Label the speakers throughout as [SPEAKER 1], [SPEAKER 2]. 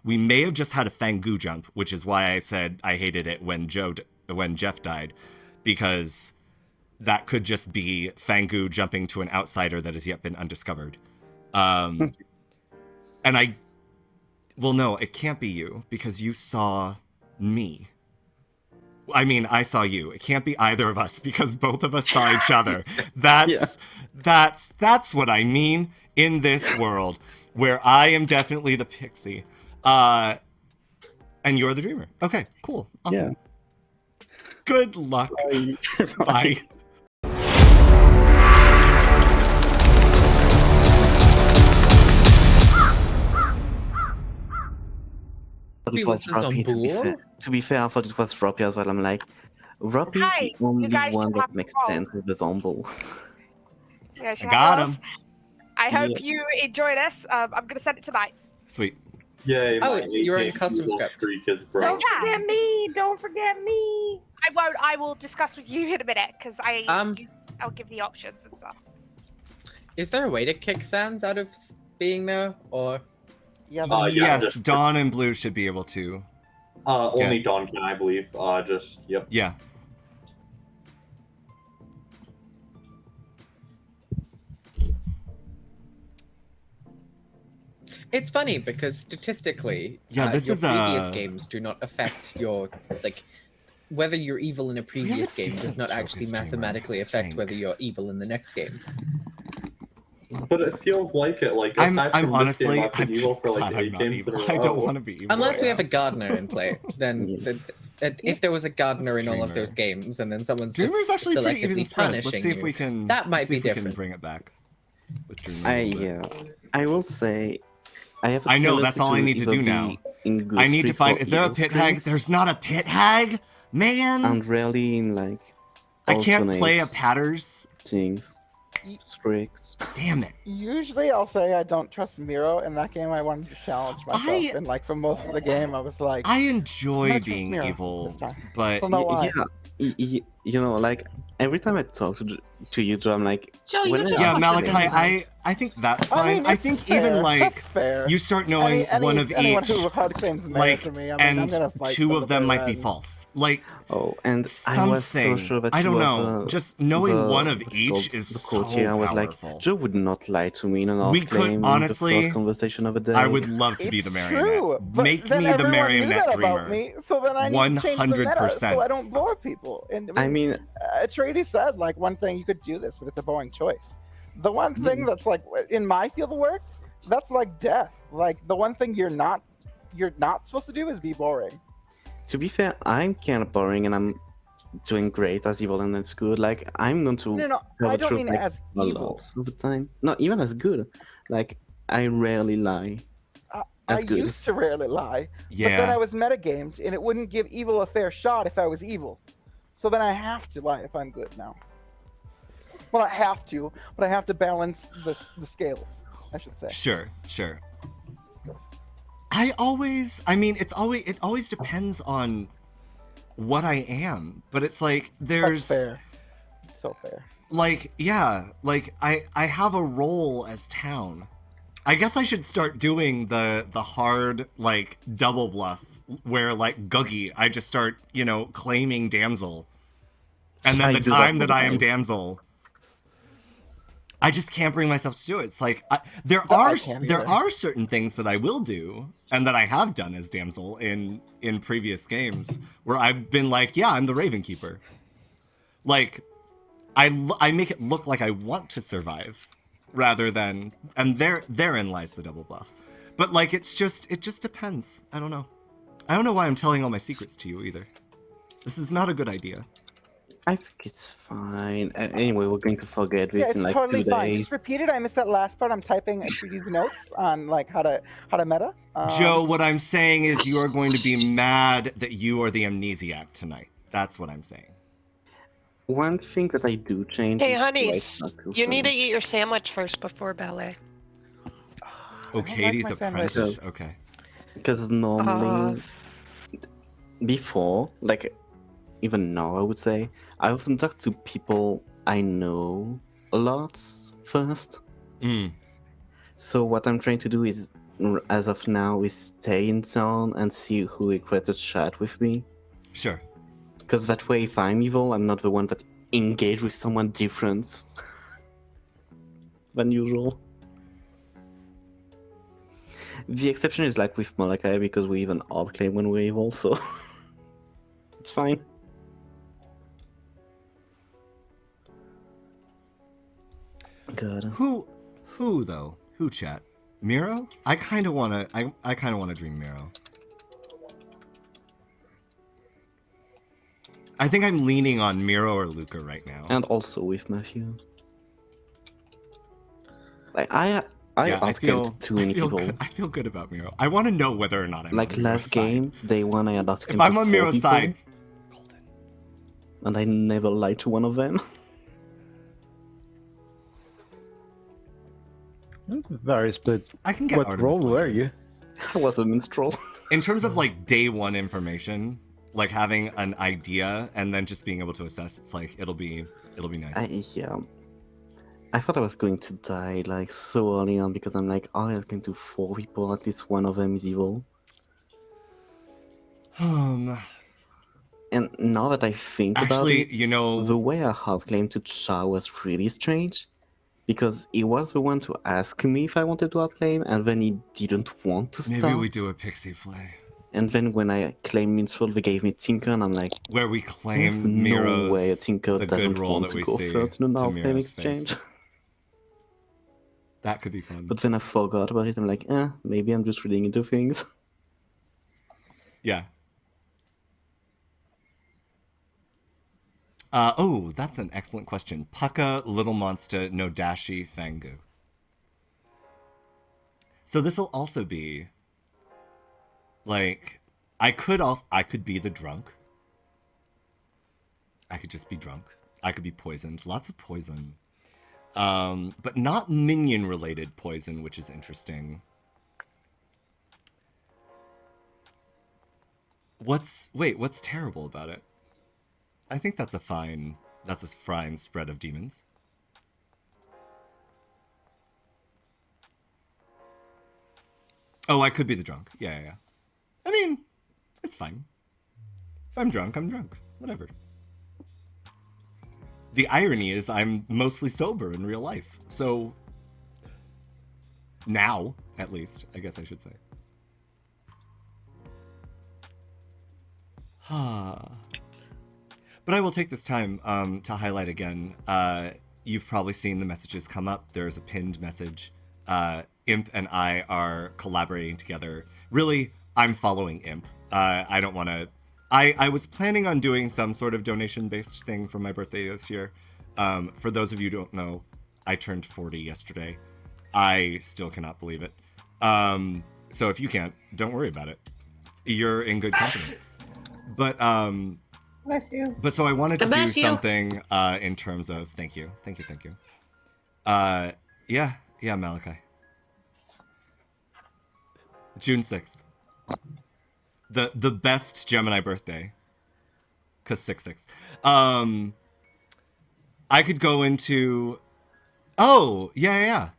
[SPEAKER 1] We may have just had a Fang Gu jump, which is why I said I hated it when Jeff died, because that could just be Fang Gu jumping to an outsider that has yet been undiscovered. And well, no, it can't be you, because you saw me. I mean, I saw you. It can't be either of us, because both of us saw each other. That's what I mean in this world, where I am definitely the Pixie. And you're the dreamer. Okay, cool. Awesome. Yeah. Good luck. Bye.
[SPEAKER 2] It was Robbie, to be fair, I thought it was Robbie as well. I'm like, Robbie, the only one that makes sense with the zombie.
[SPEAKER 3] Yeah,
[SPEAKER 1] I got him.
[SPEAKER 3] I hope you enjoy this. I'm going to send it tonight.
[SPEAKER 1] Sweet.
[SPEAKER 4] Yeah.
[SPEAKER 5] Oh, you're in custom script.
[SPEAKER 6] Don't forget me. Don't forget me.
[SPEAKER 3] I won't. I will discuss with you in a minute, because I'll give the options and stuff.
[SPEAKER 5] Is there a way to kick Sans out of being there, or?
[SPEAKER 1] Yeah, yes, Dawn and Blue should be able to.
[SPEAKER 4] Only Dawn can, I believe. Yep.
[SPEAKER 1] Yeah.
[SPEAKER 5] It's funny because statistically,
[SPEAKER 1] this
[SPEAKER 5] your
[SPEAKER 1] is
[SPEAKER 5] previous games do not affect your whether you're evil in a previous game does not actually mathematically affect whether you're evil in the next game.
[SPEAKER 4] But it feels like it. Like
[SPEAKER 1] I'm honestly, I'm just glad I'm not evil. I don't want to be evil.
[SPEAKER 5] Unless we have a gardener in play, then if there was a gardener in all of those games, and then someone's
[SPEAKER 1] Dreamer's
[SPEAKER 5] just
[SPEAKER 1] actually pretty even
[SPEAKER 5] selectively
[SPEAKER 1] spread.
[SPEAKER 5] punishing
[SPEAKER 1] Let's see if we can.
[SPEAKER 5] That might be
[SPEAKER 1] if we
[SPEAKER 5] different.
[SPEAKER 1] Can bring it back. With Dreamer
[SPEAKER 2] I will say,
[SPEAKER 1] I know that's all I need to do now. I need to find. Is there a pit hag? There's not a pit hag, man.
[SPEAKER 2] And really in
[SPEAKER 1] I can't play a Patters
[SPEAKER 2] things. Streaks.
[SPEAKER 1] Damn it.
[SPEAKER 7] Usually I'll say I don't trust Miro. In that game I wanted to challenge myself, and for most of the game I was like,
[SPEAKER 1] I enjoy being evil, but
[SPEAKER 2] you know, every time I talk to you, Joe, I'm like,
[SPEAKER 3] Joe,
[SPEAKER 1] Malachi, I think that's fine. I think fair. Even you start knowing one of each, and two of them might be false.
[SPEAKER 2] And
[SPEAKER 1] something.
[SPEAKER 2] I was so sure that
[SPEAKER 1] I don't know. Just knowing one of each is so powerful.
[SPEAKER 2] I was like, Joe would not lie to me in an
[SPEAKER 1] we could honestly.
[SPEAKER 2] The first conversation of the day.
[SPEAKER 1] I would love to be the marionette. Make me the marionette dreamer.
[SPEAKER 7] So then I need to change the meta so I don't bore people. And
[SPEAKER 2] I mean,
[SPEAKER 7] Trady said one thing you could do this, but it's a boring choice. The one thing that's in my field of work, that's death. The one thing you're not supposed to do is be boring.
[SPEAKER 2] To be fair, I'm kind of boring, and I'm doing great as evil, and it's good. I'm going to
[SPEAKER 7] no, I don't mean as evil
[SPEAKER 2] all the time. Not even as good. I rarely lie.
[SPEAKER 7] I used to rarely lie.
[SPEAKER 1] Yeah.
[SPEAKER 7] But then I was metagamed, and it wouldn't give evil a fair shot if I was evil. So then I have to lie if I'm good now. Well, I have to, but I have to balance the scales, I should say.
[SPEAKER 1] Sure. It always depends on what I am, but it's there's.
[SPEAKER 7] That's fair. So fair.
[SPEAKER 1] I have a role as town. I guess I should start doing the hard double bluff where Guggy, I just start claiming damsel, and then the time that I am damsel, I just can't bring myself to do it. It's there are certain things that I will do and that I have done as damsel in previous games where I've been I'm the Raven Keeper. I make it look like I want to survive rather than, and therein lies the double bluff. But it just depends. I don't know why I'm telling all my secrets to you either. This is not a good idea.
[SPEAKER 2] I think it's fine. Anyway, we're going to forget this in
[SPEAKER 7] totally
[SPEAKER 2] 2
[SPEAKER 7] fine.
[SPEAKER 2] days.
[SPEAKER 7] Just repeat it. I missed that last part. I'm typing these notes on how to meta.
[SPEAKER 1] Joe, what I'm saying is you are going to be mad that you are the Amnesiac tonight. That's what I'm saying.
[SPEAKER 2] One thing that I do change.
[SPEAKER 8] Hey, honeys, you need to eat your sandwich first before ballet.
[SPEAKER 1] Oh, Katie's apprentice. Okay.
[SPEAKER 2] Because normally, before, even now, I would say, I often talk to people I know a lot first.
[SPEAKER 1] Mm.
[SPEAKER 2] So what I'm trying to do is as of now, we stay in town and see who will create a chat with me.
[SPEAKER 1] Sure.
[SPEAKER 2] Because that way, if I'm evil, I'm not the one that engage with someone different than usual. The exception is like with Malachi, because we even odd claim when we're evil, so it's fine. Good.
[SPEAKER 1] Who though? Who chat? Miro? I kind of wanna dream Miro. I think I'm leaning on Miro or Luca right now.
[SPEAKER 2] And also with Matthew. Like I feel too many people.
[SPEAKER 1] Good. I feel good about Miro. I want to know whether or not I'm
[SPEAKER 2] like
[SPEAKER 1] on Miro's
[SPEAKER 2] last game, day one I had asked
[SPEAKER 1] If I'm on Miro's
[SPEAKER 2] people,
[SPEAKER 1] side, golden.
[SPEAKER 2] And I never lied to one of them.
[SPEAKER 9] Very split.
[SPEAKER 1] I can get
[SPEAKER 9] What
[SPEAKER 1] Artemis
[SPEAKER 9] role
[SPEAKER 1] later.
[SPEAKER 9] were you?
[SPEAKER 2] I was a minstrel.
[SPEAKER 1] In terms of like day one information, like having an idea and then just being able to assess, it's like it'll be nice.
[SPEAKER 2] Yeah. I thought I was going to die like so early on because I'm like, oh, I can do 4 people, at least one of them is evil. And now that I think about it,
[SPEAKER 1] you know,
[SPEAKER 2] the way I hard claim to Cha was really strange. Because he was the one to ask me if I wanted to outclaim, and then he didn't want to start.
[SPEAKER 1] Maybe we do a Pixie play.
[SPEAKER 2] And then when I claimed Minstrel, they gave me Tinker, and I'm like,
[SPEAKER 1] where we claim
[SPEAKER 2] there's
[SPEAKER 1] Miro's
[SPEAKER 2] no way a Tinker
[SPEAKER 1] the
[SPEAKER 2] doesn't
[SPEAKER 1] good role
[SPEAKER 2] want
[SPEAKER 1] that
[SPEAKER 2] to
[SPEAKER 1] we
[SPEAKER 2] go
[SPEAKER 1] see
[SPEAKER 2] first in an
[SPEAKER 1] to
[SPEAKER 2] outclaim
[SPEAKER 1] Miro's
[SPEAKER 2] exchange.
[SPEAKER 1] face. That could be fun.
[SPEAKER 2] But then I forgot about it. I'm like, maybe I'm just reading into things.
[SPEAKER 1] Yeah. Oh, that's an excellent question. Pucka, Little Monster, Nodashi, Fang Gu. So this will also be like I could be the drunk. I could just be drunk. I could be poisoned. Lots of poison. But not minion related poison, which is interesting. What's terrible about it? I think that's a fine spread of demons. Oh, I could be the drunk. Yeah. I mean, it's fine. If I'm drunk, I'm drunk. Whatever. The irony is I'm mostly sober in real life. So, now, at least, I guess I should say. But I will take this time to highlight again. You've probably seen the messages come up. There's a pinned message. Imp and I are collaborating together. Really, I'm following Imp. I don't want to... I was planning on doing some sort of donation-based thing for my birthday this year. For those of you who don't know, I turned 40 yesterday. I still cannot believe it. So if you can't, don't worry about it. You're in good company. But
[SPEAKER 6] Bless you.
[SPEAKER 1] But so I wanted to do something in terms of thank you. Yeah, Malachi. June 6th. The best Gemini birthday. Cause 6/6. I could go into oh, yeah.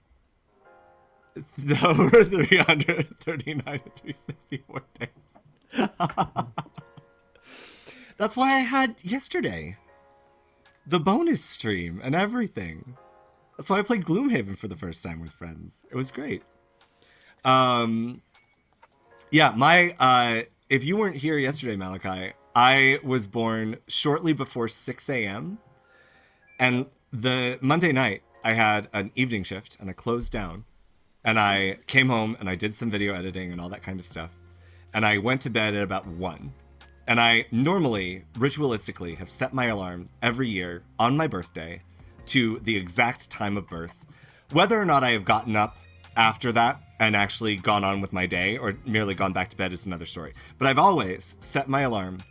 [SPEAKER 1] Over 339 and 364 days. That's why I had yesterday. The bonus stream and everything. That's why I played Gloomhaven for the first time with friends. It was great. Yeah, my if you weren't here yesterday, Malachi, I was born shortly before 6 a.m. And the Monday night, I had an evening shift and I closed down. And I came home and I did some video editing and all that kind of stuff. And I went to bed at about 1. And I normally, ritualistically, have set my alarm every year on my birthday to the exact time of birth. Whether or not I have gotten up after that and actually gone on with my day or merely gone back to bed is another story. But I've always set my alarm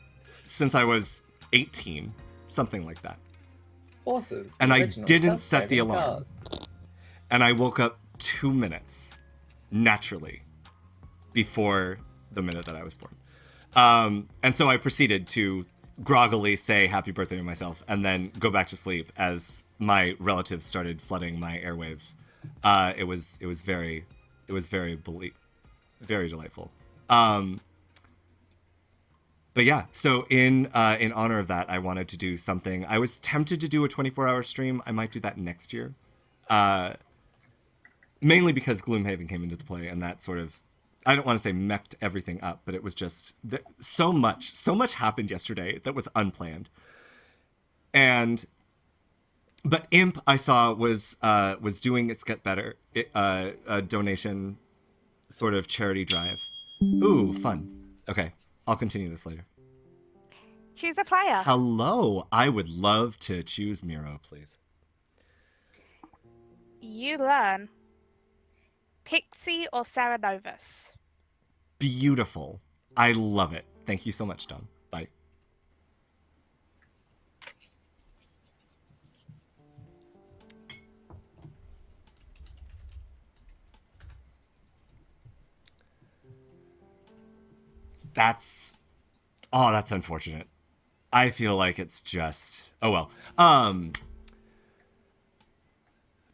[SPEAKER 1] since I was 18, something like that.
[SPEAKER 5] Horses.
[SPEAKER 1] And I didn't set the alarm. And I woke up 2 minutes naturally before the minute that I was born. And so I proceeded to groggily say happy birthday to myself and then go back to sleep as my relatives started flooding my airwaves. It was very Very delightful. But yeah, so in honor of that, I wanted to do something. I was tempted to do a 24-hour stream. I might do that next year. Mainly because Gloomhaven came into play, and that sort of, I don't want to say mech'd everything up, but it was just so much happened yesterday that was unplanned. But Imp, I saw, was doing its Get Better a donation sort of charity drive. Ooh, fun. Okay, I'll continue this later.
[SPEAKER 3] Choose a player.
[SPEAKER 1] Hello, I would love to choose Miro, please.
[SPEAKER 3] You learn Pixie or Cerenovus.
[SPEAKER 1] Beautiful. I love it. Thank you so much, Dom. Bye. That's unfortunate. I feel like it's just, oh well.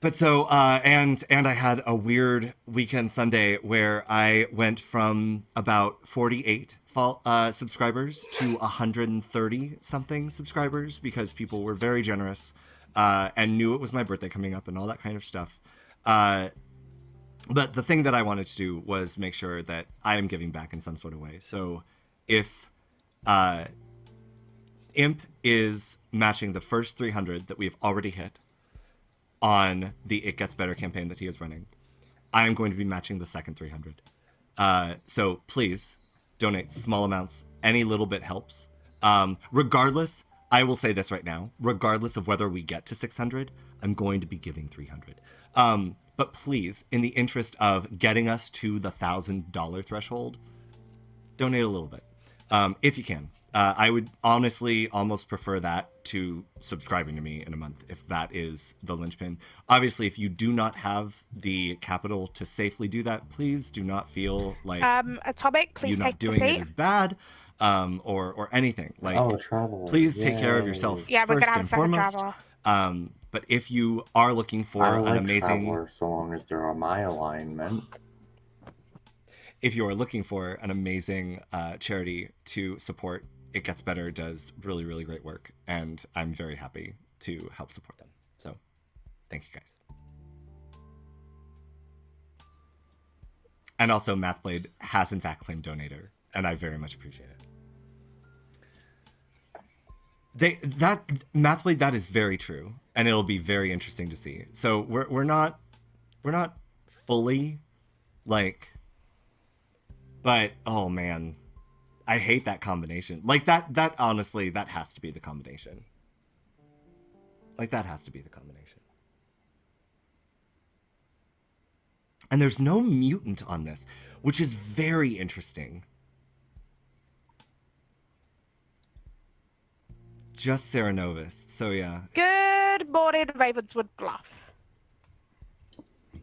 [SPEAKER 1] But so, and I had a weird weekend Sunday where I went from about 48 subscribers to 130 something subscribers because people were very generous and knew it was my birthday coming up and all that kind of stuff. But the thing that I wanted to do was make sure that I am giving back in some sort of way. So if Imp is matching the first 300 that we've already hit on the It Gets Better campaign that he is running, I am going to be matching the second 300. So please donate small amounts. Any little bit helps. Regardless, I will say this right now, regardless of whether we get to 600, I'm going to be giving 300. But please, in the interest of getting us to the $1,000 threshold, donate a little bit, if you can. I would honestly almost prefer that to subscribing to me in a month, if that is the linchpin. Obviously, if you do not have the capital to safely do that, please do not feel like
[SPEAKER 3] Atomic, please
[SPEAKER 1] you
[SPEAKER 3] take
[SPEAKER 1] not doing it is bad, or anything. Like,
[SPEAKER 4] travel.
[SPEAKER 1] please take care of yourself
[SPEAKER 3] we're
[SPEAKER 1] first
[SPEAKER 3] gonna have
[SPEAKER 1] and
[SPEAKER 3] a second
[SPEAKER 1] foremost.
[SPEAKER 3] traveler.
[SPEAKER 1] But if you are looking for
[SPEAKER 4] I
[SPEAKER 1] an
[SPEAKER 4] like
[SPEAKER 1] amazing,
[SPEAKER 4] travelers so long as they're on my alignment.
[SPEAKER 1] if you are looking for an amazing charity to support, It Gets Better does really, really great work, and I'm very happy to help support them. So, thank you guys. And also, Mathblade has in fact claimed donator, and I very much appreciate it. Mathblade, that is very true, and it'll be very interesting to see. So we're not fully like, but oh man, I hate that combination. Like that honestly, that has to be the combination. Like that has to be the combination. And there's no mutant on this, which is very interesting. Just Cerenovus. So yeah.
[SPEAKER 3] Good morning, Ravenswood Bluff.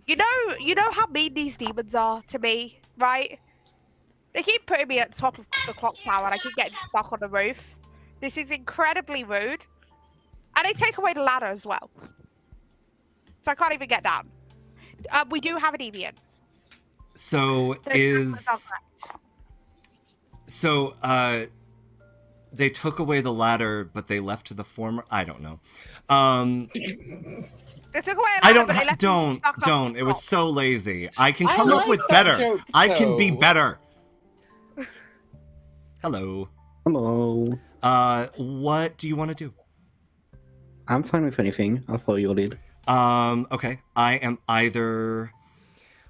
[SPEAKER 3] You know how mean these demons are to me, right? They keep putting me at the top of the clock tower and I keep getting stuck on the roof. This is incredibly rude. And they take away the ladder as well. So I can't even get down. We do have an deviant.
[SPEAKER 1] So they took away the ladder, but they left to the former. I don't know.
[SPEAKER 3] They took away a ladder,
[SPEAKER 1] don't. It was so lazy. I can come up with better.
[SPEAKER 5] Joke,
[SPEAKER 1] I can be better. Hello.
[SPEAKER 2] Hello.
[SPEAKER 1] What do you want to do?
[SPEAKER 2] I'm fine with anything. I'll follow your lead.
[SPEAKER 1] Okay. I am either...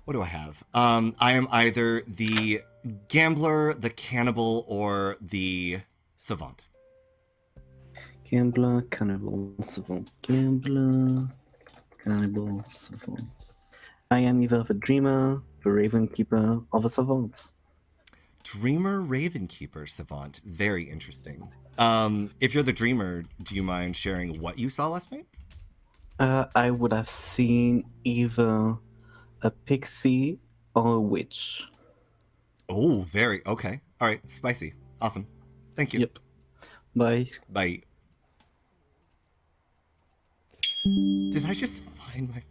[SPEAKER 1] What do I have? I am either the gambler, the cannibal, or the savant.
[SPEAKER 2] Gambler, cannibal, savant. Gambler, cannibal, savant. I am either the dreamer, the raven keeper, or the savant.
[SPEAKER 1] Dreamer, raven keeper, savant. Very interesting. If you're the dreamer, do you mind sharing what you saw last night?
[SPEAKER 2] I would have seen either a pixie or a witch.
[SPEAKER 1] Oh, very okay. All right, spicy. Awesome. Thank you.
[SPEAKER 2] Yep. Bye.
[SPEAKER 1] Bye. Did I just find my...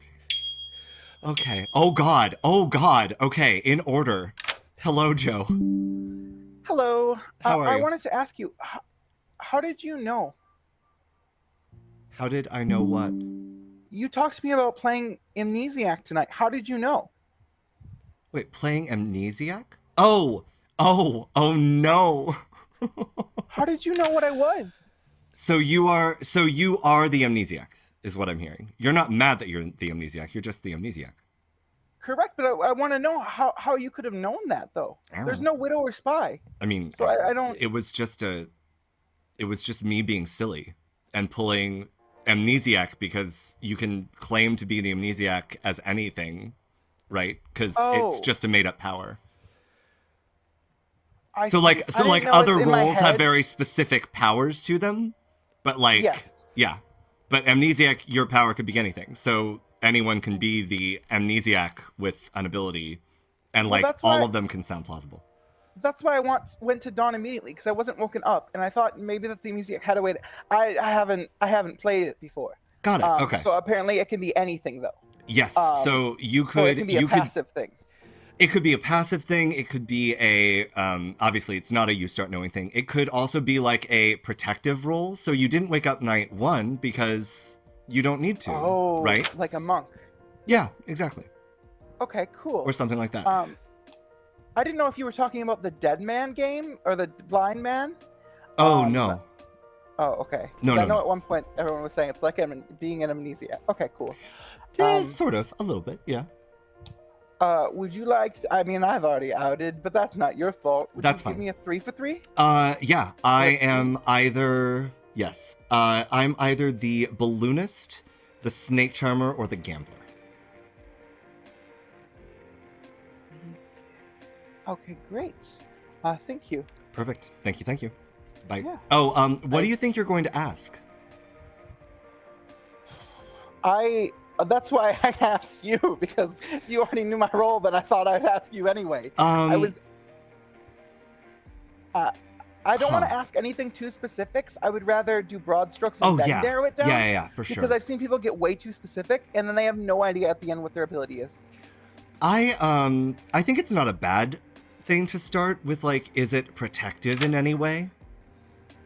[SPEAKER 1] Okay. Oh god. Okay, in order. Hello, Joe.
[SPEAKER 7] Hello.
[SPEAKER 1] How are
[SPEAKER 7] I
[SPEAKER 1] you?
[SPEAKER 7] wanted to ask you, how did you know?
[SPEAKER 1] How did I know what?
[SPEAKER 7] You talked to me about playing Amnesiac tonight. How did you know?
[SPEAKER 1] Wait, playing Amnesiac? Oh no.
[SPEAKER 7] How did you know what I was?
[SPEAKER 1] So you are the Amnesiac, is what I'm hearing. You're not mad that you're the Amnesiac. You're just the Amnesiac.
[SPEAKER 7] Correct, but I want to know how you could have known that, though. There's no widow or spy.
[SPEAKER 1] I mean,
[SPEAKER 7] so I don't.
[SPEAKER 1] It was just me being silly and pulling Amnesiac because you can claim to be the Amnesiac as anything, right? Because it's just a made-up power. So other roles have very specific powers to them, but yeah. But Amnesiac, your power could be anything. So anyone can be the Amnesiac with an ability, and all of them can sound plausible.
[SPEAKER 7] That's why I went to dawn immediately, because I wasn't woken up, and I thought maybe that the Amnesiac had a way to. I haven't played it before.
[SPEAKER 1] Got it. Okay.
[SPEAKER 7] So apparently it can be anything, though.
[SPEAKER 1] Yes. So you could.
[SPEAKER 7] So it can be a passive thing.
[SPEAKER 1] It could be a passive thing. It could be a, obviously it's not a you start knowing thing. It could also be like a protective role. So you didn't wake up night one because you don't need to, right?
[SPEAKER 7] Like a monk.
[SPEAKER 1] Yeah, exactly.
[SPEAKER 7] Okay, cool.
[SPEAKER 1] Or something like that.
[SPEAKER 7] I didn't know if you were talking about the Dead Man game or the Blind Man.
[SPEAKER 1] Oh, no.
[SPEAKER 7] Oh, okay.
[SPEAKER 1] No.
[SPEAKER 7] I know at one point everyone was saying it's like being an Amnesiac. Okay, cool.
[SPEAKER 1] Sort of, a little bit, yeah.
[SPEAKER 7] Would you like to, I mean, I've already outed, but that's not your fault. Would
[SPEAKER 1] that's
[SPEAKER 7] you
[SPEAKER 1] fine.
[SPEAKER 7] Give me a 3 for 3?
[SPEAKER 1] Yeah. I am either, yes. I'm either the balloonist, the snake charmer, or the gambler.
[SPEAKER 7] Okay, great. Thank you.
[SPEAKER 1] Perfect. Thank you. Bye.
[SPEAKER 7] Yeah.
[SPEAKER 1] Oh, what do you think you're going to ask?
[SPEAKER 7] That's why I asked you, because you already knew my role, but I thought I'd ask you anyway. I don't want to ask anything too specifics. I would rather do broad strokes and then narrow it down.
[SPEAKER 1] Yeah, for sure.
[SPEAKER 7] Because I've seen people get way too specific, and then they have no idea at the end what their ability is.
[SPEAKER 1] I think it's not a bad thing to start with, like, is it protective in any way?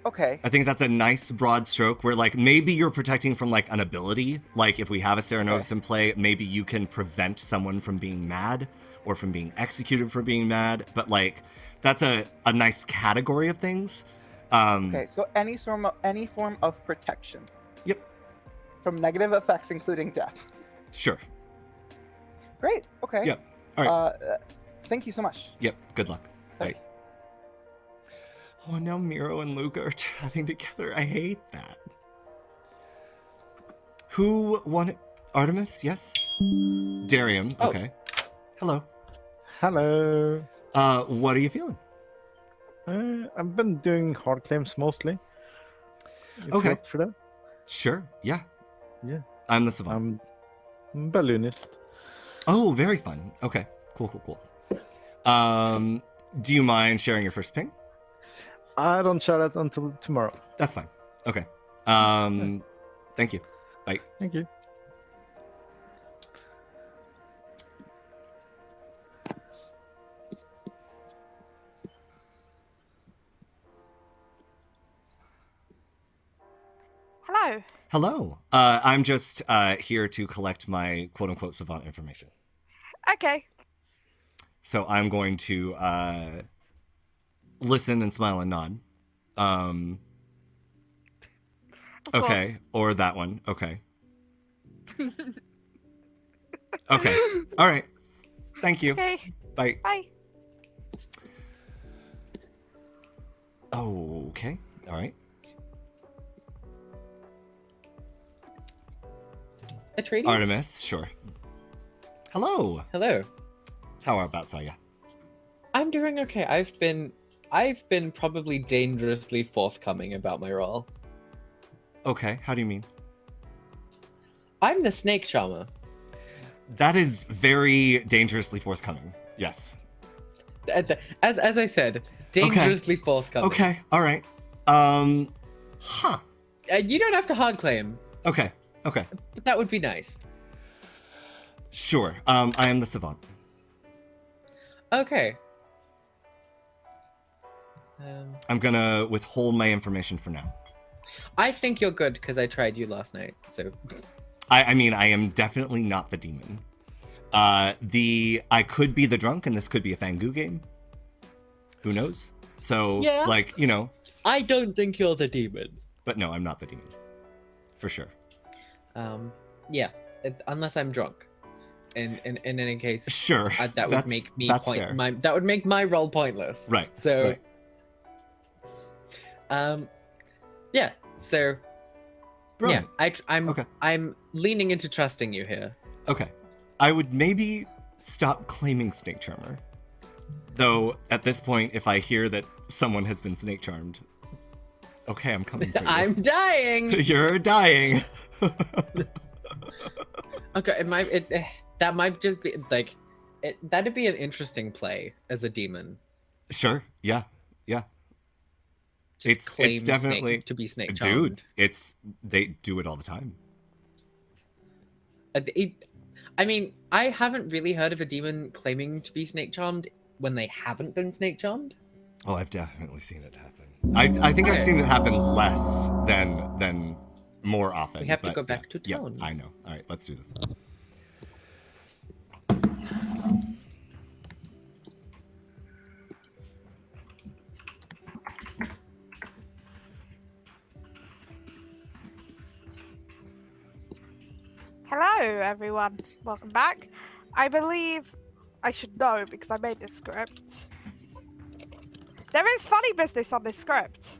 [SPEAKER 7] Okay.
[SPEAKER 1] I think that's a nice broad stroke where, like, maybe you're protecting from, like, an ability. Like, if we have a Cerenovus in play, maybe you can prevent someone from being mad or from being executed for being mad. But, like, that's a nice category of things.
[SPEAKER 7] Okay, so any form of protection.
[SPEAKER 1] Yep.
[SPEAKER 7] From negative effects, including death.
[SPEAKER 1] Sure.
[SPEAKER 7] Great. Okay.
[SPEAKER 1] Yep. All right.
[SPEAKER 7] Thank you so much.
[SPEAKER 1] Yep. Good luck. Bye. Oh, now Miro and Luca are chatting together. I hate that. Who won it? Artemis? Yes? Darium. Okay. Hello.
[SPEAKER 9] Hello.
[SPEAKER 1] What are you feeling?
[SPEAKER 9] I've been doing hard claims mostly.
[SPEAKER 1] Okay.
[SPEAKER 9] Up for that?
[SPEAKER 1] Sure. Yeah.
[SPEAKER 9] Yeah.
[SPEAKER 1] I'm the savant.
[SPEAKER 9] I'm balloonist.
[SPEAKER 1] Oh, very fun. Okay. Cool. Do you mind sharing your first ping?
[SPEAKER 9] I don't share that until tomorrow.
[SPEAKER 1] That's fine. Okay. Thank you. Bye.
[SPEAKER 9] Thank you.
[SPEAKER 3] Hello.
[SPEAKER 1] Hello. I'm just here to collect my quote-unquote savant information.
[SPEAKER 3] Okay.
[SPEAKER 1] So I'm going to listen and smile and nod. Okay. Or that one. Okay. Okay. All right. Thank you.
[SPEAKER 3] Okay.
[SPEAKER 1] Bye.
[SPEAKER 3] Bye.
[SPEAKER 1] Okay. All right.
[SPEAKER 5] Atreides?
[SPEAKER 1] Artemis, sure. Hello.
[SPEAKER 5] Hello.
[SPEAKER 1] How about you?
[SPEAKER 5] I'm doing okay. I've been probably dangerously forthcoming about my role.
[SPEAKER 1] Okay, how do you mean?
[SPEAKER 5] I'm the snake charmer.
[SPEAKER 1] That is very dangerously forthcoming. Yes.
[SPEAKER 5] As I said, dangerously forthcoming.
[SPEAKER 1] Okay, all right.
[SPEAKER 5] You don't have to hard claim.
[SPEAKER 1] Okay.
[SPEAKER 5] But that would be nice.
[SPEAKER 1] Sure. I am the savant.
[SPEAKER 5] Okay.
[SPEAKER 1] I'm gonna withhold my information for now.
[SPEAKER 5] I think you're good because I tried you last night. So.
[SPEAKER 1] I mean, I am definitely not the demon. I could be the drunk, and this could be a Fang Gu game. Who knows? So,
[SPEAKER 5] Yeah.
[SPEAKER 1] like, you know.
[SPEAKER 5] I don't think you're the demon.
[SPEAKER 1] But no, I'm not the demon. For sure.
[SPEAKER 5] Yeah. Unless I'm drunk. In any case,
[SPEAKER 1] sure.
[SPEAKER 5] That would make me that would make my role pointless.
[SPEAKER 1] Right.
[SPEAKER 5] So.
[SPEAKER 1] Right.
[SPEAKER 5] Yeah. So.
[SPEAKER 1] Brilliant.
[SPEAKER 5] Yeah. I'm leaning into trusting you here.
[SPEAKER 1] Okay. I would maybe stop claiming Snake Charmer. Though, at this point, if I hear that someone has been Snake Charmed, okay, I'm coming for you.
[SPEAKER 5] I'm dying!
[SPEAKER 1] You're dying!
[SPEAKER 5] Okay, that might just be, like, that'd be an interesting play as a demon.
[SPEAKER 1] Sure, yeah.
[SPEAKER 5] Just
[SPEAKER 1] It's definitely...
[SPEAKER 5] to be Snake Charmed.
[SPEAKER 1] Dude, they do it all the time.
[SPEAKER 5] I mean, I haven't really heard of a demon claiming to be Snake Charmed when they haven't been Snake Charmed.
[SPEAKER 1] Oh, I've definitely seen it happen. I think I've seen it happen less than more often.
[SPEAKER 5] We have to go back to town.
[SPEAKER 1] Yeah, I know. All right, let's do this.
[SPEAKER 3] Hello, everyone. Welcome back. I believe I should know because I made this script. There is funny business on this script.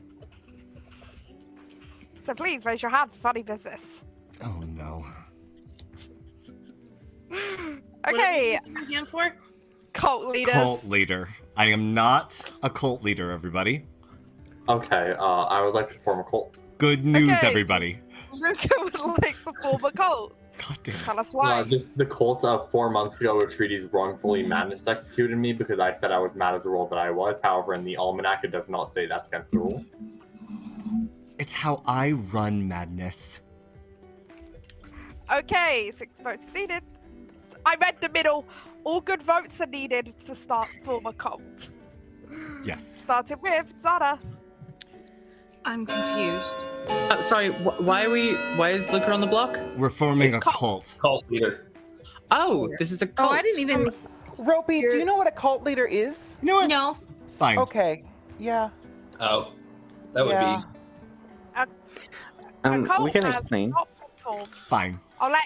[SPEAKER 3] So please raise your hand for funny business.
[SPEAKER 1] Oh, no.
[SPEAKER 3] Okay.
[SPEAKER 6] What are you hand for?
[SPEAKER 3] Cult leaders.
[SPEAKER 1] Cult leader. I am not a cult leader, everybody.
[SPEAKER 4] Okay, I would like to form a cult.
[SPEAKER 1] Good news, everybody.
[SPEAKER 3] Luca would like to form a cult.
[SPEAKER 1] God damn it.
[SPEAKER 3] Tell us why.
[SPEAKER 4] The cult 4 months ago, Atreides wrongfully madness executed me because I said I was mad as a role that I was. However, in the almanac, it does not say that's against the rules.
[SPEAKER 1] It's how I run madness.
[SPEAKER 3] Okay, 6 votes needed. I read the middle. All good votes are needed to form a cult.
[SPEAKER 1] Yes.
[SPEAKER 3] Starting with Zara.
[SPEAKER 6] I'm confused.
[SPEAKER 5] Sorry, why is Luca on the block?
[SPEAKER 1] We're forming a cult.
[SPEAKER 4] Cult leader.
[SPEAKER 5] Oh, this is a cult.
[SPEAKER 6] Oh, I didn't even...
[SPEAKER 7] Ropey, do you know what a cult leader is?
[SPEAKER 1] You know what?
[SPEAKER 6] No.
[SPEAKER 1] Fine.
[SPEAKER 7] Okay, yeah.
[SPEAKER 10] Oh, that would
[SPEAKER 7] Yeah.
[SPEAKER 10] be...
[SPEAKER 2] we can explain.
[SPEAKER 1] Fine.
[SPEAKER 3] I'll let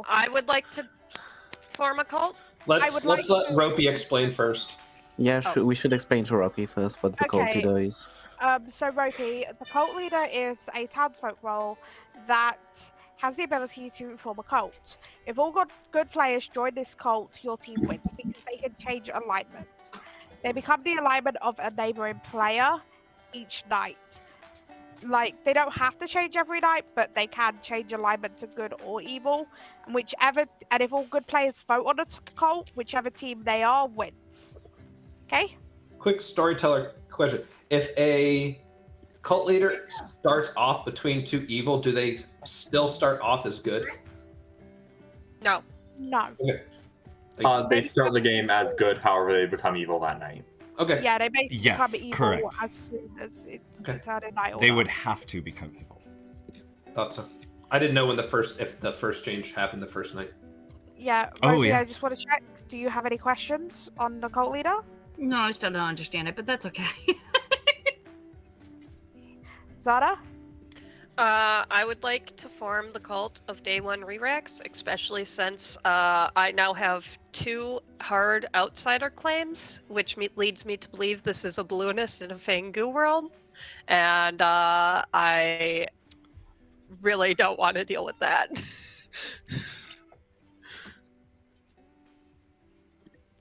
[SPEAKER 8] I would like to form a cult.
[SPEAKER 10] Let's let Ropey explain first.
[SPEAKER 2] Yeah, we should explain to Rocky first what the cult leader is.
[SPEAKER 3] So Ropey, the cult leader is a townsfolk role that has the ability to form a cult. If all good players join this cult, your team wins because they can change alignment. They become the alignment of a neighboring player each night. Like, they don't have to change every night, but they can change alignment to good or evil. And if all good players vote on a cult, whichever team they are wins. Okay?
[SPEAKER 10] Quick storyteller question. If a cult leader starts off between two evil, do they still start off as good?
[SPEAKER 8] No.
[SPEAKER 3] No.
[SPEAKER 10] Okay.
[SPEAKER 4] They start the game as good, however they become evil that night.
[SPEAKER 10] Okay.
[SPEAKER 3] Yeah, they may become evil
[SPEAKER 1] correct.
[SPEAKER 3] as soon as it's turned in night.
[SPEAKER 1] They would have to become evil.
[SPEAKER 10] Thought so. I didn't know if the first change happened the first night.
[SPEAKER 3] Yeah.
[SPEAKER 1] Ropey,
[SPEAKER 3] I just want to check. Do you have any questions on the cult leader?
[SPEAKER 6] No, I still don't understand it, but that's okay.
[SPEAKER 3] Zara?
[SPEAKER 8] I would like to form the cult of Day 1 Rerax, especially since I now have 2 hard outsider claims, which leads me to believe this is a balloonist in a Fang Gu world, and I really don't want to deal with that.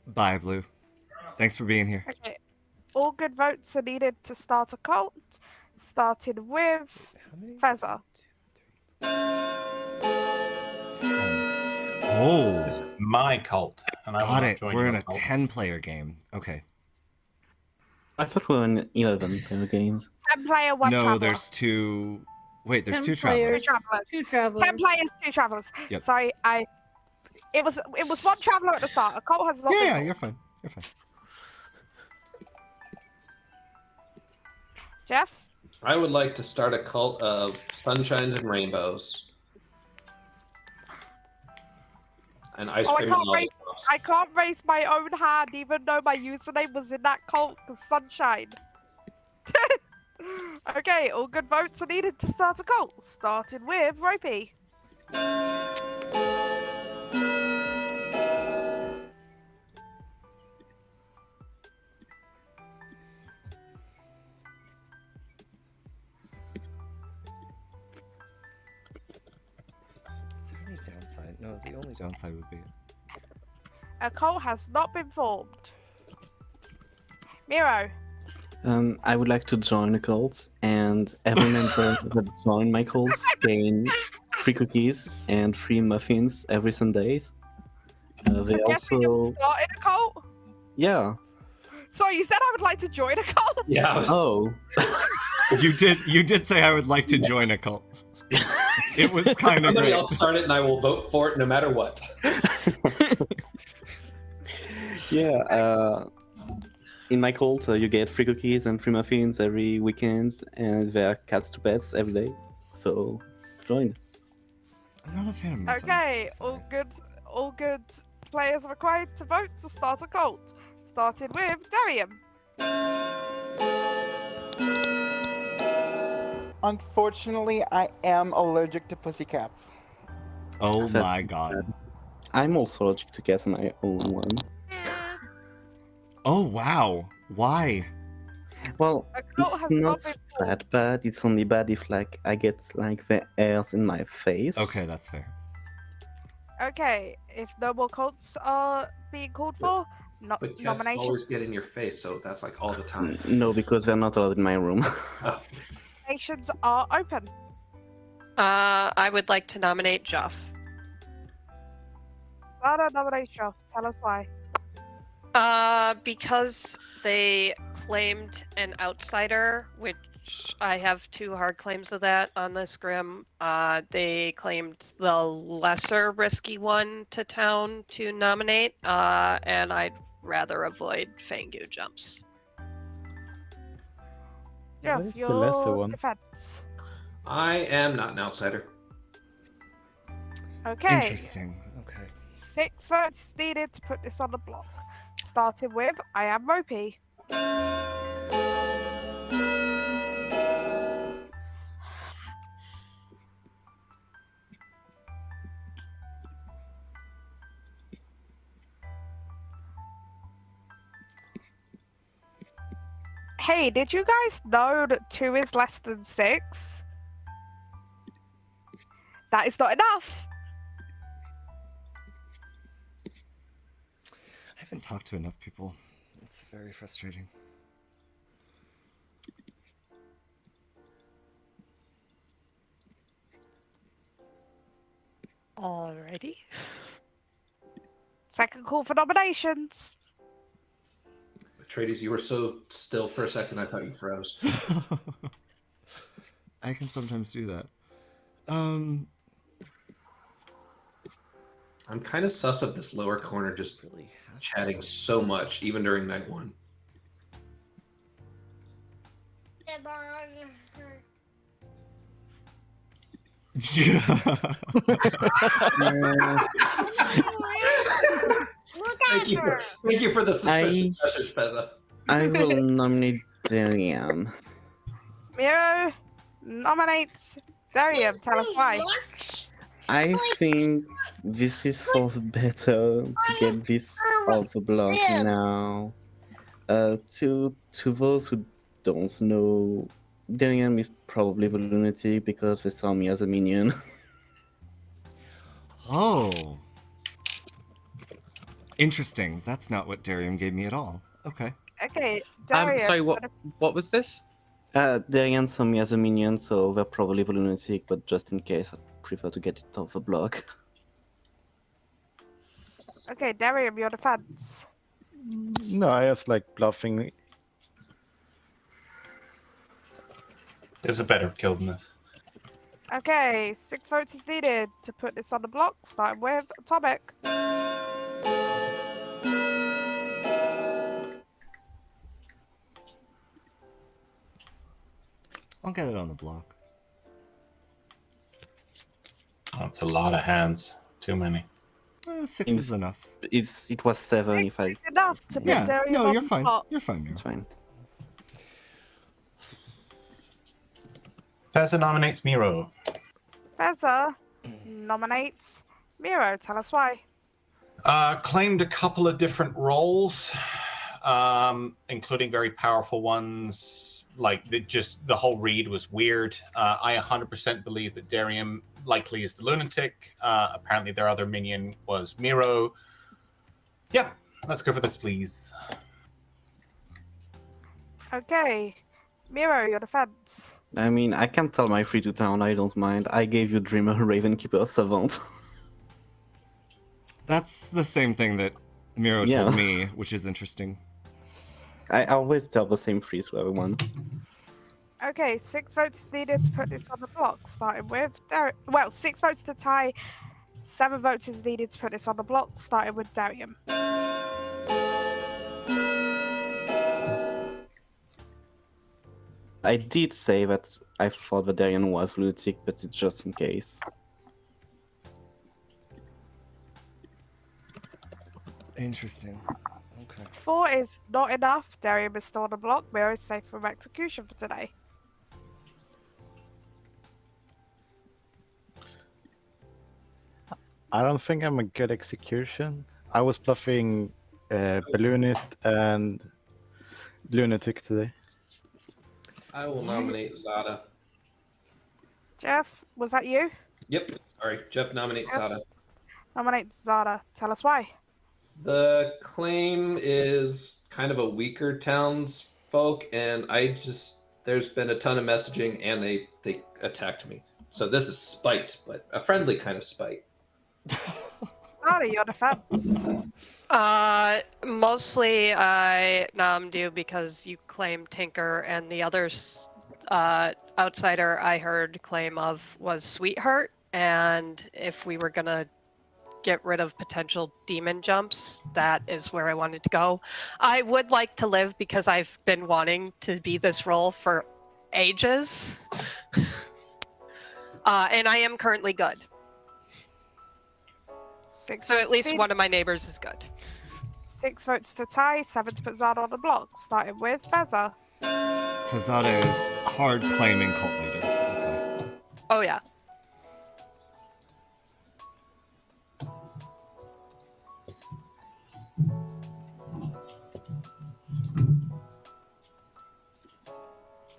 [SPEAKER 1] Bye, Blue. Thanks for being here.
[SPEAKER 3] Okay. All good votes are needed to start a cult. Started with Fezza.
[SPEAKER 1] Oh.
[SPEAKER 11] This is my cult. And I
[SPEAKER 1] Got
[SPEAKER 11] wanna
[SPEAKER 1] it.
[SPEAKER 11] join
[SPEAKER 1] We're
[SPEAKER 11] your
[SPEAKER 1] in a
[SPEAKER 11] cult.
[SPEAKER 1] 10-player game. Okay.
[SPEAKER 2] I thought we were in 11-player games.
[SPEAKER 3] 10 player, 1
[SPEAKER 1] No,
[SPEAKER 3] traveler.
[SPEAKER 1] there's 2... Wait, there's 2
[SPEAKER 6] players,
[SPEAKER 1] travelers.
[SPEAKER 6] 2 travelers.
[SPEAKER 3] 10 players, 2 travelers.
[SPEAKER 1] Yep.
[SPEAKER 3] Sorry, it was 1 traveler at the start. A cult has not been
[SPEAKER 1] Yeah,
[SPEAKER 3] called.
[SPEAKER 1] you're fine. You're fine.
[SPEAKER 3] Jeff?
[SPEAKER 10] I would like to start a cult of sunshines and rainbows. And ice cream and lollipops.
[SPEAKER 3] I can't raise my own hand even though my username was in that cult, because sunshine. Okay, all good votes are needed to start a cult, starting with Ropey.
[SPEAKER 1] Is there any downside? No, the only downside would be...
[SPEAKER 3] A cult has not been formed. Miro.
[SPEAKER 2] I would like to join a cult, and every member that join my cults gain 3 cookies and 3 muffins every Sundays. They also...
[SPEAKER 3] started a cult?
[SPEAKER 2] Yeah.
[SPEAKER 3] So you said I would like to join a cult?
[SPEAKER 10] Yeah.
[SPEAKER 2] Oh.
[SPEAKER 1] You did say I would like to join a cult. It was kind of
[SPEAKER 10] Somebody
[SPEAKER 1] great.
[SPEAKER 10] else start it and I will vote for it no matter what.
[SPEAKER 2] Yeah, in my cult, you get 3 cookies and 3 muffins every weekend, and there are cats to pets every day. So, join.
[SPEAKER 1] I'm not a fan of muffins.
[SPEAKER 3] Okay, all good players are required to vote to start a cult. Starting with Darium.
[SPEAKER 7] Unfortunately, I am allergic to pussycats.
[SPEAKER 1] Oh
[SPEAKER 2] That's
[SPEAKER 1] my god.
[SPEAKER 2] bad. I'm also allergic to cats, and I own one.
[SPEAKER 1] Oh wow. Why?
[SPEAKER 2] Well,
[SPEAKER 3] cult
[SPEAKER 2] it's
[SPEAKER 3] has not
[SPEAKER 2] not
[SPEAKER 3] been
[SPEAKER 2] that bad. It's only bad if like I get like the hairs in my face.
[SPEAKER 1] Okay, that's fair.
[SPEAKER 3] Okay, if no more cults are being called for,
[SPEAKER 10] But cats
[SPEAKER 3] nominations.
[SPEAKER 10] always get in your face, so that's like all the time.
[SPEAKER 2] No, because they're not allowed in my room.
[SPEAKER 3] Nominations are open.
[SPEAKER 8] I would like to nominate Joff.
[SPEAKER 3] Zara, nominate Joff. Tell us why.
[SPEAKER 8] Because they claimed an outsider, which I have 2 hard claims of that on this Grim. They claimed the lesser risky one to town to nominate, and I'd rather avoid Fang Gu jumps.
[SPEAKER 3] Jeff,
[SPEAKER 9] What is the lesser
[SPEAKER 3] your
[SPEAKER 9] one?
[SPEAKER 3] defense.
[SPEAKER 10] I am not an outsider.
[SPEAKER 3] Okay.
[SPEAKER 1] Interesting. Okay.
[SPEAKER 3] 6 votes needed to put this on the block. Starting with I am Ropey. Hey, did you guys know that 2 is less than 6? That is not enough.
[SPEAKER 1] I haven't talked to enough people. It's very frustrating.
[SPEAKER 8] Alrighty.
[SPEAKER 3] Second call for nominations.
[SPEAKER 10] Atreides, you were so still for a second, I thought you froze.
[SPEAKER 1] I can sometimes do that.
[SPEAKER 10] I'm kind of sus of this lower corner just
[SPEAKER 1] really
[SPEAKER 10] chatting so much, even during night 1. Thank you for the suspicious message, Pezza.
[SPEAKER 2] I will nominate Darium.
[SPEAKER 3] Miro nominates Darium. Tell us why.
[SPEAKER 2] I think this is for the better to get this off the block now. To those who don't know, Darium is probably the lunatic because they saw me as a minion.
[SPEAKER 1] Oh. Interesting. That's not what Darium gave me at all. Okay.
[SPEAKER 3] Okay, Darium.
[SPEAKER 5] Sorry, what was this?
[SPEAKER 2] Darian saw me as a minion, so they're probably the lunatic, but just in case, I prefer to get it off the block.
[SPEAKER 3] Okay, Darium, your defense.
[SPEAKER 9] No, I just like bluffing.
[SPEAKER 11] There's a better kill than this.
[SPEAKER 3] Okay, 6 votes is needed to put this on the block, starting with Atomic.
[SPEAKER 1] I'll get it on the block.
[SPEAKER 11] That's a lot of hands. Too many.
[SPEAKER 1] 6 is enough.
[SPEAKER 2] It was 7 if I.
[SPEAKER 3] It's enough to put
[SPEAKER 1] Yeah,
[SPEAKER 3] Darian
[SPEAKER 1] no,
[SPEAKER 3] on
[SPEAKER 1] you're
[SPEAKER 3] the
[SPEAKER 1] fine.
[SPEAKER 3] block.
[SPEAKER 1] You're fine,
[SPEAKER 2] It's
[SPEAKER 1] Miro.
[SPEAKER 2] fine.
[SPEAKER 11] Fezza nominates Miro.
[SPEAKER 3] Fezza nominates Miro. Tell us why.
[SPEAKER 11] Claimed a couple of different roles, including very powerful ones. Like the whole read was weird. I 100% believe that Darium likely is the Lunatic. Apparently their other minion was Miro. Yeah, let's go for this, please.
[SPEAKER 3] Okay, Miro, your defense.
[SPEAKER 2] I mean, I can tell my free to town. I don't mind. I gave you Dreamer, Ravenkeeper, Savant.
[SPEAKER 1] That's the same thing that Miro
[SPEAKER 2] Yeah.
[SPEAKER 1] told me, which is interesting.
[SPEAKER 2] I always tell the same freeze to everyone.
[SPEAKER 3] Okay, 6 votes needed to put this on the block, starting with 6 votes to tie, 7 votes is needed to put this on the block, starting with Darium.
[SPEAKER 2] I did say that I thought that Darian was lunatic, but it's just in case.
[SPEAKER 1] Interesting. Okay.
[SPEAKER 3] 4 is not enough. Darium is still on the block. Miro is safe from execution for today.
[SPEAKER 9] I don't think I'm a good execution. I was bluffing Balloonist and Lunatic today.
[SPEAKER 10] I will nominate Zada.
[SPEAKER 3] Jeff, was that you?
[SPEAKER 10] Yep, sorry. Jeff nominates
[SPEAKER 3] Yep.
[SPEAKER 10] Zada.
[SPEAKER 3] Nominate Zada. Tell us why.
[SPEAKER 10] The claim is kind of a weaker townsfolk, and there's been a ton of messaging, and they attacked me. So this is spite, but a friendly kind of spite.
[SPEAKER 3] Zada, your defense.
[SPEAKER 8] Mostly I nommed you because you claimed Tinker, and the other outsider I heard claim of was Sweetheart, and if we were gonna get rid of potential demon jumps, that is where I wanted to go. I would like to live because I've been wanting to be this role for ages. And I am currently good.
[SPEAKER 3] 6
[SPEAKER 8] So at
[SPEAKER 3] votes
[SPEAKER 8] least
[SPEAKER 3] needed.
[SPEAKER 8] one of my neighbors is good.
[SPEAKER 3] 6 votes to tie, 7 to put Zada on the block, starting with Fezza.
[SPEAKER 1] So Zada is hard claiming cult leader. Okay.
[SPEAKER 8] Oh yeah.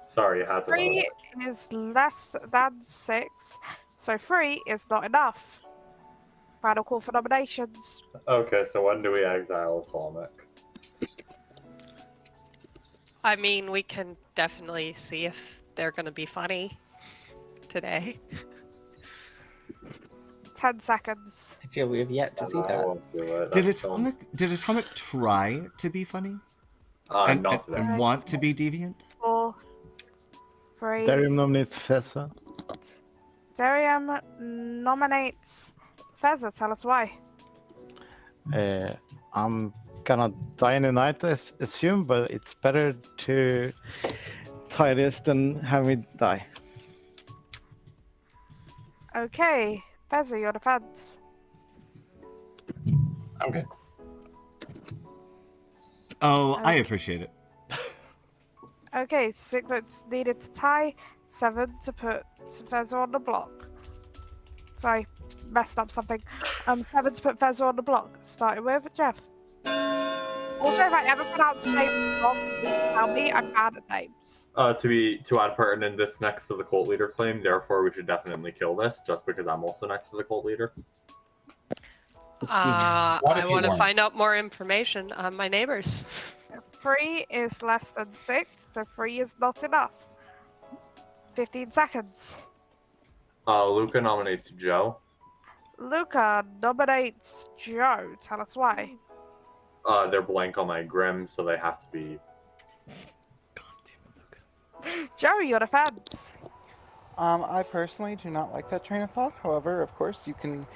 [SPEAKER 4] Sorry, it has a
[SPEAKER 3] 3 is less than 6, so 3 is not enough. Final call for nominations.
[SPEAKER 4] Okay, so when do we exile Atomic?
[SPEAKER 8] I mean, we can definitely see if they're gonna be funny today.
[SPEAKER 3] 10 seconds.
[SPEAKER 5] I feel we have yet to see
[SPEAKER 4] I
[SPEAKER 5] that.
[SPEAKER 4] won't do it.
[SPEAKER 1] Did
[SPEAKER 4] That's
[SPEAKER 1] Atomic try to be funny?
[SPEAKER 4] not today.
[SPEAKER 1] And want to be deviant?
[SPEAKER 3] 4, 3.
[SPEAKER 9] Darium nominates Fezza.
[SPEAKER 3] Darium nominates Fezza. Tell us why.
[SPEAKER 9] I'm gonna die in the night, I assume, but it's better to tie this than have me die.
[SPEAKER 3] Okay, Fezza, your defense.
[SPEAKER 11] I'm good.
[SPEAKER 1] Oh, I appreciate it.
[SPEAKER 3] Okay, 6 votes needed to tie, 7 to put Fezza on the block. Sorry, messed up something. 7 to put Fezza on the block. Starting with Jeff. Also, if I ever pronounce names wrong, please tell me. I'm bad at names.
[SPEAKER 4] To add pertinence next to the cult leader claim, therefore we should definitely kill this, just because I'm also next to the cult leader.
[SPEAKER 8] I
[SPEAKER 11] What if you
[SPEAKER 8] want to
[SPEAKER 11] weren't?
[SPEAKER 8] find out more information on my neighbors.
[SPEAKER 3] 3 is less than 6, so 3 is not enough. 15 seconds.
[SPEAKER 4] Luca nominates Joe.
[SPEAKER 3] Luca nominates Joe. Tell us why.
[SPEAKER 4] They're blank on my Grim, so they have to be.
[SPEAKER 3] Joe, your defense.
[SPEAKER 7] I personally do not like that train of thought. However, of course, you can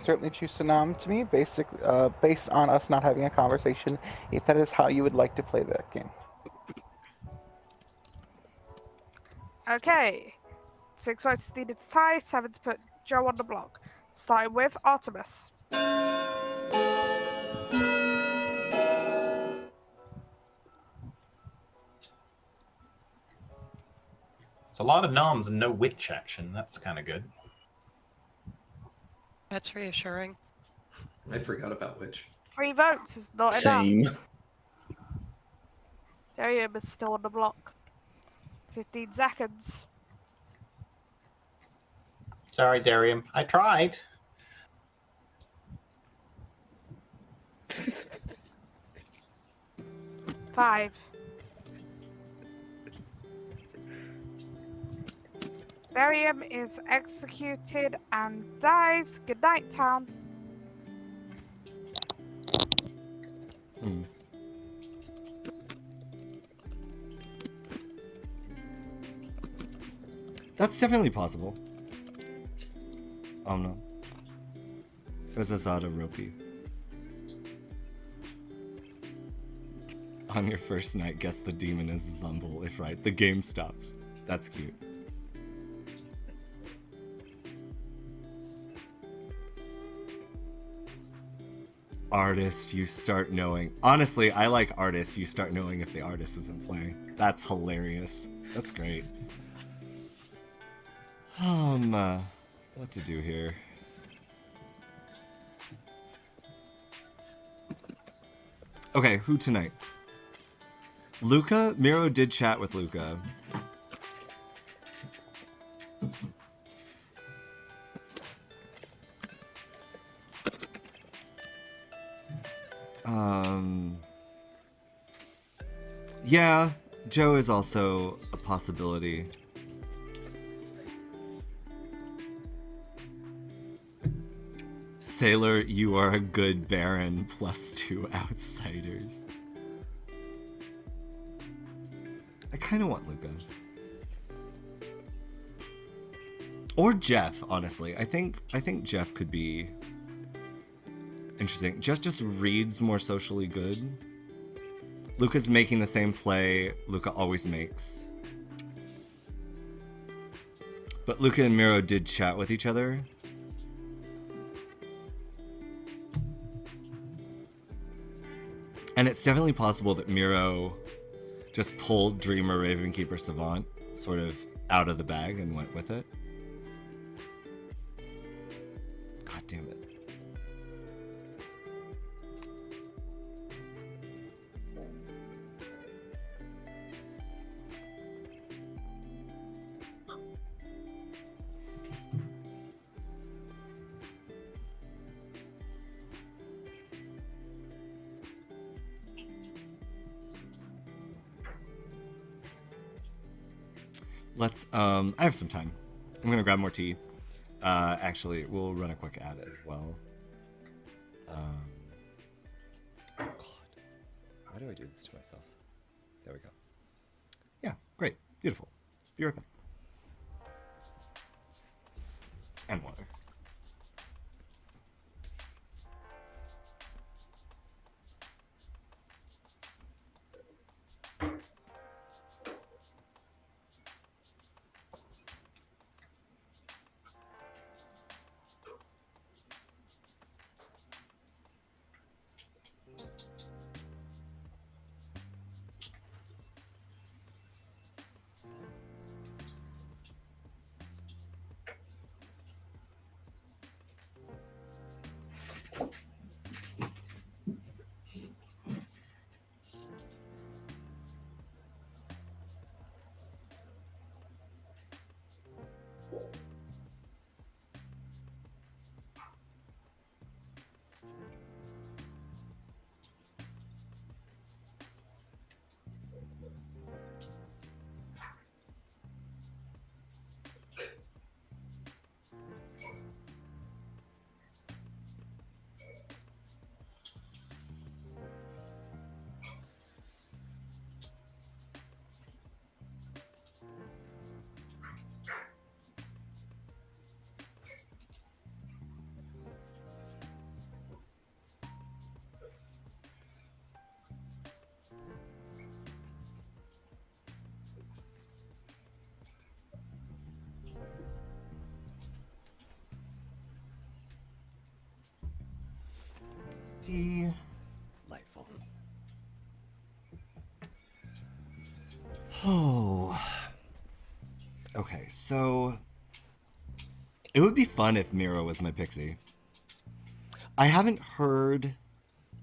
[SPEAKER 7] certainly choose to nom to me, basically based on us not having a conversation, if that is how you would like to play that game.
[SPEAKER 3] Okay. 6 votes needed to tie, 7 to put Joe on the block. Starting with Artemis.
[SPEAKER 11] It's a lot of noms and no witch action. That's kind of good.
[SPEAKER 8] That's reassuring.
[SPEAKER 10] I forgot about witch.
[SPEAKER 3] 3 votes is not enough.
[SPEAKER 2] Same.
[SPEAKER 3] Darium is still on the block. 15 seconds.
[SPEAKER 11] Sorry, Darium. I tried.
[SPEAKER 3] Five. Darium is executed and dies. Good night, town.
[SPEAKER 1] That's definitely possible. Oh no. Fezazada Ropi. On your first night, guess the demon is the Zumble. If right, the game stops. That's cute. Artist, you start knowing. Honestly, I like artist, you start knowing if the artist isn't playing. That's hilarious. That's great. What to do here? Okay, who tonight? Luca? Miro did chat with Luca. Yeah, Joe is also a possibility. Sailor, you are a good Baron, +2 outsiders. I kind of want Luca. Or Jeff, honestly. I think Jeff could be interesting. Jeff just reads more socially good. Luca's making the same play Luca always makes. But Luca and Miro did chat with each other. And it's definitely possible that Miro just pulled Dreamer, Ravenkeeper, Savant sort of out of the bag and went with it. God damn it. Let's, I have some time. I'm gonna grab more tea. Actually, we'll run a quick ad as well. Oh God. Why do I do this to myself? There we go. Yeah, great. Beautiful. Be right back. And water. Delightful. Oh. Okay, so it would be fun if Miro was my Pixie. I haven't heard.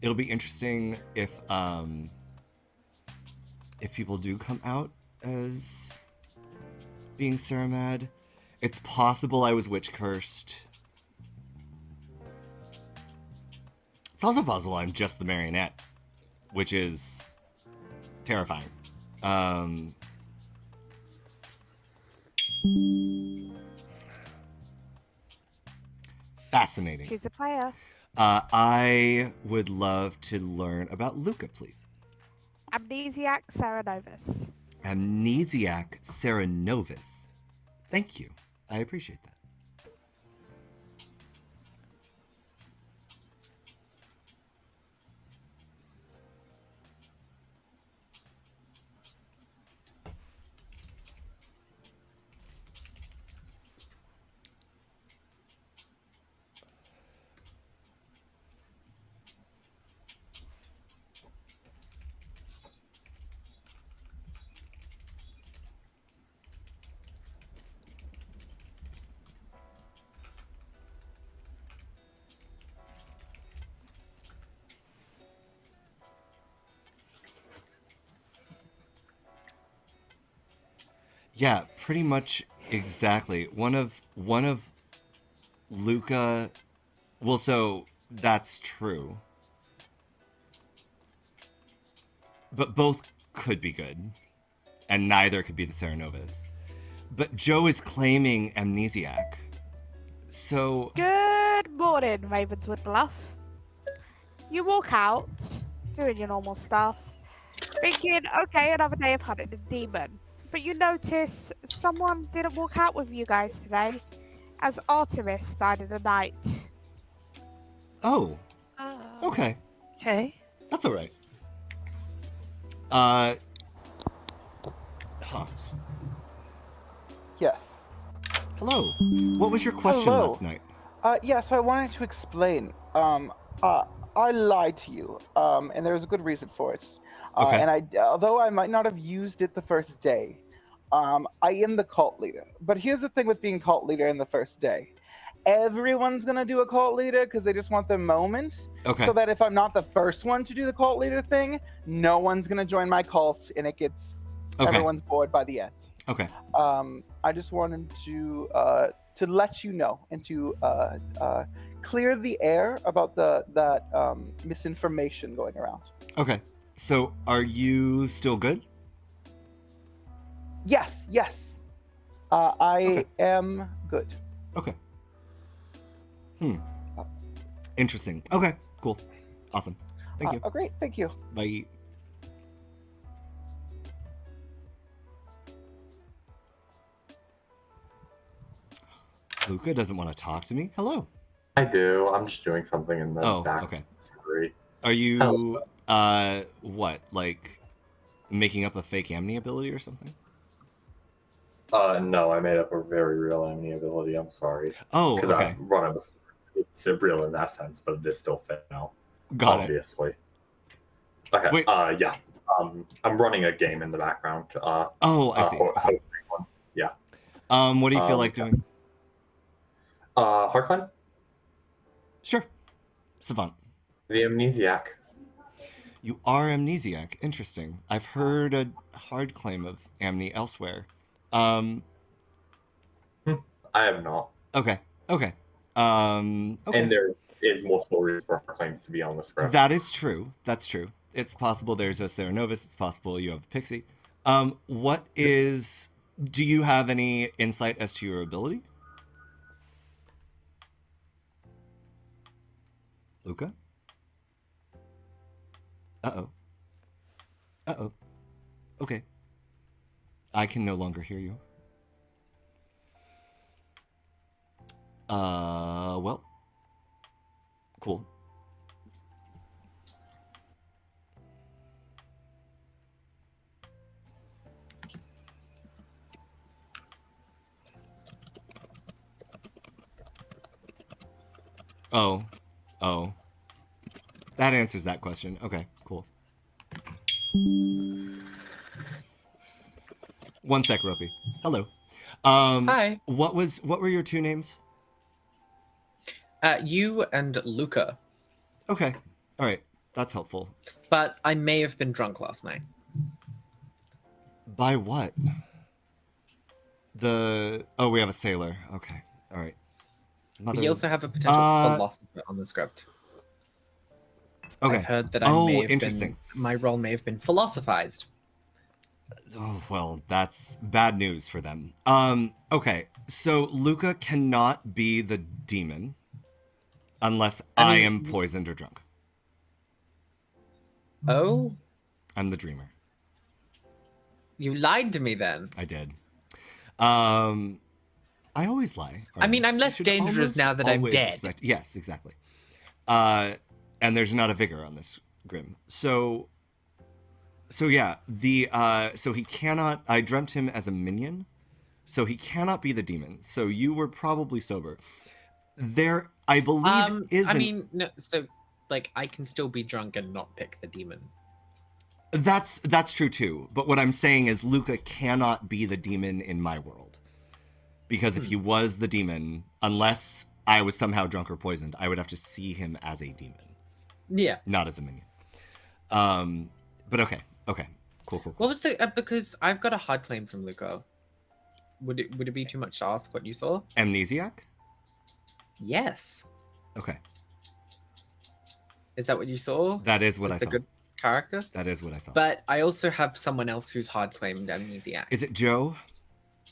[SPEAKER 1] It'll be interesting if people do come out as being Ceramad. It's possible I was witch cursed. It's also possible I'm just the marionette, which is terrifying. Fascinating.
[SPEAKER 3] Choose a player.
[SPEAKER 1] I would love to learn about Luca, please.
[SPEAKER 3] Amnesiac Cerenovus.
[SPEAKER 1] Amnesiac Cerenovus. Thank you. I appreciate that. Yeah, pretty much exactly. One of Luca. Well, so that's true. But both could be good, and neither could be the Cerenovus. But Joe is claiming Amnesiac. So
[SPEAKER 3] Good morning, Ravenswood Bluff. You walk out, doing your normal stuff, thinking, okay, another day of hunting the demon. But you notice someone didn't walk out with you guys today, as Artemis died in the night.
[SPEAKER 1] Oh. Okay.
[SPEAKER 8] Okay.
[SPEAKER 1] That's all right. Huh.
[SPEAKER 7] Yes.
[SPEAKER 1] Hello. What was your question
[SPEAKER 7] Hello.
[SPEAKER 1] last night?
[SPEAKER 7] Yeah, so I wanted to explain. I lied to you, and there was a good reason for it.
[SPEAKER 1] Okay.
[SPEAKER 7] And although I might not have used it the first day, I am the cult leader. But here's the thing with being cult leader in the first day. Everyone's gonna do a cult leader because they just want their moment.
[SPEAKER 1] Okay.
[SPEAKER 7] So that if I'm not the first one to do the cult leader thing, no one's gonna join my cult, and it gets everyone's bored by the end.
[SPEAKER 1] Okay.
[SPEAKER 7] I just wanted to let you know and to clear the air about that misinformation going around.
[SPEAKER 1] Okay. So, are you still good?
[SPEAKER 7] Yes. I am good.
[SPEAKER 1] Okay. Interesting. Okay. Cool. Awesome. Thank you.
[SPEAKER 7] Oh, great. Thank you.
[SPEAKER 1] Bye. Luca doesn't want to talk to me. Hello.
[SPEAKER 4] I do. I'm just doing something in the back.
[SPEAKER 1] Okay.
[SPEAKER 4] Sorry.
[SPEAKER 1] Are you what, like making up a fake Amni ability or something?
[SPEAKER 4] No, I made up a very real Amni ability. I'm sorry.
[SPEAKER 1] Oh,
[SPEAKER 4] because
[SPEAKER 1] okay.
[SPEAKER 4] I've run it before. It's real in that sense, but it is still fake now.
[SPEAKER 1] Got it.
[SPEAKER 4] Obviously. Okay.
[SPEAKER 1] Wait.
[SPEAKER 4] Yeah. I'm running a game in the background.
[SPEAKER 1] Oh, I see.
[SPEAKER 4] Hosting one. Yeah.
[SPEAKER 1] What do you feel like doing?
[SPEAKER 4] Heartland?
[SPEAKER 1] Sure. Savant.
[SPEAKER 4] The Amnesiac.
[SPEAKER 1] You are Amnesiac. Interesting. I've heard a hard claim of Amni elsewhere.
[SPEAKER 4] I have not.
[SPEAKER 1] Okay. Okay. Okay.
[SPEAKER 4] And there is multiple reasons for our claims to be on the script.
[SPEAKER 1] That is true. That's true. It's possible there's a Cerenovus. It's possible you have a Pixie. What is... Do you have any insight as to your ability? Luca? Uh-oh. Uh-oh. Okay. I can no longer hear you. Well. Cool. Oh. That answers that question. Okay, cool. 1 sec, Ropey. Hello.
[SPEAKER 5] Hi.
[SPEAKER 1] What were your 2 names?
[SPEAKER 5] You and Luca.
[SPEAKER 1] Okay. All right. That's helpful.
[SPEAKER 5] But I may have been drunk last night.
[SPEAKER 1] By what? We have a sailor. Okay. All right.
[SPEAKER 5] We also have a potential philosopher on the script.
[SPEAKER 1] Okay.
[SPEAKER 5] I've heard that I may have
[SPEAKER 1] interesting.
[SPEAKER 5] My role may have been philosophized.
[SPEAKER 1] Oh, well, that's bad news for them. Okay. So Luca cannot be the demon unless I am poisoned or drunk.
[SPEAKER 5] Oh?
[SPEAKER 1] I'm the dreamer.
[SPEAKER 5] You lied to me then.
[SPEAKER 1] I did. I always lie.
[SPEAKER 5] I mean, I'm less dangerous now that I'm dead.
[SPEAKER 1] Yes, exactly. And there's not a vigor on this Grim. So yeah, so he cannot. I dreamt him as a minion, so he cannot be the demon. So you were probably sober. There, I believe, is.
[SPEAKER 5] I mean, no. So, like, I can still be drunk and not pick the demon.
[SPEAKER 1] That's true too. But what I'm saying is, Luca cannot be the demon in my world, because if he was the demon, unless I was somehow drunk or poisoned, I would have to see him as a demon.
[SPEAKER 5] Yeah.
[SPEAKER 1] Not as a minion. But okay. Cool.
[SPEAKER 5] What was the because I've got a hard claim from Luca. Would it be too much to ask what you saw?
[SPEAKER 1] Amnesiac?
[SPEAKER 5] Yes.
[SPEAKER 1] Okay.
[SPEAKER 5] Is that what you saw?
[SPEAKER 1] That is what I saw.
[SPEAKER 5] The good character?
[SPEAKER 1] That is what I saw.
[SPEAKER 5] But I also have someone else who's hard claimed Amnesiac.
[SPEAKER 1] Is it Joe?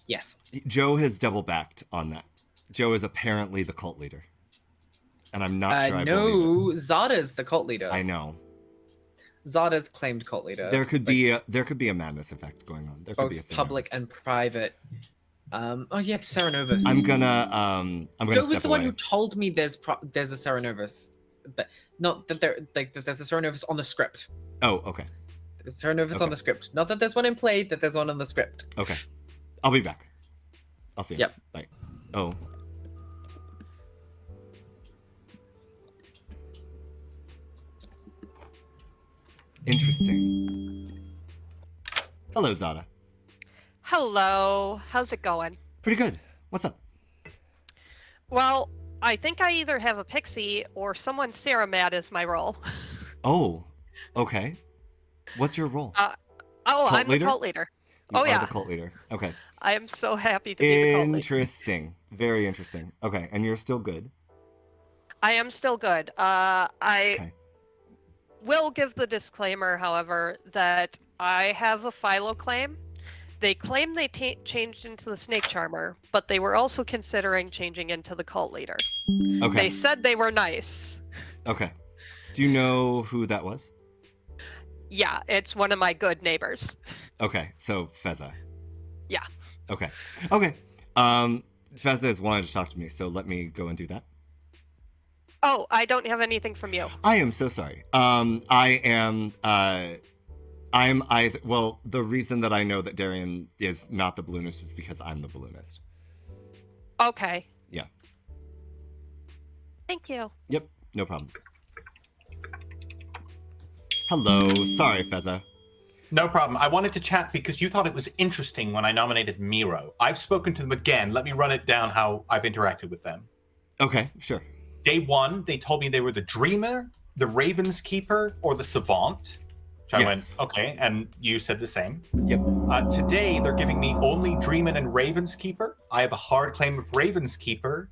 [SPEAKER 5] Yes.
[SPEAKER 1] Joe has double backed on that. Joe is apparently the cult leader. And I'm not sure I believe it.
[SPEAKER 5] Zada's the cult leader.
[SPEAKER 1] I know.
[SPEAKER 5] Zada's claimed cult leader.
[SPEAKER 1] There could be a madness effect going on. There could be a
[SPEAKER 5] public and private. Oh yeah, Cerenovus.
[SPEAKER 1] I'm gonna
[SPEAKER 5] Joe was the one who told me there's a Cerenovus, but not that that there's a Cerenovus on the script.
[SPEAKER 1] Oh, okay.
[SPEAKER 5] There's a Cerenovus on the script. Not that there's one in play. That there's one on the script.
[SPEAKER 1] Okay, I'll be back. I'll see you.
[SPEAKER 5] Yep.
[SPEAKER 1] Bye. Oh. Interesting. Hello, Zada.
[SPEAKER 8] Hello. How's it going?
[SPEAKER 1] Pretty good. What's up?
[SPEAKER 8] Well, I think I either have a Pixie or someone Sarah mad as my role.
[SPEAKER 1] Oh, okay. What's your role?
[SPEAKER 8] I'm the cult leader.
[SPEAKER 1] You are the cult leader. Okay.
[SPEAKER 8] I am so happy to be the cult leader.
[SPEAKER 1] Interesting. Very interesting. Okay, and you're still good?
[SPEAKER 8] I am still good. I will give the disclaimer, however, that I have a Philo claim. They claim they changed into the Snake Charmer, but they were also considering changing into the cult leader.
[SPEAKER 1] Okay.
[SPEAKER 8] They said they were nice.
[SPEAKER 1] Okay. Do you know who that was?
[SPEAKER 8] Yeah, it's one of my good neighbors.
[SPEAKER 1] Okay, so Fezza.
[SPEAKER 8] Yeah.
[SPEAKER 1] Okay. Fezza has wanted to talk to me, so let me go and do that.
[SPEAKER 8] Oh, I don't have anything from you.
[SPEAKER 1] I am so sorry. Well, the reason that I know that Darian is not the balloonist is because I'm the balloonist.
[SPEAKER 8] Okay.
[SPEAKER 1] Yeah.
[SPEAKER 8] Thank you.
[SPEAKER 1] Yep, no problem. Hello. Sorry, Fezza.
[SPEAKER 11] No problem. I wanted to chat because you thought it was interesting when I nominated Miro. I've spoken to them again. Let me run it down how I've interacted with them.
[SPEAKER 1] Okay, sure.
[SPEAKER 11] Day one, they told me they were the Dreamer, the Raven's Keeper, or the Savant. Which I went, okay, and you said the same.
[SPEAKER 1] Yep.
[SPEAKER 11] Today, they're giving me only Dreamer and Raven's Keeper. I have a hard claim of Raven's Keeper,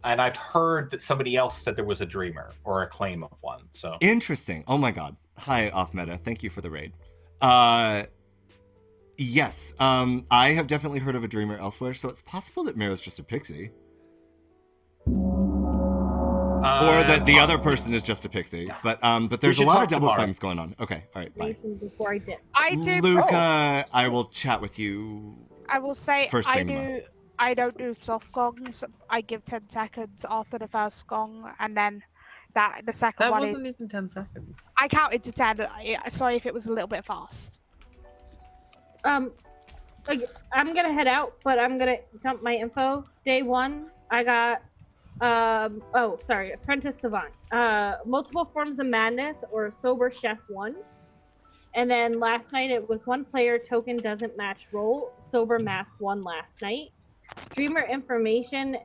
[SPEAKER 11] and I've heard that somebody else said there was a Dreamer, or a claim of one. So
[SPEAKER 1] Interesting. Oh my god. Hi, Off Meta. Thank you for the raid. Yes. I have definitely heard of a Dreamer elsewhere, so it's possible that Miro's just a pixie. Or that the other person is just a pixie. But there's a lot of double claims going on. Okay, all right, bye.
[SPEAKER 6] Before I dip.
[SPEAKER 3] I do.
[SPEAKER 1] Luca, I will chat with you.
[SPEAKER 3] I will say
[SPEAKER 1] First
[SPEAKER 3] I
[SPEAKER 1] thing
[SPEAKER 3] do.
[SPEAKER 1] tomorrow.
[SPEAKER 3] I don't do soft gongs. I give 10 seconds after the first gong, and then the second
[SPEAKER 5] That
[SPEAKER 3] one
[SPEAKER 5] wasn't
[SPEAKER 3] is.
[SPEAKER 5] even 10 seconds.
[SPEAKER 3] I counted to 10. Sorry if it was a little bit fast.
[SPEAKER 6] Like, I'm gonna head out, but I'm gonna dump my info. Day one, I got Apprentice Savant. Multiple Forms of Madness or Sober Chef 1. And then last night it was 1 player token doesn't match roll. Sober Math 1 last night. Dreamer information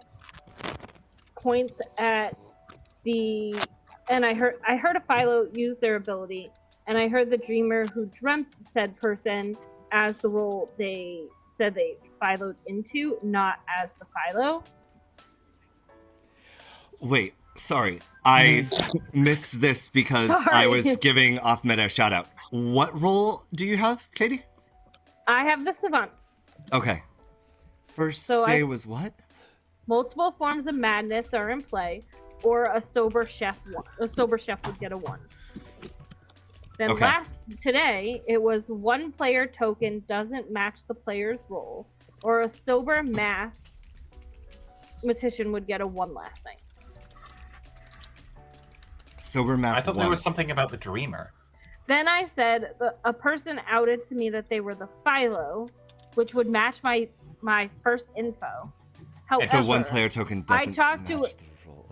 [SPEAKER 6] points at and I heard a Philo use their ability, and I heard the dreamer who dreamt said person as the role they said they Philoed into, not as the Philo.
[SPEAKER 1] Wait, sorry. I missed this because I was giving Off Meta a shout out. What role do you have, Katie?
[SPEAKER 6] I have the Savant.
[SPEAKER 1] Okay. First day was what?
[SPEAKER 6] Multiple Forms of Madness are in play, or a Sober Chef 1. A Sober Chef would get a 1. Then today, it was 1 player token doesn't match the player's role, or a Sober Mathematician would get a 1 last night.
[SPEAKER 1] Sober Math.
[SPEAKER 11] I thought there was something about the dreamer.
[SPEAKER 6] Then I said a person outed to me that they were the Philo, which would match my first info. However,
[SPEAKER 1] so 1 player token doesn't match the role.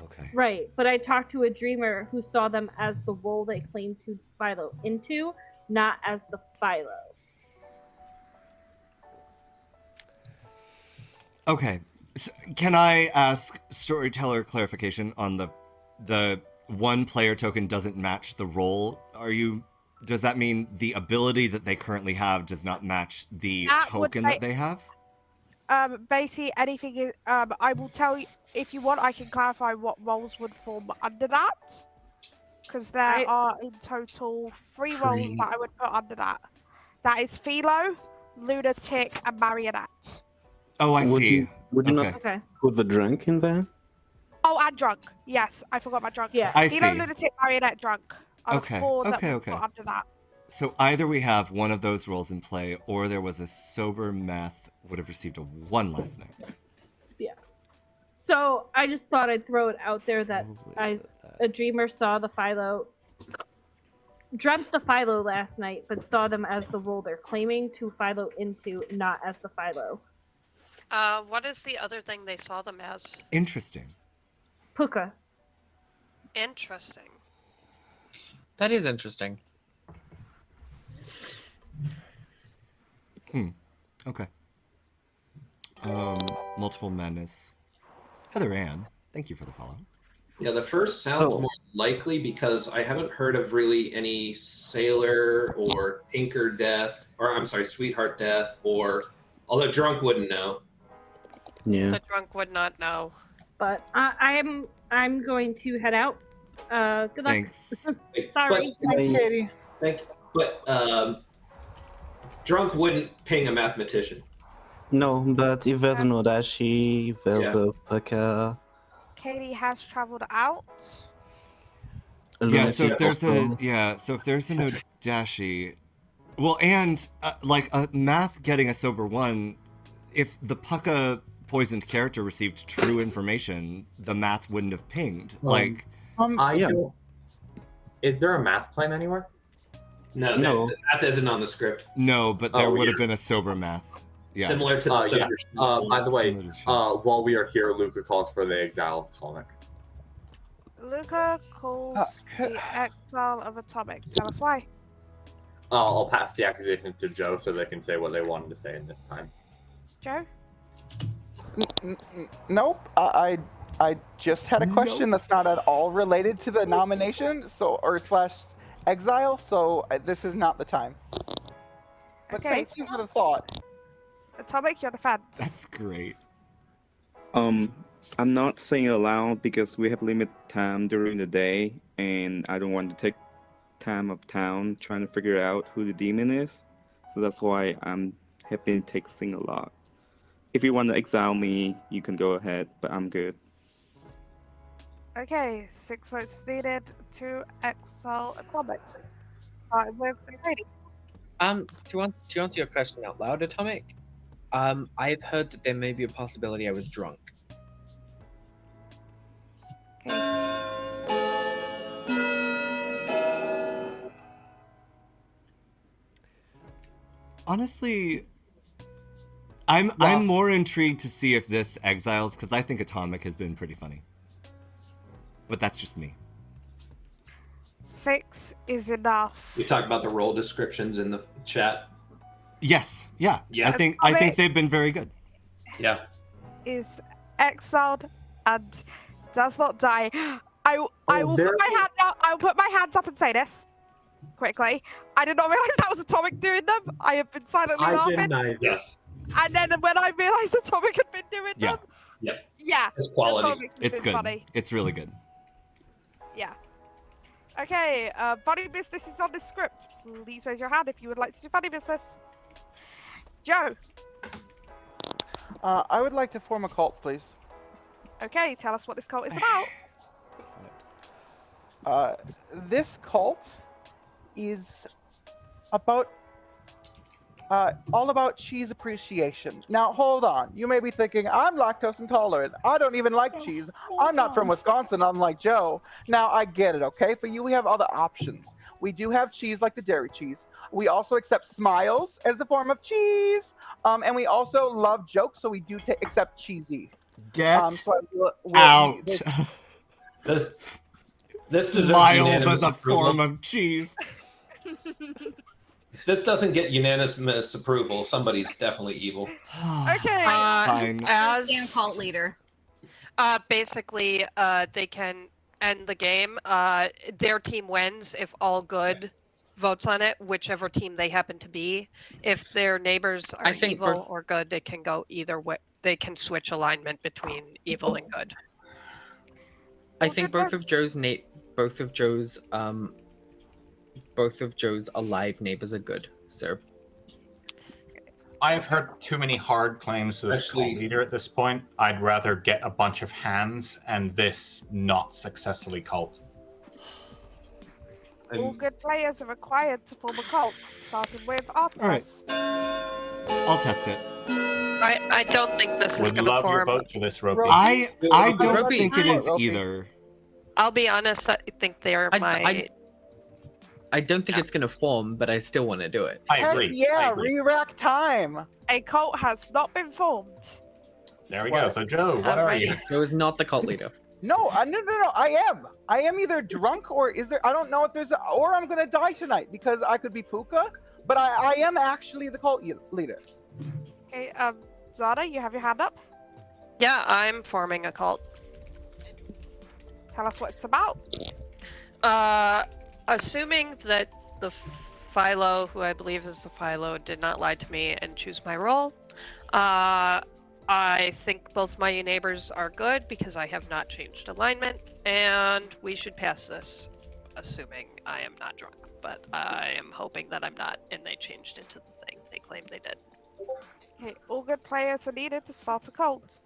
[SPEAKER 1] Okay.
[SPEAKER 6] Right, but I talked to a dreamer who saw them as the role they claimed to Philo into, not as the Philo.
[SPEAKER 1] Okay. So can I ask storyteller clarification on the 1 player token doesn't match the role? Does that mean the ability that they currently have does not match the token that they have?
[SPEAKER 3] Basically, anything is. I will tell you if you want. I can clarify what roles would form under that, because there are in total 3 roles that I would put under that. That is Philo, Lunatic, and Marionette.
[SPEAKER 1] Oh, I see.
[SPEAKER 2] Would you not put the drunk in there?
[SPEAKER 3] Oh, and drunk. Yes, I forgot about drunk.
[SPEAKER 6] Yeah,
[SPEAKER 1] I
[SPEAKER 3] Philo,
[SPEAKER 1] see.
[SPEAKER 3] Lunatic, Marionette, drunk.
[SPEAKER 1] Okay.
[SPEAKER 3] Okay. Put under that.
[SPEAKER 1] So either we have one of those roles in play, or there was a Sober Math would have received a 1 last night.
[SPEAKER 6] Yeah. So I just thought I'd throw it out there that a dreamer saw the Philo, dreamt the Philo last night, but saw them as the role they're claiming to Philo into, not as the Philo.
[SPEAKER 8] What is the other thing they saw them as?
[SPEAKER 1] Interesting.
[SPEAKER 6] Puka.
[SPEAKER 8] Interesting.
[SPEAKER 5] That is interesting.
[SPEAKER 1] Okay. Multiple Madness. Heather Ann, thank you for the follow.
[SPEAKER 10] Yeah, the first sounds more likely because I haven't heard of really any Sailor or Tinker Death, or I'm sorry, Sweetheart Death, or although Drunk wouldn't know.
[SPEAKER 2] Yeah.
[SPEAKER 8] The Drunk would not know.
[SPEAKER 6] But I'm going to head out. Good luck.
[SPEAKER 1] Thanks.
[SPEAKER 6] Sorry.
[SPEAKER 7] Thanks, Katie.
[SPEAKER 10] But Drunk wouldn't ping a mathematician.
[SPEAKER 2] No, but if there's no Dashi, there's a Puka.
[SPEAKER 3] Katie has traveled out.
[SPEAKER 1] Yeah, so if there's a no Dashi, well, and like a Math getting a Sober 1, if the Puka poisoned character received true information, the Math wouldn't have pinged.
[SPEAKER 4] Is there a Math plan anywhere?
[SPEAKER 10] No, the Math isn't on the script.
[SPEAKER 1] No, but there would have been a Sober Math. Yeah.
[SPEAKER 10] Similar to the
[SPEAKER 4] yes. By the way, while we are here, Luca calls for the exile of Atomic.
[SPEAKER 3] Luca calls the exile of Atomic. Tell us why.
[SPEAKER 4] I'll pass the accusation to Joe so they can say what they wanted to say in this time.
[SPEAKER 3] Joe?
[SPEAKER 7] Nope. I just had a question that's not at all related to the nomination, / exile. So this is not the time. But thank you for the thought.
[SPEAKER 3] Atomic, your defense.
[SPEAKER 1] That's great.
[SPEAKER 12] I'm not saying aloud because we have limited time during the day, and I don't want to take time of town trying to figure out who the demon is. So that's why I'm happy to take sing a lot. If you want to exile me, you can go ahead, but I'm good.
[SPEAKER 3] Okay, 6 votes needed to exile Atomic. Starting with Katie.
[SPEAKER 5] To answer your question out loud, Atomic, I've heard that there may be a possibility I was drunk.
[SPEAKER 1] Honestly, I'm more intrigued to see if this exiles, because I think Atomic has been pretty funny. but that's just me.
[SPEAKER 3] 6 is enough.
[SPEAKER 10] We talked about the role descriptions in the chat.
[SPEAKER 1] Yes, yeah.
[SPEAKER 10] Yeah.
[SPEAKER 1] I think they've been very good.
[SPEAKER 10] Yeah.
[SPEAKER 3] Is exiled and does not die. I will put my hand out. I will put my hands up and say this quickly. I did not realize that was Atomic doing them. I have been silently laughing.
[SPEAKER 10] Yes.
[SPEAKER 3] And then when I realized Atomic had been doing them,
[SPEAKER 10] Yep.
[SPEAKER 3] yeah,
[SPEAKER 10] It's quality.
[SPEAKER 3] Atomic has
[SPEAKER 1] It's
[SPEAKER 3] been
[SPEAKER 1] good.
[SPEAKER 3] funny.
[SPEAKER 1] It's really good.
[SPEAKER 3] Yeah. Okay, funny business is on this script. Please raise your hand if you would like to do funny business. Joe.
[SPEAKER 7] I would like to form a cult, please.
[SPEAKER 3] Okay, tell us what this cult is about.
[SPEAKER 7] This cult is about all about cheese appreciation. Now, hold on. You may be thinking, I'm lactose intolerant. I don't even like cheese. I'm not from Wisconsin, unlike Joe. Now, I get it, okay? For you, we have other options. We do have cheese like the dairy cheese. We also accept smiles as a form of cheese. And we also love jokes, so we do accept cheesy.
[SPEAKER 1] Get
[SPEAKER 7] so
[SPEAKER 1] out.
[SPEAKER 10] This deserves
[SPEAKER 1] Smiles
[SPEAKER 10] unanimous
[SPEAKER 1] as a
[SPEAKER 10] approval.
[SPEAKER 1] form of cheese.
[SPEAKER 10] This doesn't get unanimous approval. Somebody's definitely evil.
[SPEAKER 3] Okay.
[SPEAKER 1] Fine.
[SPEAKER 8] As
[SPEAKER 13] Stand cult leader.
[SPEAKER 8] basically, they can end the game. Their team wins if all good votes on it, whichever team they happen to be. If their neighbors are evil or good, they can go either way. They can switch alignment between evil and good.
[SPEAKER 5] I think both of Joe's alive neighbors are good, so
[SPEAKER 11] I have heard too many hard claims of cult leader at this point. I'd rather get a bunch of hands and this not successfully cult.
[SPEAKER 3] All good players are required to form a cult, starting with Artemis.
[SPEAKER 1] I'll test it.
[SPEAKER 8] I don't think this is
[SPEAKER 11] Would
[SPEAKER 8] going to
[SPEAKER 11] love your
[SPEAKER 8] form.
[SPEAKER 11] vote for this, Ropey.
[SPEAKER 1] I don't
[SPEAKER 5] Ropey.
[SPEAKER 1] think it is either.
[SPEAKER 8] I'll be honest. I think they're
[SPEAKER 5] I don't think it's going to form, but I still want to do it.
[SPEAKER 11] I
[SPEAKER 7] Heck
[SPEAKER 11] agree.
[SPEAKER 7] yeah,
[SPEAKER 11] I agree.
[SPEAKER 7] re-rack time.
[SPEAKER 3] A cult has not been formed.
[SPEAKER 11] There we go. So Joe, what are you?
[SPEAKER 5] Joe is not the cult leader.
[SPEAKER 7] No, no. I am. I am either drunk or is there? I don't know if there's. Or I'm gonna die tonight because I could be Puka. But I am actually the cult leader.
[SPEAKER 3] Okay, Zada, you have your hand up.
[SPEAKER 8] Yeah, I'm forming a cult.
[SPEAKER 3] Tell us what it's about.
[SPEAKER 8] Assuming that the Philo, who I believe is the Philo, did not lie to me and choose my role, I think both my neighbors are good because I have not changed alignment, and we should pass this, assuming I am not drunk. But I am hoping that I'm not, and they changed into the thing they claimed they did.
[SPEAKER 3] Okay, all good players are needed to start a cult.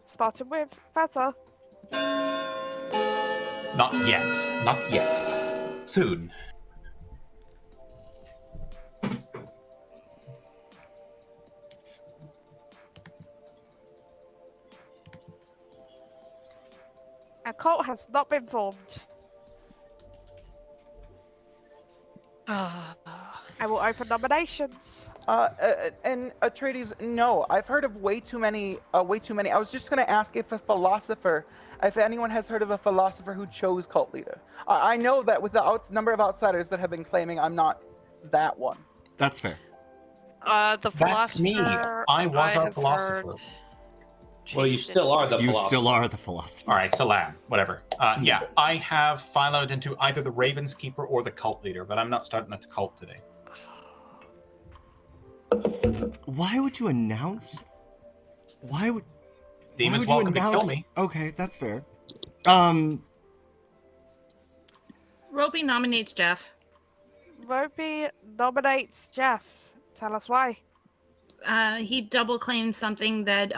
[SPEAKER 3] Starting with Feta.
[SPEAKER 11] Not yet. Not yet. Soon.
[SPEAKER 3] A cult has not been formed. I will open nominations.
[SPEAKER 7] And Atreides, no, I've heard of way too many. I was just gonna ask if anyone has heard of a philosopher who chose cult leader. I know that with the number of outsiders that have been claiming I'm not that one.
[SPEAKER 1] That's fair.
[SPEAKER 8] The philosopher.
[SPEAKER 11] That's me. I was our
[SPEAKER 8] have
[SPEAKER 11] philosopher.
[SPEAKER 8] heard
[SPEAKER 10] Well, you still are the
[SPEAKER 1] You
[SPEAKER 10] philosopher.
[SPEAKER 1] still are the philosopher.
[SPEAKER 11] All right, Salam, whatever. Yeah, I have filoed into either the Ravens Keeper or the cult leader, but I'm not starting at the cult today.
[SPEAKER 1] Why would you announce? Why would
[SPEAKER 11] Demons
[SPEAKER 1] you
[SPEAKER 11] welcome to kill
[SPEAKER 1] announce?
[SPEAKER 11] me.
[SPEAKER 1] Okay, that's fair.
[SPEAKER 13] Ropey nominates Jeff.
[SPEAKER 3] Ropey nominates Jeff. Tell us why.
[SPEAKER 13] He double claimed something that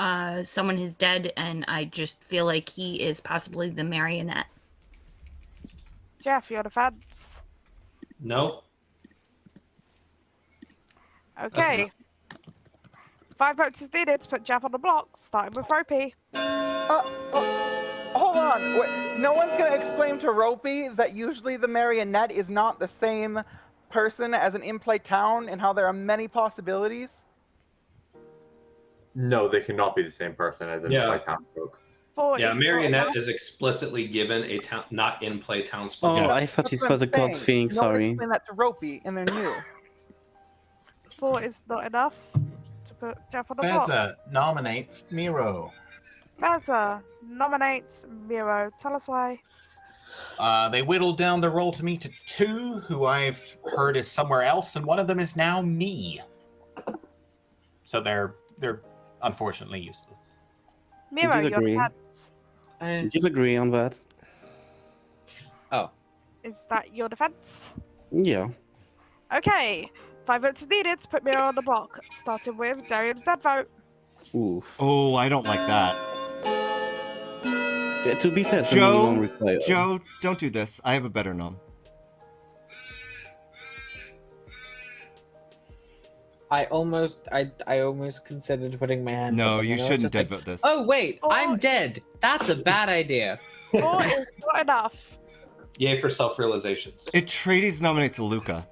[SPEAKER 13] someone is dead, and I just feel like he is possibly the marionette.
[SPEAKER 3] Jeff, your defense.
[SPEAKER 10] No.
[SPEAKER 3] Okay. 5 votes is needed to put Jeff on the block, starting with Ropey.
[SPEAKER 7] Hold on. Wait, no one's gonna explain to Ropey that usually the marionette is not the same person as an in-play town, and how there are many possibilities.
[SPEAKER 4] No, they cannot be the same person as in my townsfolk.
[SPEAKER 3] 4
[SPEAKER 10] Yeah,
[SPEAKER 3] is
[SPEAKER 10] Marionette
[SPEAKER 3] not
[SPEAKER 10] is explicitly given a not in play townsfolk.
[SPEAKER 2] Oh, I thought
[SPEAKER 7] That's
[SPEAKER 2] this
[SPEAKER 7] what
[SPEAKER 2] was a
[SPEAKER 7] I'm
[SPEAKER 2] cult
[SPEAKER 7] saying.
[SPEAKER 2] thing.
[SPEAKER 7] No one
[SPEAKER 2] Sorry.
[SPEAKER 7] explained that to Ropey, and they're new.
[SPEAKER 3] 4 is not enough to put Jeff on the block.
[SPEAKER 11] Beza nominates Miro.
[SPEAKER 3] Beza nominates Miro. Tell us why.
[SPEAKER 11] They whittled down the roll to me to 2, who I've heard is somewhere else, and one of them is now me. So they're unfortunately useless.
[SPEAKER 3] Miro, your
[SPEAKER 2] disagree.
[SPEAKER 3] defense.
[SPEAKER 2] Disagree on that.
[SPEAKER 5] Oh.
[SPEAKER 3] Is that your defense?
[SPEAKER 2] Yeah.
[SPEAKER 3] Okay. 5 votes is needed to put Miro on the block, starting with Darium's dead vote.
[SPEAKER 2] Oof.
[SPEAKER 1] Oh, I don't like that.
[SPEAKER 2] Yeah, to be fair, it's a minimum required.
[SPEAKER 1] Joe, don't do this. I have a better nom.
[SPEAKER 5] I almost considered putting my hand
[SPEAKER 1] No,
[SPEAKER 5] up. and
[SPEAKER 1] you
[SPEAKER 5] then I was
[SPEAKER 1] shouldn't
[SPEAKER 5] just
[SPEAKER 1] dead vote this.
[SPEAKER 5] Oh wait, I'm dead. That's a bad idea.
[SPEAKER 3] 4 is not enough.
[SPEAKER 10] Yay for self-realizations.
[SPEAKER 1] Atreides nominates Luca.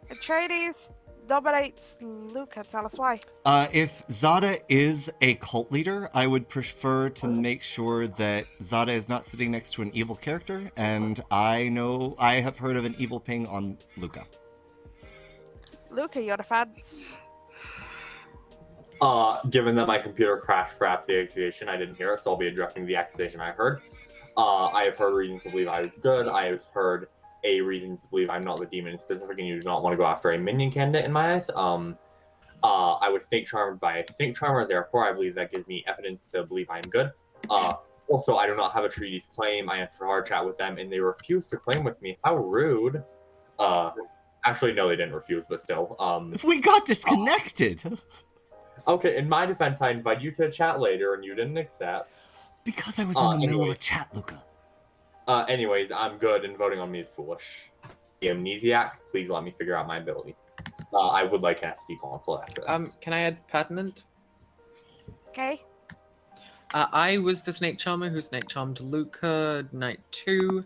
[SPEAKER 3] Atreides nominates Luca. Tell us why.
[SPEAKER 1] If Zada is a cult leader, I would prefer to make sure that Zada is not sitting next to an evil character, and I have heard of an evil ping on Luca.
[SPEAKER 3] Luca, your defense.
[SPEAKER 4] Given that my computer crashed for after the accusation, I didn't hear it, so I'll be addressing the accusation I heard. I have heard reasons to believe I was good. I have heard a reason to believe I'm not the demon in specific, and you do not want to go after a minion candidate in my eyes. I was snake charmed by a snake charmer, therefore I believe that gives me evidence to believe I'm good. Also, I do not have a treaties claim. I entered hard chat with them, and they refused to claim with me. How rude. Actually, no, they didn't refuse, but still.
[SPEAKER 1] We got disconnected!
[SPEAKER 4] Okay, in my defense, I invited you to a chat later, and you didn't accept.
[SPEAKER 1] Because I was in the middle of a chat, Luca.
[SPEAKER 4] Anyways, I'm good, and voting on me is foolish. The Amnesiac, please let me figure out my ability. I would like an SD console after this.
[SPEAKER 5] Can I add pertinent?
[SPEAKER 3] Okay.
[SPEAKER 5] I was the snake charmer who snake charmed Luca night 2.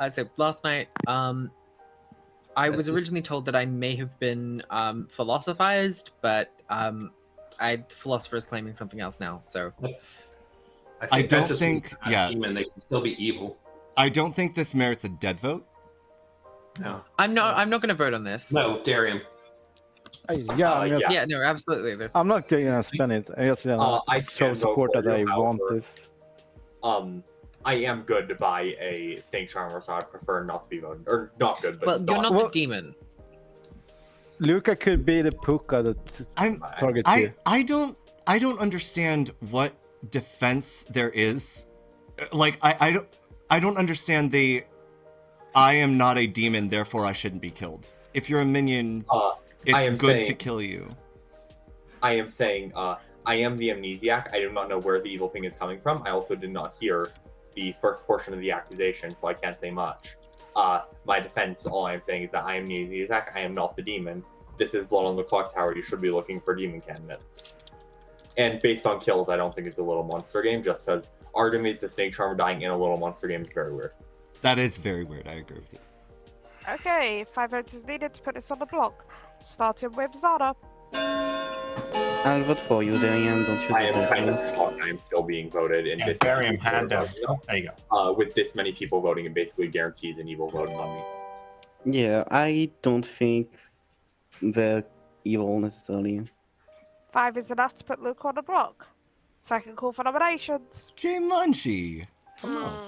[SPEAKER 5] So last night, I was originally told that I may have been philosophized, but Philosopher is claiming something else now, so...
[SPEAKER 1] I don't think, yeah.
[SPEAKER 10] Demon, they can still be evil.
[SPEAKER 1] I don't think this merits a dead vote.
[SPEAKER 10] No.
[SPEAKER 5] I'm not going to vote on this.
[SPEAKER 10] No, Darium.
[SPEAKER 9] Yeah,
[SPEAKER 5] no, absolutely.
[SPEAKER 9] I'm not gonna spend it. I just
[SPEAKER 4] I
[SPEAKER 9] show
[SPEAKER 4] can
[SPEAKER 9] support
[SPEAKER 4] vote for
[SPEAKER 9] that I
[SPEAKER 4] you,
[SPEAKER 9] want
[SPEAKER 4] however.
[SPEAKER 9] this.
[SPEAKER 4] I am good to buy a snake charmer, so I prefer not to be voted. Or not good, but
[SPEAKER 5] Well, you're not the demon.
[SPEAKER 9] Luca could be the puka that targets you.
[SPEAKER 1] I don't understand what defense there is. Like I don't understand the I am not a demon, therefore I shouldn't be killed. If you're a minion, it's good to kill you.
[SPEAKER 4] I am saying I am the Amnesiac. I do not know where the evil ping is coming from. I also did not hear the first portion of the accusation, so I can't say much. My defense, all I am saying is that I am the Amnesiac. I am not the demon. This is Blood on the Clocktower. You should be looking for demon candidates. And based on kills, I don't think it's a little monster game, just because Artemis the Snake Charmer dying in a little monster game is very weird.
[SPEAKER 1] That is very weird. I agree with you.
[SPEAKER 3] Okay, 5 votes is needed to put this on the block, starting with Zada.
[SPEAKER 2] I'll vote for you, Darium. Don't use
[SPEAKER 4] I am
[SPEAKER 2] it.
[SPEAKER 4] kind of shocked I am still being voted in this.
[SPEAKER 11] Darium hand down. There you go.
[SPEAKER 4] With this many people voting, it basically guarantees an evil vote on me.
[SPEAKER 2] Yeah, I don't think they're evil necessarily.
[SPEAKER 3] 5 is enough to put Luke on the block. Second call for nominations.
[SPEAKER 1] Jay Munchie. Hello.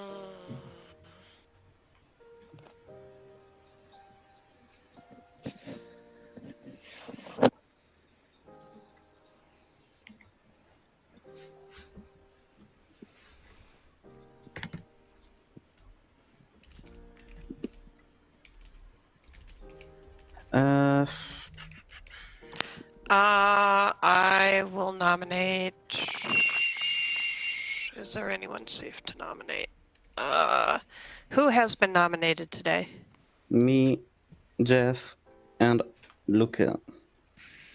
[SPEAKER 8] I will nominate. Is there anyone safe to nominate? Who has been nominated today?
[SPEAKER 2] Me, Jeff, and Luca.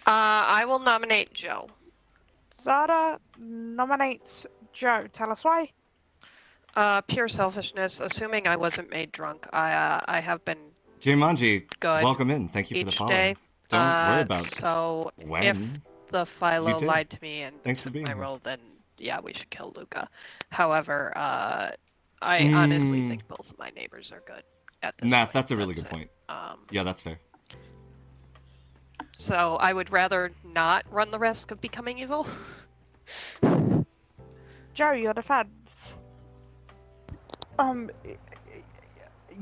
[SPEAKER 8] I will nominate Joe.
[SPEAKER 3] Zada nominates Joe. Tell us why.
[SPEAKER 8] Pure selfishness. Assuming I wasn't made drunk, I have been
[SPEAKER 1] Jay Munchie,
[SPEAKER 8] good.
[SPEAKER 1] welcome in. Thank you for the
[SPEAKER 8] each
[SPEAKER 1] follow.
[SPEAKER 8] day.
[SPEAKER 1] Don't worry about
[SPEAKER 8] So
[SPEAKER 1] when.
[SPEAKER 8] if the Philo
[SPEAKER 1] You did.
[SPEAKER 8] lied to me and
[SPEAKER 1] Thanks for
[SPEAKER 8] took
[SPEAKER 1] being
[SPEAKER 8] my
[SPEAKER 1] here.
[SPEAKER 8] role, then yeah, we should kill Luca. However, I honestly think both of my neighbors are good at this
[SPEAKER 1] Math,
[SPEAKER 8] point.
[SPEAKER 1] that's a really good point. Yeah, that's fair.
[SPEAKER 8] So I would rather not run the risk of becoming evil.
[SPEAKER 3] Joe, your defense.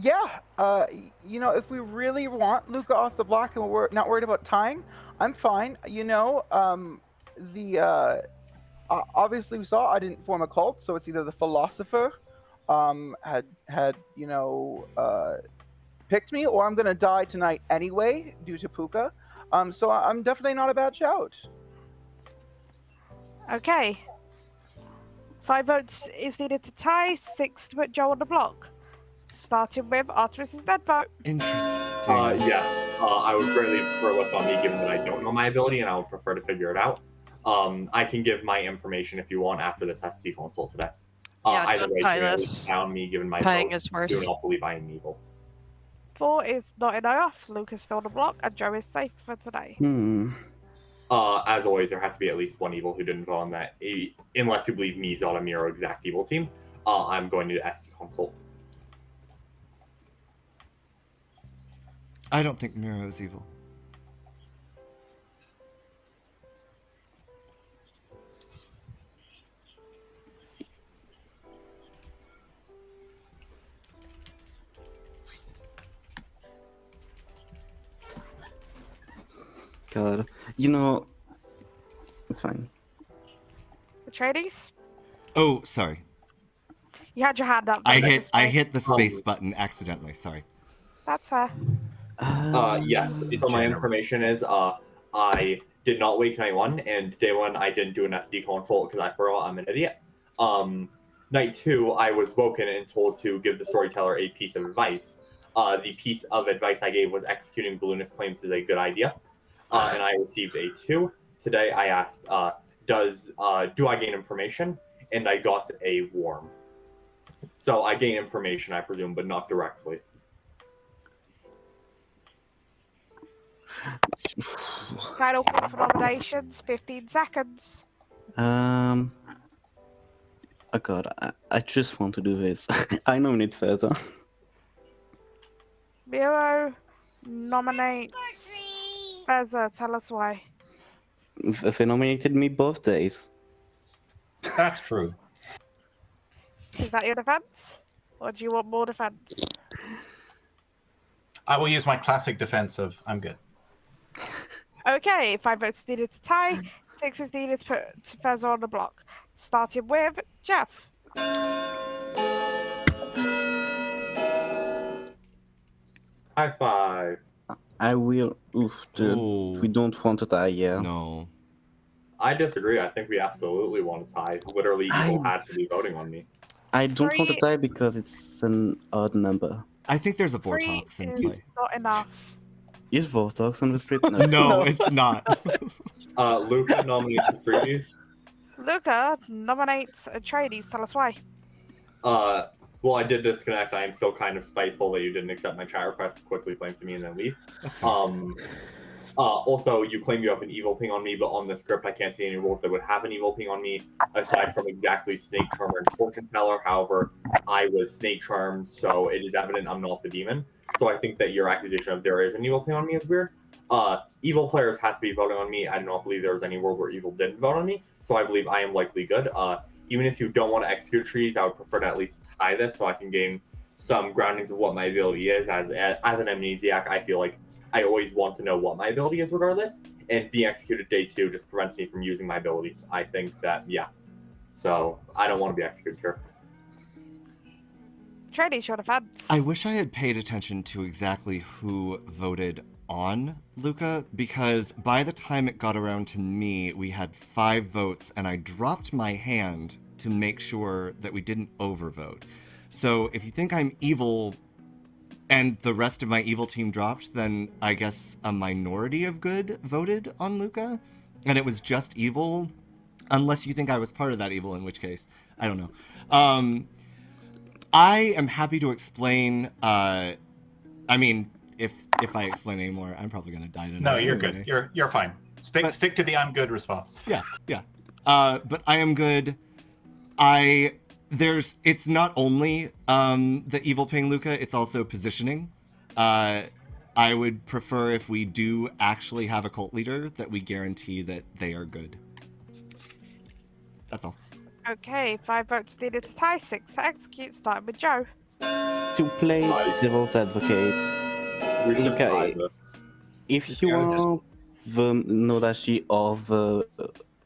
[SPEAKER 7] Yeah. If we really want Luca off the block and we're not worried about tying, I'm fine. Obviously we saw I didn't form a cult, so it's either the philosopher had picked me, or I'm gonna die tonight anyway due to Puka. So I'm definitely not a bad shout.
[SPEAKER 3] Okay. 5 votes is needed to tie, 6 to put Joe on the block. Starting with Artemis's dead vote.
[SPEAKER 1] Interesting.
[SPEAKER 4] Yes. I would greatly prefer what's on me, given that I don't know my ability, and I would prefer to figure it out. I can give my information if you want after this ST consult today.
[SPEAKER 8] Yeah,
[SPEAKER 4] Either
[SPEAKER 8] don't
[SPEAKER 4] way,
[SPEAKER 8] tie
[SPEAKER 4] you can
[SPEAKER 8] this.
[SPEAKER 4] down me, given my
[SPEAKER 8] Tying
[SPEAKER 4] vote.
[SPEAKER 8] is worse.
[SPEAKER 4] Do not believe I am evil.
[SPEAKER 3] 4 is not enough. Luca's still on the block, and Joe is safe for today.
[SPEAKER 4] As always, there has to be at least one evil who didn't vote on that. Unless you believe me, Zod, Miro, exact evil team, I'm going to ST consult.
[SPEAKER 1] I don't think Miro is evil.
[SPEAKER 2] God, it's fine.
[SPEAKER 3] Atreides?
[SPEAKER 1] Oh, sorry.
[SPEAKER 3] You had your hand up.
[SPEAKER 1] I
[SPEAKER 3] but
[SPEAKER 1] hit the space button accidentally. Sorry.
[SPEAKER 3] That's fair.
[SPEAKER 4] Yes. So my information is, I did not wake night 1, and day 1 I didn't do an SD consult because I forgot I'm an idiot. Night 2 I was woken and told to give the storyteller a piece of advice. The piece of advice I gave was executing balloonist claims is a good idea, and I received a 2. Today I asked, do I gain information? And I got a warm. So I gain information, I presume, but not directly.
[SPEAKER 3] Final call for nominations, 15 seconds.
[SPEAKER 2] Oh God, I just want to do this. I nominate further.
[SPEAKER 3] Miro nominates Feza. Tell us why.
[SPEAKER 2] They nominated me both days.
[SPEAKER 11] That's true.
[SPEAKER 3] Is that your defense? Or do you want more defense?
[SPEAKER 11] I will use my classic defense of I'm good.
[SPEAKER 3] Okay, 5 votes needed to tie, 6 is needed to put Feza on the block. Starting with Jeff.
[SPEAKER 4] High five.
[SPEAKER 2] I will. Dude, we don't want to die, yeah.
[SPEAKER 1] No.
[SPEAKER 4] I disagree. I think we absolutely want to tie. Literally, evil had to be voting on me.
[SPEAKER 2] I don't want to die because it's an odd number.
[SPEAKER 1] I think there's a
[SPEAKER 3] 3
[SPEAKER 1] Vortox in
[SPEAKER 3] is
[SPEAKER 1] play.
[SPEAKER 3] not enough.
[SPEAKER 2] Is Vortox on the script?
[SPEAKER 1] No, it's not.
[SPEAKER 4] Luca nominates the previous.
[SPEAKER 3] Luca nominates Atreides. Tell us why.
[SPEAKER 4] Well, I did disconnect. I am still kind of spiteful that you didn't accept my chat request, quickly flame to me, and then leave.
[SPEAKER 1] That's fine.
[SPEAKER 4] Also, you claim you have an evil ping on me, but on the script, I can't see any rules that would have an evil ping on me, aside from exactly Snake Charmer and Fortune Teller. However, I was Snake Charmed, so it is evident I'm not the demon. So I think that your accusation of there is an evil ping on me is weird. Evil players had to be voting on me. I do not believe there was any world where evil didn't vote on me, so I believe I am likely good. Even if you don't want to execute trees, I would prefer to at least tie this so I can gain some groundings of what my ability is. As an amnesiac, I feel like I always want to know what my ability is regardless, and being executed day 2 just prevents me from using my ability. I think that, yeah. So I don't want to be executed here.
[SPEAKER 3] Atreides, your defense.
[SPEAKER 1] I wish I had paid attention to exactly who voted on Luca, because by the time it got around to me, we had 5 votes, and I dropped my hand to make sure that we didn't overvote. So if you think I'm evil and the rest of my evil team dropped, then I guess a minority of good voted on Luca, and it was just evil, unless you think I was part of that evil, in which case, I don't know. I am happy to explain, I mean, if I explain anymore, I'm probably going to die tonight.
[SPEAKER 11] No, you're
[SPEAKER 1] anyway.
[SPEAKER 11] good. You're fine. Stick to the I'm good response.
[SPEAKER 1] Yeah. But I am good. It's not only the evil ping Luca, it's also positioning. I would prefer if we do actually have a cult leader that we guarantee that they are good. That's all.
[SPEAKER 3] Okay, 5 votes needed to tie, 6 to execute, starting with Joe.
[SPEAKER 2] To play devil's advocate,
[SPEAKER 4] We should tie
[SPEAKER 2] Luca,
[SPEAKER 4] this.
[SPEAKER 2] if you are the Nodashi of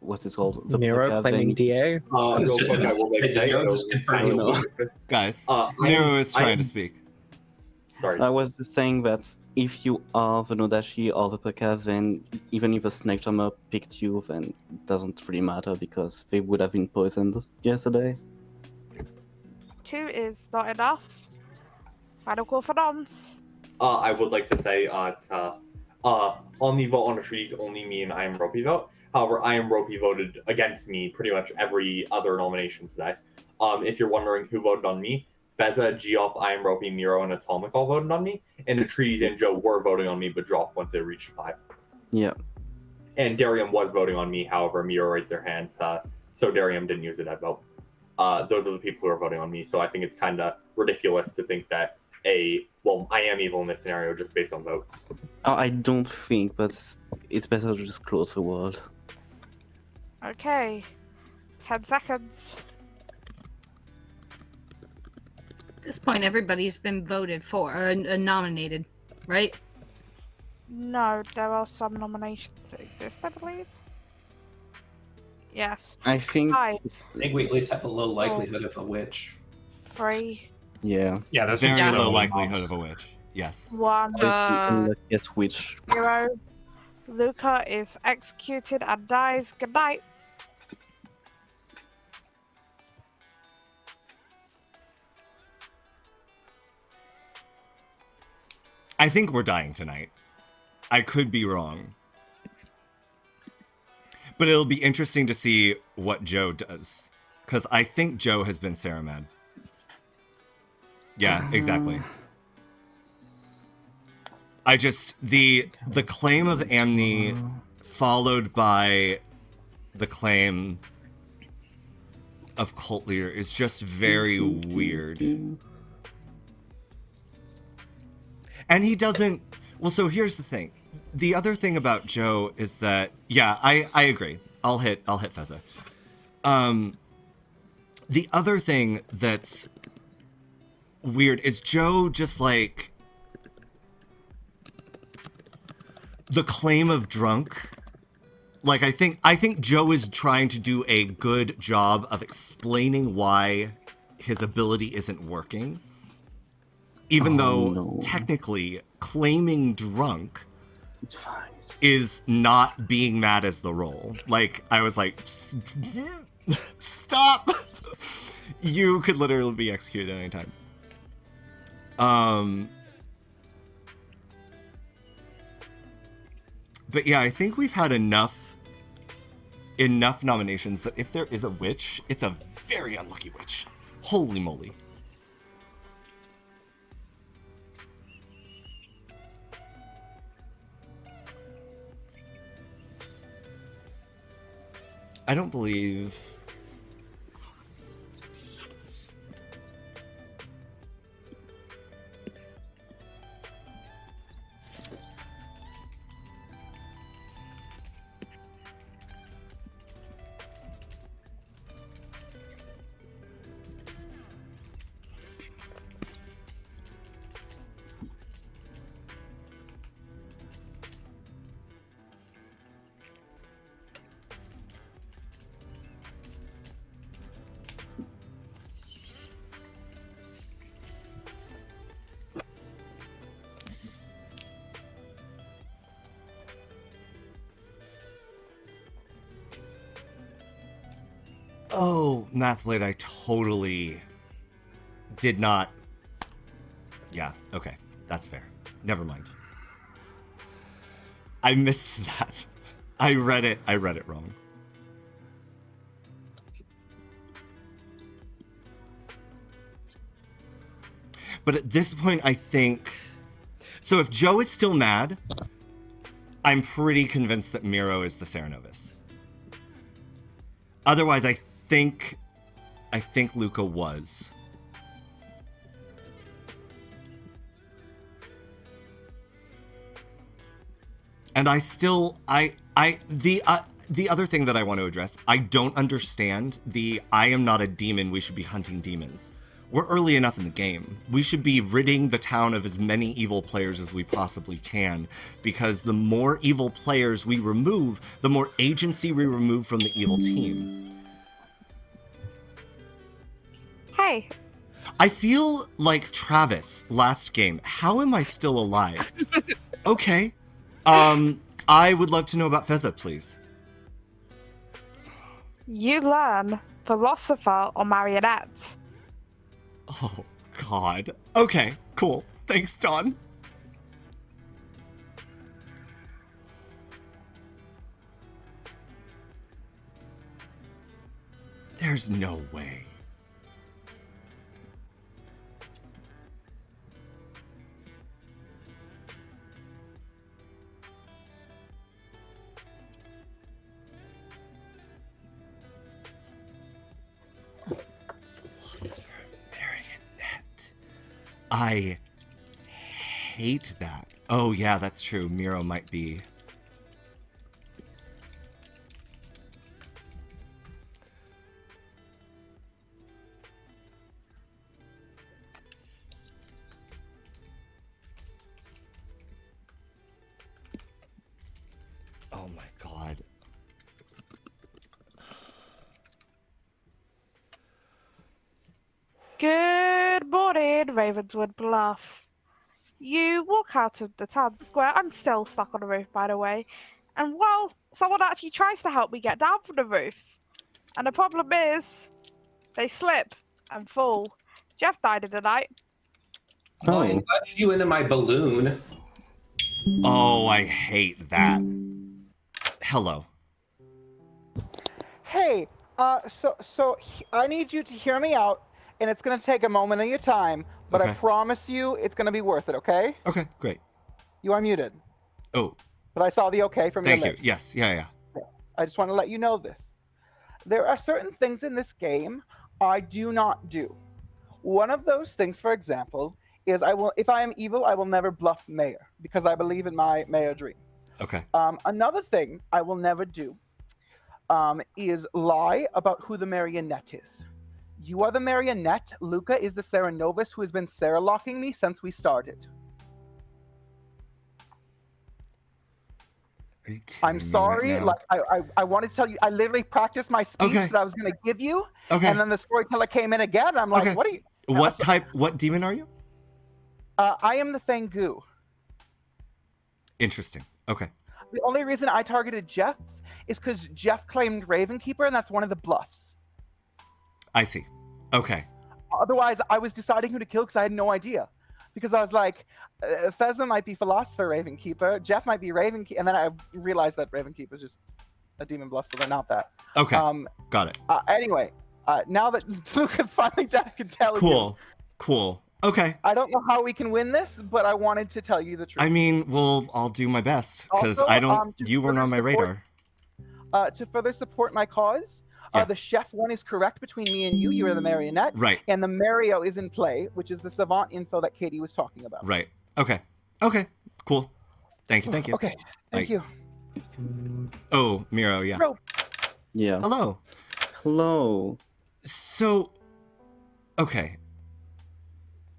[SPEAKER 2] what's it called? The
[SPEAKER 5] Nero
[SPEAKER 2] Plaka,
[SPEAKER 5] claiming
[SPEAKER 2] then-
[SPEAKER 5] DA.
[SPEAKER 4] Real quick, I will make say,
[SPEAKER 10] just confirming
[SPEAKER 2] no.
[SPEAKER 1] Guys,
[SPEAKER 4] I
[SPEAKER 1] Nero
[SPEAKER 4] am-
[SPEAKER 1] is
[SPEAKER 4] I
[SPEAKER 1] trying
[SPEAKER 4] am-
[SPEAKER 1] to speak.
[SPEAKER 4] Sorry.
[SPEAKER 2] I was just saying that if you are the Nodashi or the Plaka, then even if the snake charmer picked you, then it doesn't really matter because they would have been poisoned yesterday.
[SPEAKER 3] 2 is not enough. Final call for noms.
[SPEAKER 4] I would like to say, on the vote on the trees, only me and I am Ropey vote. However, I am Ropey voted against me pretty much every other nomination today. If you're wondering who voted on me, Feza, Geoff, I am Ropey, Miro, and Atomic all voted on me. And the trees and Joe were voting on me, but dropped once they reached 5.
[SPEAKER 2] Yeah.
[SPEAKER 4] And Darium was voting on me, however, Miro raised their hand, so Darium didn't use a dead vote. Those are the people who are voting on me, so I think it's kind of ridiculous to think that I am evil in this scenario just based on votes.
[SPEAKER 2] I don't think, but it's better to just close the world.
[SPEAKER 3] Okay, 10 seconds.
[SPEAKER 13] At this point, everybody's been voted for, nominated, right?
[SPEAKER 3] No, there are some nominations that exist, I believe. Yes.
[SPEAKER 2] I think.
[SPEAKER 3] 5,
[SPEAKER 10] I think we at least have a low likelihood of a witch.
[SPEAKER 3] 3,
[SPEAKER 2] Yeah.
[SPEAKER 11] Yeah, there's
[SPEAKER 1] Very
[SPEAKER 11] been
[SPEAKER 1] low
[SPEAKER 11] so
[SPEAKER 1] likelihood
[SPEAKER 11] many
[SPEAKER 1] of a witch. Yes.
[SPEAKER 3] 1,
[SPEAKER 2] Yes, which
[SPEAKER 3] 0. Luca is executed and dies. Good night.
[SPEAKER 1] I think we're dying tonight. I could be wrong. But it'll be interesting to see what Joe does. Because I think Joe has been Saramad. Yeah, exactly. I just the claim of Amni followed by the claim of cult leader is just very weird. And he doesn't well, so here's the thing. The other thing about Joe is that I agree. I'll hit Feza. The other thing that's weird is Joe just like the claim of drunk. Like I think Joe is trying to do a good job of explaining why his ability isn't working. Even though technically claiming drunk is not being mad as the role. Like I was like stop. You could literally be executed at any time. But yeah, I think we've had enough nominations that if there is a witch, it's a very unlucky witch. Holy moly. I don't believe... Oh, Mathblade, I totally did not... Yeah, okay. That's fair. Never mind. I missed that. I read it wrong. But at this point, I think... So if Joe is still mad, I'm pretty convinced that Miro is the Cerenovus. Otherwise, I think Luca was. And the other thing that I want to address, I don't understand I am not a demon, we should be hunting demons. We're early enough in the game. We should be ridding the town of as many evil players as we possibly can, because the more evil players we remove, the more agency we remove from the evil team.
[SPEAKER 3] Hey.
[SPEAKER 1] I feel like Travis last game. How am I still alive? Okay. I would love to know about Feza, please.
[SPEAKER 3] You learn philosopher or marionette.
[SPEAKER 1] Oh, God. Okay, cool. Thanks, Don. There's no way. I hate that. Oh, yeah, that's true. Miro might be. Oh my God.
[SPEAKER 3] Good morning, Ravenswood Bluff. You walk out of the town square. I'm still stuck on the roof, by the way. And well, someone actually tries to help me get down from the roof. And the problem is, they slip and fall. Jeff died in the night.
[SPEAKER 10] Oh, I invited you into my balloon.
[SPEAKER 1] Oh, I hate that. Hello.
[SPEAKER 7] Hey, so I need you to hear me out, and it's gonna take a moment of your time, but I
[SPEAKER 1] Okay.
[SPEAKER 7] promise you it's gonna be worth it, okay?
[SPEAKER 1] Okay, great.
[SPEAKER 7] You are muted,
[SPEAKER 1] Oh,
[SPEAKER 7] but I saw the okay from
[SPEAKER 1] thank
[SPEAKER 7] your
[SPEAKER 1] you.
[SPEAKER 7] lips.
[SPEAKER 1] Yes, yeah.
[SPEAKER 7] Yes. I just want to let you know this. There are certain things in this game I do not do. One of those things, for example, is if I am evil, I will never bluff mayor because I believe in my mayor dream.
[SPEAKER 1] Okay.
[SPEAKER 7] Another thing I will never do is lie about who the marionette is. You are the marionette. Luca is the Cerenovus who has been Sarah-locking me since we started.
[SPEAKER 1] Are you kidding
[SPEAKER 7] I'm
[SPEAKER 1] me
[SPEAKER 7] sorry.
[SPEAKER 1] right now?
[SPEAKER 7] Like I wanted to tell you, I literally practiced my speech
[SPEAKER 1] Okay.
[SPEAKER 7] that I was going to give you,
[SPEAKER 1] Okay.
[SPEAKER 7] and then the storyteller came in again. And I'm like,
[SPEAKER 1] Okay.
[SPEAKER 7] what are you?
[SPEAKER 1] What demon are you?
[SPEAKER 7] I am the Fang Gu.
[SPEAKER 1] Interesting. Okay.
[SPEAKER 7] The only reason I targeted Jeff is because Jeff claimed Ravenkeeper, and that's one of the bluffs.
[SPEAKER 1] I see. Okay.
[SPEAKER 7] Otherwise, I was deciding who to kill because I had no idea. Because I was like, Feza might be Philosopher Ravenkeeper, Jeff might be Ravenkeeper, and then I realized that Ravenkeeper is just a demon bluff, so they're not that.
[SPEAKER 1] Okay. Got it.
[SPEAKER 7] Anyway, now that Luca's finally dead, I can tell you.
[SPEAKER 1] Cool. Okay.
[SPEAKER 7] I don't know how we can win this, but I wanted to tell you the truth.
[SPEAKER 1] I mean, I'll do my best because
[SPEAKER 7] Also,
[SPEAKER 1] I don't. You weren't on my radar.
[SPEAKER 7] To further support my cause, the chef one is correct between me and you. You are the marionette.
[SPEAKER 1] Right.
[SPEAKER 7] And the Mario is in play, which is the savant info that Katie was talking about.
[SPEAKER 1] Right. Okay. Cool. Thank you.
[SPEAKER 7] Okay. Thank you.
[SPEAKER 1] Oh, Miro, yeah.
[SPEAKER 7] Bro.
[SPEAKER 2] Yeah.
[SPEAKER 1] Hello. So, okay.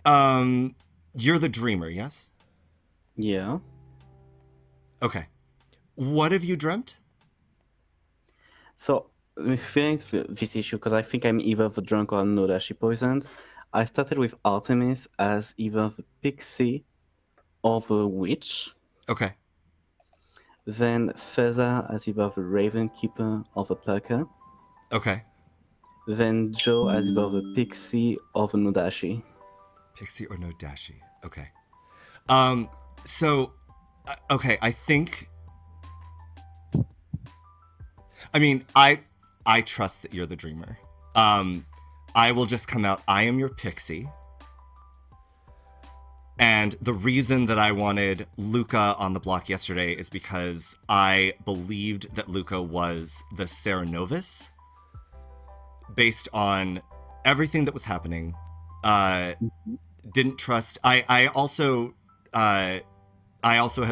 [SPEAKER 1] You're the dreamer, yes?
[SPEAKER 2] Yeah.
[SPEAKER 1] Okay. What have you dreamt?
[SPEAKER 2] So, feeling this issue, because I think I'm either the drunk or no that she poisoned, I started with Artemis as either the Pixie or the Witch.
[SPEAKER 1] Okay.
[SPEAKER 2] Then Feza as either the Ravenkeeper or the Perker.
[SPEAKER 1] Okay.
[SPEAKER 2] Then Joe as either the Pixie or the Nodashi.
[SPEAKER 1] Pixie or Nodashi. Okay. So, okay, I think... I mean, I trust that you're the dreamer. I will just come out, I am your Pixie. And the reason that I wanted Luca on the block yesterday is because I believed that Luca was the Cerenovus. based on everything that was happening. Didn't trust. I also have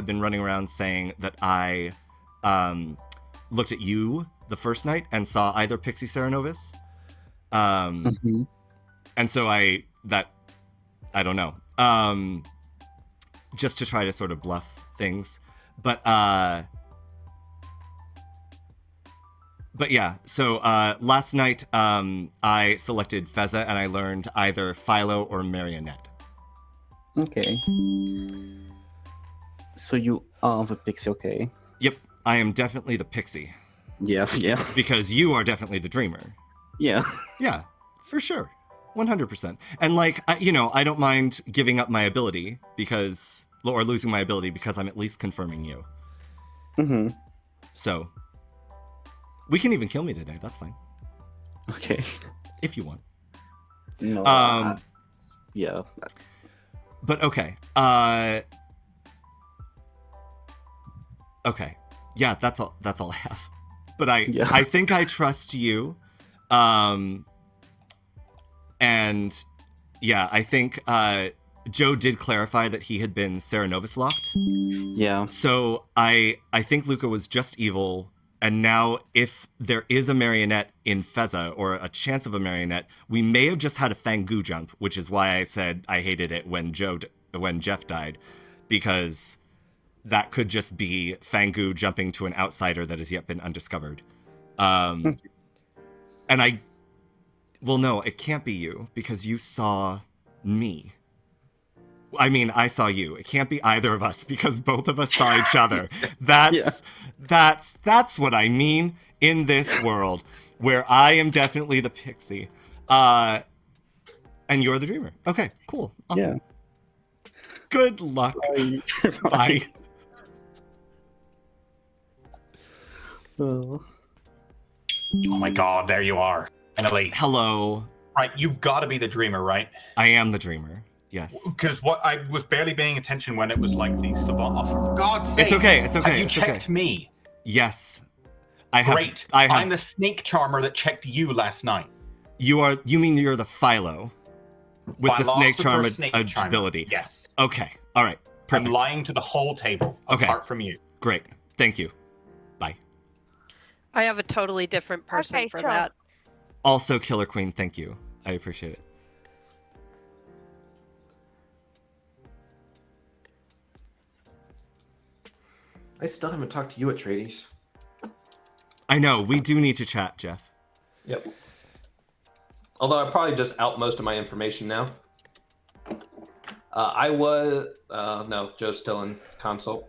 [SPEAKER 1] been running around saying that I looked at you the first night and saw either Pixie Cerenovus. And so I don't know. Just to try to sort of bluff things. But yeah, so last night I selected Fezza and I learned either Philo or Marionette.
[SPEAKER 2] Okay. So you are the Pixie, okay?
[SPEAKER 1] Yep, I am definitely the Pixie.
[SPEAKER 2] Yeah.
[SPEAKER 1] Because you are definitely the Dreamer.
[SPEAKER 2] Yeah.
[SPEAKER 1] Yeah, for sure. 100%. And like, I don't mind giving up my ability or losing my ability because I'm at least confirming you. So, we can even kill me today, that's fine.
[SPEAKER 2] Okay.
[SPEAKER 1] If you want.
[SPEAKER 2] No. Yeah.
[SPEAKER 1] But okay. Okay. Yeah, that's all I have. But I think I trust you. And yeah, I think Joe did clarify that he had been Cerenovus locked.
[SPEAKER 2] Yeah.
[SPEAKER 1] So I think Luca was just evil. And now if there is a marionette in Fezza, or a chance of a marionette, we may have just had a Fang Gu jump, which is why I said I hated it when Jeff died. Because that could just be Fang Gu jumping to an outsider that has yet been undiscovered. And well, no, it can't be you, because you saw me. I mean, I saw you. It can't be either of us, because both of us saw each other. That's what I mean in this world, where I am definitely the Pixie. And you're the Dreamer. Okay, cool. Awesome.
[SPEAKER 2] Yeah.
[SPEAKER 1] Good luck. Bye.
[SPEAKER 11] Oh my god, there you are. Finally.
[SPEAKER 1] Hello.
[SPEAKER 11] Right, you've got to be the Dreamer, right?
[SPEAKER 1] I am the Dreamer. Yes.
[SPEAKER 11] Because I was barely paying attention when it was like the savant. Oh, for God's sake!
[SPEAKER 1] It's okay.
[SPEAKER 11] Have you checked me?
[SPEAKER 1] Yes. I have.
[SPEAKER 11] Great. I'm the snake charmer that checked you last night.
[SPEAKER 1] You mean you're the Philo with the snake charm
[SPEAKER 11] charmer.
[SPEAKER 1] ability?
[SPEAKER 11] Yes.
[SPEAKER 1] Okay. All right. Perfect.
[SPEAKER 11] I'm lying to the whole table, apart from you.
[SPEAKER 1] Great. Thank you. Bye.
[SPEAKER 8] I have a totally different person for that.
[SPEAKER 1] Also, Killer Queen, thank you. I appreciate it.
[SPEAKER 10] I still haven't talked to you at Trades.
[SPEAKER 1] I know, we do need to chat, Jeff.
[SPEAKER 10] Yep. Although I probably just out most of my information now. No, Joe's still in consult.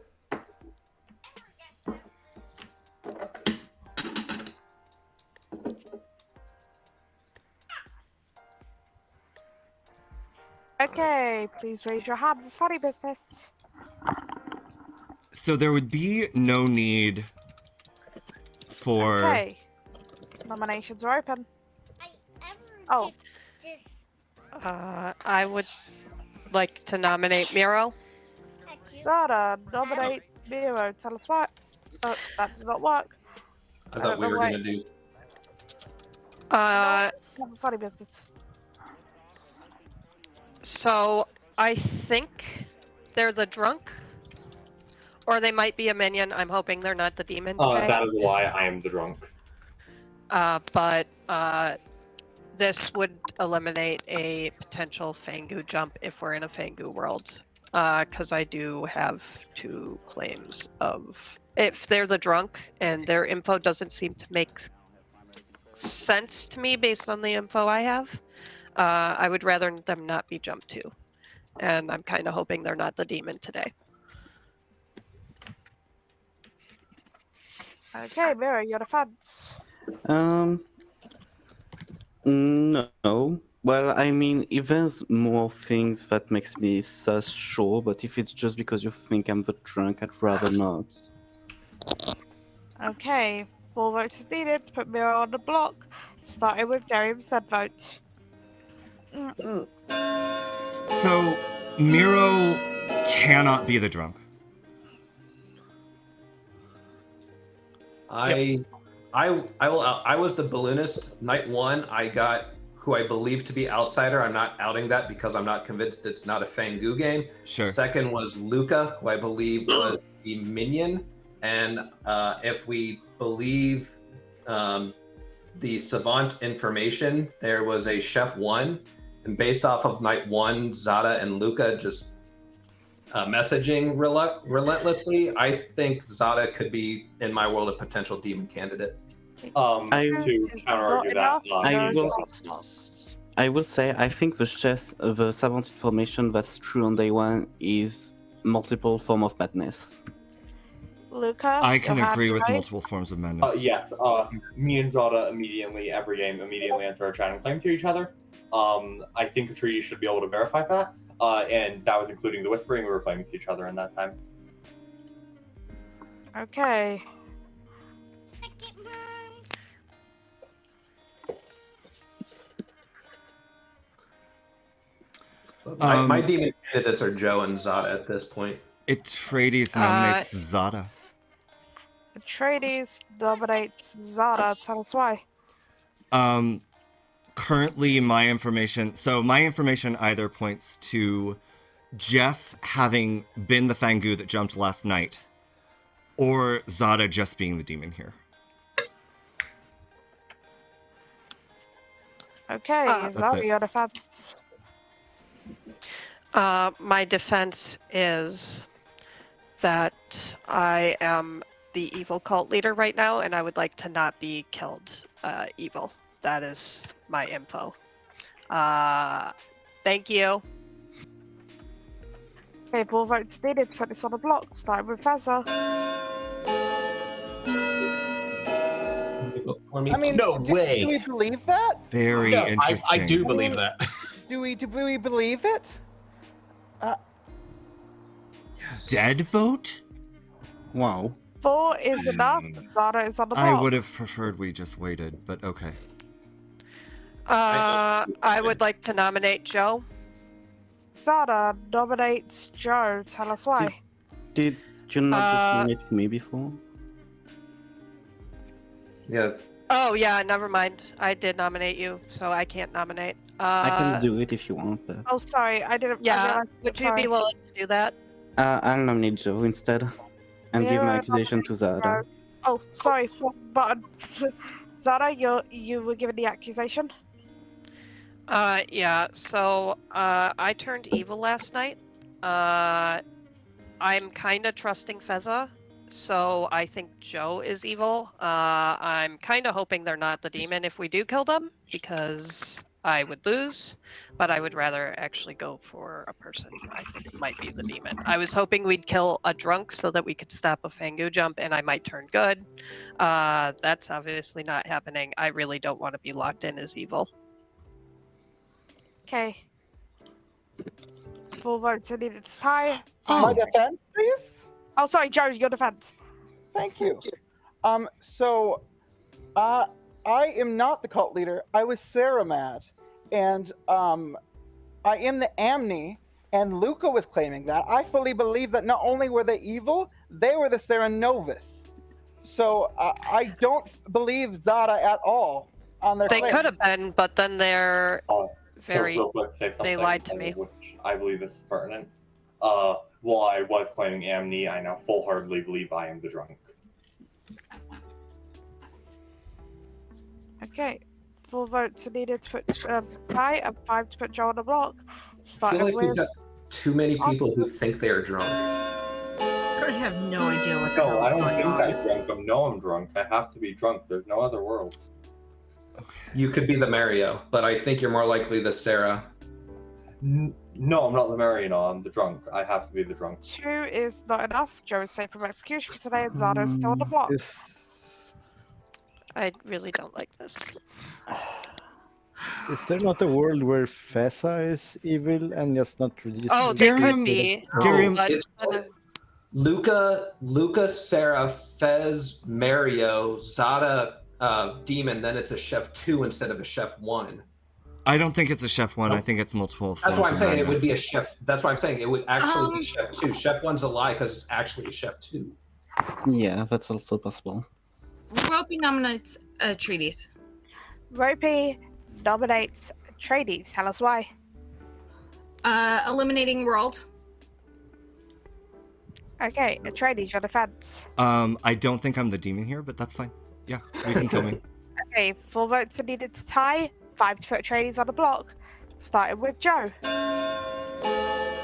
[SPEAKER 3] Okay, please raise your hand for funny business.
[SPEAKER 1] So there would be no need for...
[SPEAKER 3] Okay. Nominations are open. Oh.
[SPEAKER 8] I would like to nominate Miro.
[SPEAKER 3] Zara, nominate Miro. Tell us what. Oh, that does not work.
[SPEAKER 10] I thought we were going to do...
[SPEAKER 3] Funny business.
[SPEAKER 8] So, I think they're the drunk. Or they might be a minion. I'm hoping they're not the demon today.
[SPEAKER 4] That is why I am the drunk.
[SPEAKER 8] But this would eliminate a potential Fang Gu jump if we're in a Fang Gu world. Because I do have 2 claims of... If they're the drunk and their info doesn't seem to make sense to me based on the info I have, I would rather them not be jumped to. And I'm kind of hoping they're not the demon today.
[SPEAKER 3] Okay, Miro, your defense.
[SPEAKER 2] No. Well, I mean, if there's more things that makes me sus, sure, but if it's just because you think I'm the drunk, I'd rather not.
[SPEAKER 3] Okay, 4 votes is needed to put Miro on the block, starting with Darium's dead vote.
[SPEAKER 1] So, Miro cannot be the drunk.
[SPEAKER 10] I I was the balloonist. Night 1, I got who I believe to be outsider. I'm not outing that because I'm not convinced it's not a Fang Gu game.
[SPEAKER 1] Sure.
[SPEAKER 10] Second was Luca, who I believe was the minion. And if we believe the savant information, there was a chef 1. And based off of night 1, Zada and Luca just messaging relentlessly, I think Zada could be, in my world, a potential demon candidate.
[SPEAKER 2] I-
[SPEAKER 4] To counter-argue that,
[SPEAKER 2] I will say I think the savant information that's true on day 1 is multiple form of madness.
[SPEAKER 3] Luca,
[SPEAKER 1] I can
[SPEAKER 3] your hand
[SPEAKER 1] agree with
[SPEAKER 3] raised.
[SPEAKER 1] multiple forms of madness.
[SPEAKER 4] Yes, me and Zada immediately, every game, enter our chat and claim to each other. I think Atreides should be able to verify that, and that was including the whispering. We were claiming to each other in that time.
[SPEAKER 3] Okay.
[SPEAKER 10] My demon candidates are Joe and Zada at this point.
[SPEAKER 1] Atreides nominates Zada.
[SPEAKER 3] Atreides dominates Zada. Tell us why.
[SPEAKER 1] Currently, my information either points to Jeff having been the Fang Gu that jumped last night, or Zada just being the demon here.
[SPEAKER 3] Okay, Zada, your defense.
[SPEAKER 8] My defense is that I am the evil cult leader right now, and I would like to not be killed evil. That is my info. Thank you.
[SPEAKER 3] Okay, 4 votes needed to put this on the block. Starting with Fezza.
[SPEAKER 11] I mean, no way.
[SPEAKER 7] Do we believe that?
[SPEAKER 1] Very
[SPEAKER 11] No,
[SPEAKER 1] interesting.
[SPEAKER 11] I do believe that.
[SPEAKER 7] Do we believe it?
[SPEAKER 1] Dead vote?
[SPEAKER 2] Wow.
[SPEAKER 3] 4 is enough. Zada is on the block.
[SPEAKER 1] I would have preferred we just waited, but okay.
[SPEAKER 8] I would like to nominate Joe.
[SPEAKER 3] Zada nominates Joe. Tell us why.
[SPEAKER 2] Did you not just nominate me before?
[SPEAKER 10] Yeah.
[SPEAKER 8] Oh yeah, never mind. I did nominate you, so I can't nominate.
[SPEAKER 2] I can do it if you want, but
[SPEAKER 3] Oh, sorry. I didn't.
[SPEAKER 8] Yeah.
[SPEAKER 3] I
[SPEAKER 8] Would you be willing to do that?
[SPEAKER 2] I'll nominate Joe instead, and give my
[SPEAKER 3] Yeah,
[SPEAKER 2] accusation to Zada.
[SPEAKER 3] Oh, sorry. Button. Zada, you were given the accusation.
[SPEAKER 8] Yeah. So I turned evil last night. I'm kind of trusting Fezza, so I think Joe is evil. I'm kind of hoping they're not the demon if we do kill them, because I would lose, but I would rather actually go for a person I think might be the demon. I was hoping we'd kill a drunk so that we could stop a Fang Gu jump and I might turn good. That's obviously not happening. I really don't want to be locked in as evil.
[SPEAKER 3] Okay. 4 votes are needed to tie.
[SPEAKER 7] My defense, please?
[SPEAKER 3] Oh, sorry, Joe, your defense.
[SPEAKER 7] Thank you. So, I am not the cult leader. I was Cerenovus, and I am the Amni, and Luca was claiming that. I fully believe that not only were they evil, they were the Cerenovus. So I don't believe Zada at all on their
[SPEAKER 8] They
[SPEAKER 7] claim.
[SPEAKER 8] could have been, but then they're very.
[SPEAKER 4] So real quick, say
[SPEAKER 8] They
[SPEAKER 4] something,
[SPEAKER 8] lied to me.
[SPEAKER 4] which I believe is pertinent. While I was claiming Amni, I now full-heartedly believe I am the drunk.
[SPEAKER 3] Okay. 4 votes are needed to put tie and 5 to put Joe on the block.
[SPEAKER 10] I feel
[SPEAKER 3] Starting
[SPEAKER 10] like we've
[SPEAKER 3] with.
[SPEAKER 10] got too many people who think they are drunk.
[SPEAKER 13] I have no idea what the
[SPEAKER 4] No,
[SPEAKER 13] hell
[SPEAKER 4] I
[SPEAKER 13] is
[SPEAKER 4] don't
[SPEAKER 13] going
[SPEAKER 4] think
[SPEAKER 13] on.
[SPEAKER 4] I'm drunk. I know I'm drunk. I have to be drunk. There's no other world.
[SPEAKER 10] You could be the Mario, but I think you're more likely the Sarah.
[SPEAKER 4] No, I'm not the Mariano. I'm the drunk. I have to be the drunk.
[SPEAKER 3] 2 is not enough. Joe is safe from execution for today, and Zada is still on the block.
[SPEAKER 8] I really don't like this.
[SPEAKER 9] Is there not a world where Fessa is evil and just not released?
[SPEAKER 8] Oh, they could be. But-
[SPEAKER 10] It's Luca, Sarah, Fez, Mario, Zada, Demon. Then it's a Chef 2 instead of a Chef 1.
[SPEAKER 1] I don't think it's a Chef 1. I think it's multiple.
[SPEAKER 10] That's why I'm
[SPEAKER 1] forms of
[SPEAKER 10] saying it would
[SPEAKER 1] madness.
[SPEAKER 10] be a Chef. That's why I'm saying it would actually be Chef 2. Chef 1's a lie because it's actually a Chef 2.
[SPEAKER 2] Yeah, that's also possible.
[SPEAKER 13] Ropey nominates treaties.
[SPEAKER 3] Ropey nominates Trades. Tell us why.
[SPEAKER 13] Eliminating world.
[SPEAKER 3] Okay, Atreides, your defense.
[SPEAKER 1] I don't think I'm the demon here, but that's fine. Yeah, you can kill me.
[SPEAKER 3] Okay, 4 votes are needed to tie, 5 to put Atreides on the block. Starting with Joe.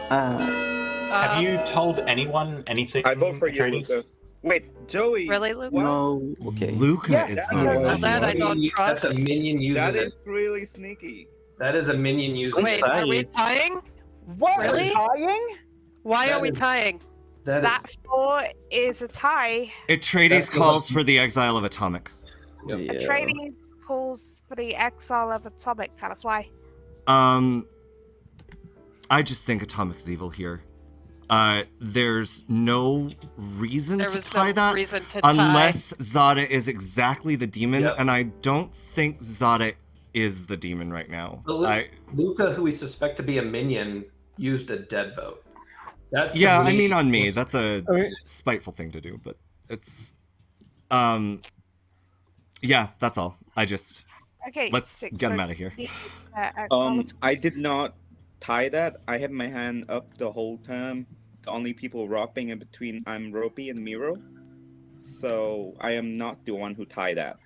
[SPEAKER 11] Have you told anyone anything?
[SPEAKER 12] I vote for you,
[SPEAKER 11] Atreides?
[SPEAKER 12] Luca. Wait, Joey.
[SPEAKER 8] Really, Luca?
[SPEAKER 2] No, okay.
[SPEAKER 1] Luca
[SPEAKER 7] Yes,
[SPEAKER 1] is
[SPEAKER 7] I know
[SPEAKER 1] voting.
[SPEAKER 8] Well, that I don't
[SPEAKER 10] That's
[SPEAKER 8] trust.
[SPEAKER 10] a minion using
[SPEAKER 12] That
[SPEAKER 10] it.
[SPEAKER 12] is really sneaky.
[SPEAKER 10] That is a minion using
[SPEAKER 8] Wait,
[SPEAKER 10] it.
[SPEAKER 8] are we tying?
[SPEAKER 7] What?
[SPEAKER 8] Really?
[SPEAKER 7] Tying?
[SPEAKER 8] Why
[SPEAKER 10] That
[SPEAKER 8] are we
[SPEAKER 10] is-
[SPEAKER 8] tying?
[SPEAKER 3] That 4 is a tie.
[SPEAKER 1] Atreides
[SPEAKER 10] That's the
[SPEAKER 1] calls
[SPEAKER 10] one.
[SPEAKER 1] for the exile of Atomic.
[SPEAKER 10] Yep.
[SPEAKER 2] Yeah.
[SPEAKER 3] Atreides calls for the exile of Atomic. Tell us why.
[SPEAKER 1] I just think Atomic's evil here. There's no reason
[SPEAKER 8] There
[SPEAKER 1] to
[SPEAKER 8] was
[SPEAKER 1] tie
[SPEAKER 8] no
[SPEAKER 1] that
[SPEAKER 8] reason to tie.
[SPEAKER 1] unless Zada is exactly the demon,
[SPEAKER 10] Yep.
[SPEAKER 1] and I don't think Zada is the demon right now.
[SPEAKER 10] But Luca, who we suspect to be a minion, used a dead vote. That, to
[SPEAKER 1] Yeah, I mean on me,
[SPEAKER 10] was-
[SPEAKER 1] that's a spiteful thing to do, but it's yeah, that's all.
[SPEAKER 3] Okay,
[SPEAKER 1] Let's
[SPEAKER 3] 6
[SPEAKER 1] get him
[SPEAKER 3] votes
[SPEAKER 1] out of here.
[SPEAKER 3] needed to exile
[SPEAKER 12] I did not tie that. I had my hand up the whole time. The only people rocking in between I'm Ropey and Miro. So I am not the one who tied that.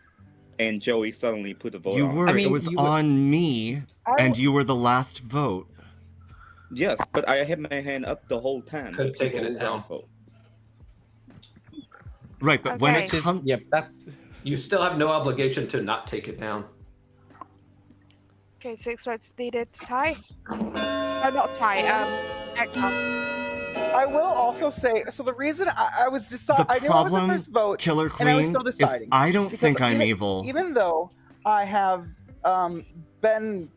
[SPEAKER 12] And Joey suddenly put a vote
[SPEAKER 1] You
[SPEAKER 12] on.
[SPEAKER 1] were.
[SPEAKER 5] I mean,
[SPEAKER 1] it was
[SPEAKER 5] you were-
[SPEAKER 1] on me, and you were the last vote.
[SPEAKER 12] Yes, but I had my hand up the whole time.
[SPEAKER 10] Could have taken
[SPEAKER 12] People
[SPEAKER 10] it down.
[SPEAKER 12] vote.
[SPEAKER 1] Right, but when it
[SPEAKER 3] Okay.
[SPEAKER 1] comes,
[SPEAKER 5] Yep, that's
[SPEAKER 10] You still have no obligation to not take it down.
[SPEAKER 3] Okay, 6 votes needed to tie. No, not tie. Exile.
[SPEAKER 7] I will also say, so the reason I was
[SPEAKER 1] the
[SPEAKER 7] deciding, I knew I was the
[SPEAKER 1] problem,
[SPEAKER 7] first vote,
[SPEAKER 1] Killer
[SPEAKER 7] and I was
[SPEAKER 1] Queen,
[SPEAKER 7] still
[SPEAKER 1] is
[SPEAKER 7] deciding.
[SPEAKER 1] I don't
[SPEAKER 7] because
[SPEAKER 1] think I'm
[SPEAKER 7] even,
[SPEAKER 1] evil.
[SPEAKER 7] Even though I have been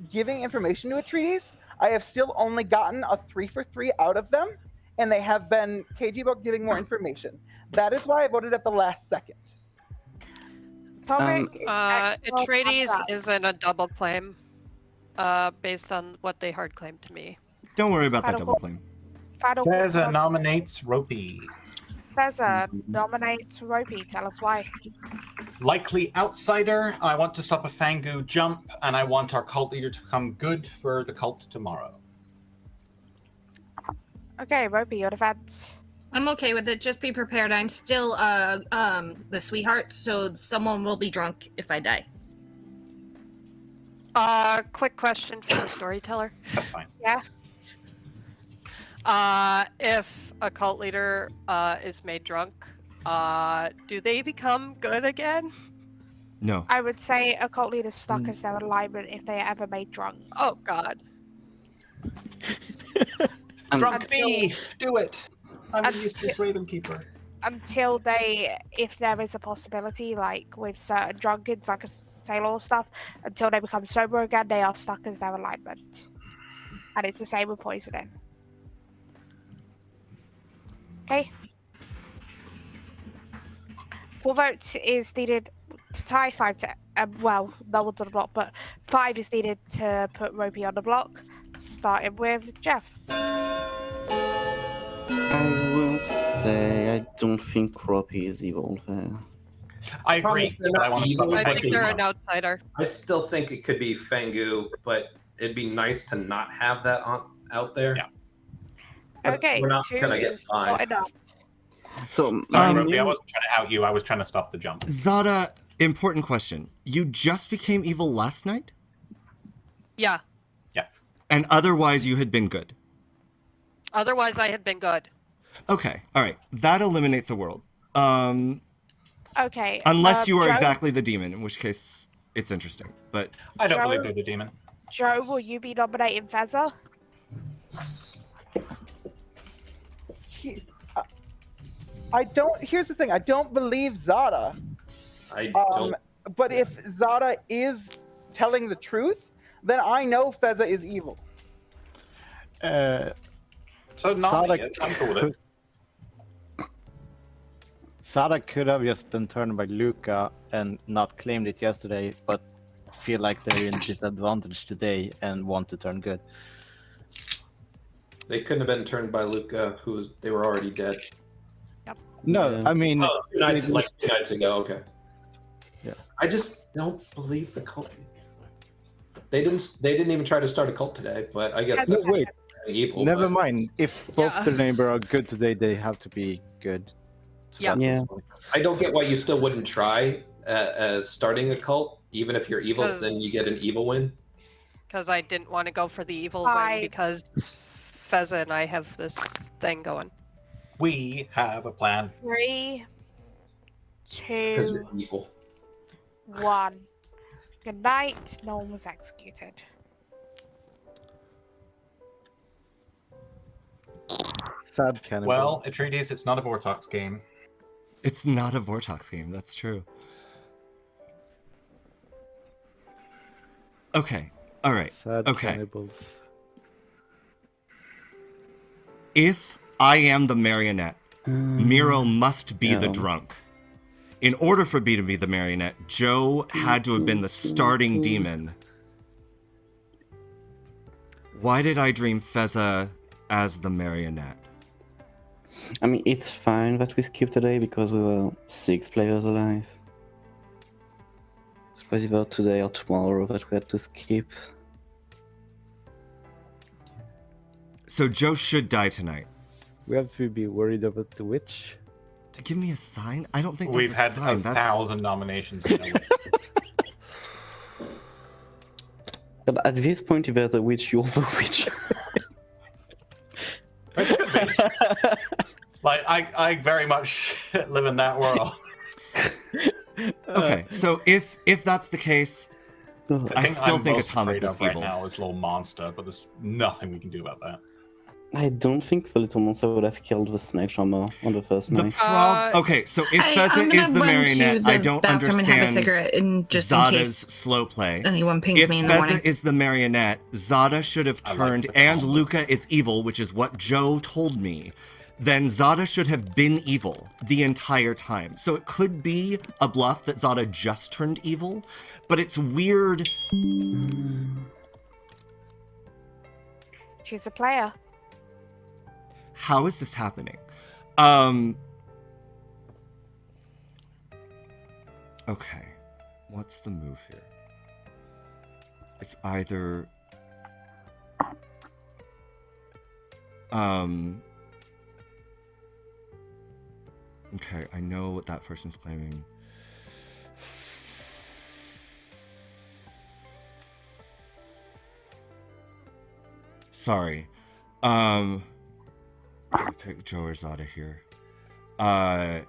[SPEAKER 7] giving information to Atreides, I have still only gotten a 3 for 3 out of them, and they have been cagey about giving more information. That is why I voted at the last second.
[SPEAKER 3] Atomic. exile,
[SPEAKER 8] Atreides
[SPEAKER 3] Baghdad.
[SPEAKER 8] isn't a double claim, based on what they hard claimed to me.
[SPEAKER 1] Don't worry about that
[SPEAKER 3] Final
[SPEAKER 1] double
[SPEAKER 3] vote.
[SPEAKER 1] claim.
[SPEAKER 3] Final
[SPEAKER 11] Feza
[SPEAKER 3] vote.
[SPEAKER 11] nominates Ropey.
[SPEAKER 3] Feza nominates Ropey. Tell us why.
[SPEAKER 11] Likely outsider. I want to stop a Fang Gu jump, and I want our cult leader to become good for the cult tomorrow.
[SPEAKER 3] Okay, Ropey, your defense.
[SPEAKER 13] I'm okay with it. Just be prepared. I'm still the sweetheart, so someone will be drunk if I die.
[SPEAKER 8] Quick question for the storyteller.
[SPEAKER 11] That's fine.
[SPEAKER 3] Yeah.
[SPEAKER 8] If a cult leader is made drunk, do they become good again?
[SPEAKER 1] No.
[SPEAKER 3] I would say a cult leader stuck as their alignment if they are ever made drunk.
[SPEAKER 8] Oh God.
[SPEAKER 11] Drunk
[SPEAKER 3] Until-
[SPEAKER 11] me! Do it! I'm
[SPEAKER 3] Until-
[SPEAKER 11] a useless Raven Keeper.
[SPEAKER 3] Until they, if there is a possibility, like with certain drunkards, like a sailor stuff, until they become sober again, they are stuck as their alignment. And it's the same with poisoning. Okay. 4 votes is needed to tie, 5 to, well, no one's on the block, but 5 is needed to put Ropey on the block, starting with Jeff.
[SPEAKER 2] I will say I don't think Ropey is evil there.
[SPEAKER 11] I agree,
[SPEAKER 10] They're
[SPEAKER 11] but I
[SPEAKER 10] not
[SPEAKER 11] want to
[SPEAKER 10] evil.
[SPEAKER 11] stop a
[SPEAKER 8] I
[SPEAKER 11] Fang
[SPEAKER 8] think
[SPEAKER 11] Gu
[SPEAKER 8] they're
[SPEAKER 11] jump.
[SPEAKER 8] an outsider.
[SPEAKER 10] I still think it could be Fang Gu, but it'd be nice to not have that out there.
[SPEAKER 11] Yeah.
[SPEAKER 10] But
[SPEAKER 3] Okay,
[SPEAKER 10] we're not
[SPEAKER 3] 2
[SPEAKER 10] gonna get
[SPEAKER 3] is not
[SPEAKER 10] fined.
[SPEAKER 3] enough.
[SPEAKER 2] So
[SPEAKER 11] Sorry, Ropey, I wasn't trying to out you. I was trying to stop the jump.
[SPEAKER 1] Zada, important question. You just became evil last night?
[SPEAKER 8] Yeah.
[SPEAKER 1] And otherwise you had been good?
[SPEAKER 8] Otherwise, I had been good.
[SPEAKER 1] Okay, alright. That eliminates a world.
[SPEAKER 3] Okay.
[SPEAKER 1] Unless you are
[SPEAKER 3] Joe,
[SPEAKER 1] exactly the demon, in which case it's interesting. But
[SPEAKER 11] I don't
[SPEAKER 3] Joe?
[SPEAKER 11] believe they're the demon.
[SPEAKER 3] Joe, will you be nominating Feza?
[SPEAKER 7] I don't. Here's the thing. I don't believe Zada.
[SPEAKER 10] I don't.
[SPEAKER 7] But if Zada is telling the truth, then I know Feza is evil.
[SPEAKER 11] So nominate
[SPEAKER 9] Sada
[SPEAKER 11] it. I'm cool with it.
[SPEAKER 9] Sada could have just been turned by Luca and not claimed it yesterday, but feel like they're in disadvantage today and want to turn good.
[SPEAKER 10] They couldn't have been turned by Luca, they were already dead.
[SPEAKER 9] No,
[SPEAKER 2] Yeah.
[SPEAKER 9] I mean,
[SPEAKER 10] Oh, 2 nights, like 2 nights ago. Okay. I just don't believe the cult. They didn't even try to start a cult today, but I guess
[SPEAKER 9] No,
[SPEAKER 10] that's
[SPEAKER 9] wait.
[SPEAKER 10] evil.
[SPEAKER 9] Never
[SPEAKER 10] but-
[SPEAKER 9] mind. If both
[SPEAKER 8] Yeah.
[SPEAKER 9] the neighbor are good today, they have to be good. So
[SPEAKER 8] Yeah.
[SPEAKER 9] that was
[SPEAKER 2] Yeah.
[SPEAKER 9] fine.
[SPEAKER 10] I don't get why you still wouldn't try starting a cult, even if you're evil. Then you get an evil win.
[SPEAKER 8] Because I didn't want to go for the evil
[SPEAKER 3] Five.
[SPEAKER 8] win because Fezza and I have this thing going.
[SPEAKER 11] We have a plan.
[SPEAKER 3] 3,
[SPEAKER 10] Because
[SPEAKER 3] 2,
[SPEAKER 10] you're evil.
[SPEAKER 3] 1. Good night. No one was executed.
[SPEAKER 9] Sad cannibal.
[SPEAKER 11] Well, Atreides, it's not a Vortox game.
[SPEAKER 1] It's not a Vortox game, that's true. Okay, alright,
[SPEAKER 9] Sad
[SPEAKER 1] okay.
[SPEAKER 9] cannibals.
[SPEAKER 1] If I am the marionette, Miro must be the
[SPEAKER 2] yeah.
[SPEAKER 1] drunk. In order for me to be the marionette, Joe had to have been the starting demon. Why did I dream Fezza as the marionette?
[SPEAKER 2] I mean, it's fine that we skipped today because we were 6 players alive. It was either today or tomorrow that we had to skip.
[SPEAKER 1] So Joe should die tonight.
[SPEAKER 9] We have to be worried about the witch.
[SPEAKER 1] To give me a sign? I don't think that's
[SPEAKER 11] We've
[SPEAKER 1] a
[SPEAKER 11] had
[SPEAKER 1] sign.
[SPEAKER 11] 1,000 nominations. You know.
[SPEAKER 2] But at this point, if there's a witch, you're the witch.
[SPEAKER 11] Which could be. Like, I very much live in that world.
[SPEAKER 1] Okay, so if that's the case, I still
[SPEAKER 11] I'm
[SPEAKER 1] think
[SPEAKER 11] most
[SPEAKER 1] Atomic
[SPEAKER 11] afraid
[SPEAKER 1] was
[SPEAKER 11] of right
[SPEAKER 1] evil.
[SPEAKER 11] now is little monster, but there's nothing we can do about that.
[SPEAKER 2] I don't think the little monster would have killed the snake charmer on the first
[SPEAKER 1] The
[SPEAKER 2] night.
[SPEAKER 1] okay, so if
[SPEAKER 13] I'm
[SPEAKER 1] Fezza
[SPEAKER 13] gonna
[SPEAKER 1] is the
[SPEAKER 13] run to
[SPEAKER 1] marionette,
[SPEAKER 13] the
[SPEAKER 1] I don't
[SPEAKER 13] bathroom
[SPEAKER 1] understand
[SPEAKER 13] and have a cigarette, and just in
[SPEAKER 1] Zada's
[SPEAKER 13] case
[SPEAKER 1] slow play.
[SPEAKER 13] anyone pings
[SPEAKER 1] If
[SPEAKER 13] me in the
[SPEAKER 1] Fezza
[SPEAKER 13] morning.
[SPEAKER 1] is the marionette, Zada should have
[SPEAKER 11] I like
[SPEAKER 1] turned,
[SPEAKER 11] the
[SPEAKER 1] and
[SPEAKER 11] combo.
[SPEAKER 1] Luca is evil, which is what Joe told me. Then Zada should have been evil the entire time. So it could be a bluff that Zada just turned evil, but it's weird.
[SPEAKER 3] She's a player.
[SPEAKER 1] How is this happening? Okay. What's the move here? It's either okay, I know what that person's claiming. Sorry. Let me pick Joe or Zada here. Oh,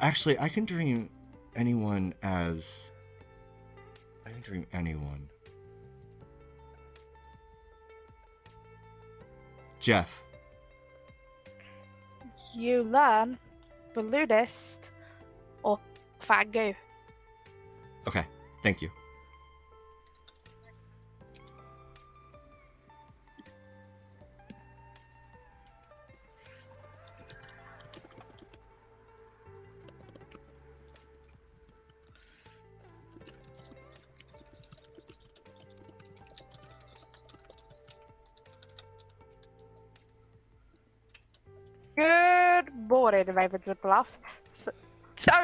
[SPEAKER 1] actually, I can dream anyone as... I can dream anyone. Jeff.
[SPEAKER 3] You learn Balloonist or Fang Gu.
[SPEAKER 1] Okay, thank you.
[SPEAKER 3] Good morning, Ravenswood Bluff. So,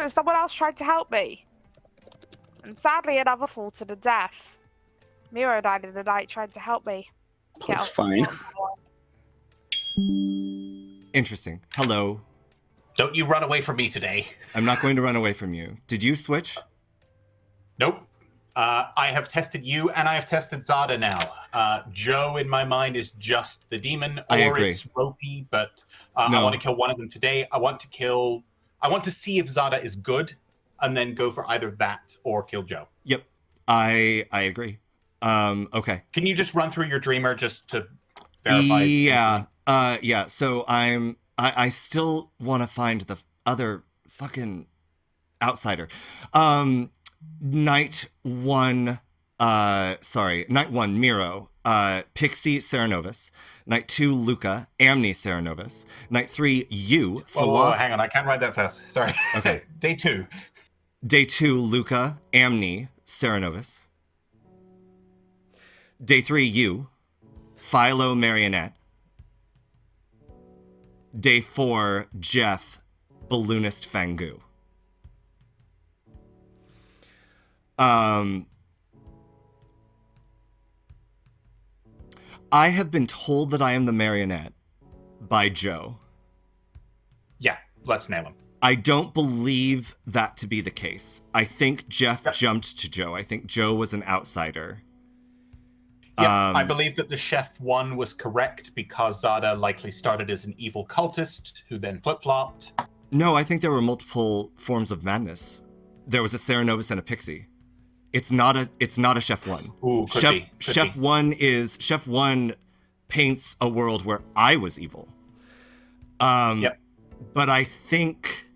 [SPEAKER 3] someone else tried to help me. And sadly, another fall to the death. Miro died in the night trying to help me.
[SPEAKER 2] That's fine.
[SPEAKER 1] Interesting. Hello.
[SPEAKER 11] Don't you run away from me today.
[SPEAKER 1] I'm not going to run away from you. Did you switch?
[SPEAKER 11] Nope. I have tested you, and I have tested Zada now. Joe, in my mind, is just the demon,
[SPEAKER 1] I
[SPEAKER 11] or
[SPEAKER 1] agree.
[SPEAKER 11] it's Ropey, but
[SPEAKER 1] No.
[SPEAKER 11] I want to kill one of them today. I want to see if Zada is good, and then go for either that or kill Joe.
[SPEAKER 1] Yep. I agree. Okay.
[SPEAKER 11] Can you just run through your dreamer just to verify?
[SPEAKER 1] Yeah. Yeah. So I still want to find the other fucking outsider. Night one, Miro, Pixie, Cerenovus. Night 2, Luca, Amni, Cerenovus. Night 3, you,
[SPEAKER 11] Whoa, hang on, I can't write that fast. Sorry.
[SPEAKER 1] Okay.
[SPEAKER 11] Day 2.
[SPEAKER 1] Day 2, Luca, Amni, Cerenovus. Day 3, you, Philo, Marionette. Day 4, Jeff, Balloonist, Fang Gu. I have been told that I am the marionette by Joe.
[SPEAKER 11] Yeah, let's nail him.
[SPEAKER 1] I don't believe that to be the case. I think Jeff jumped to Joe. I think Joe was an outsider.
[SPEAKER 11] Yeah, I believe that the chef one was correct because Zada likely started as an evil cultist who then flip-flopped.
[SPEAKER 1] No, I think there were multiple forms of madness. There was a Cerenovus and a Pixie. It's not a chef one.
[SPEAKER 11] Ooh, could
[SPEAKER 1] Chef
[SPEAKER 11] be.
[SPEAKER 1] one paints a world where I was evil. But I think,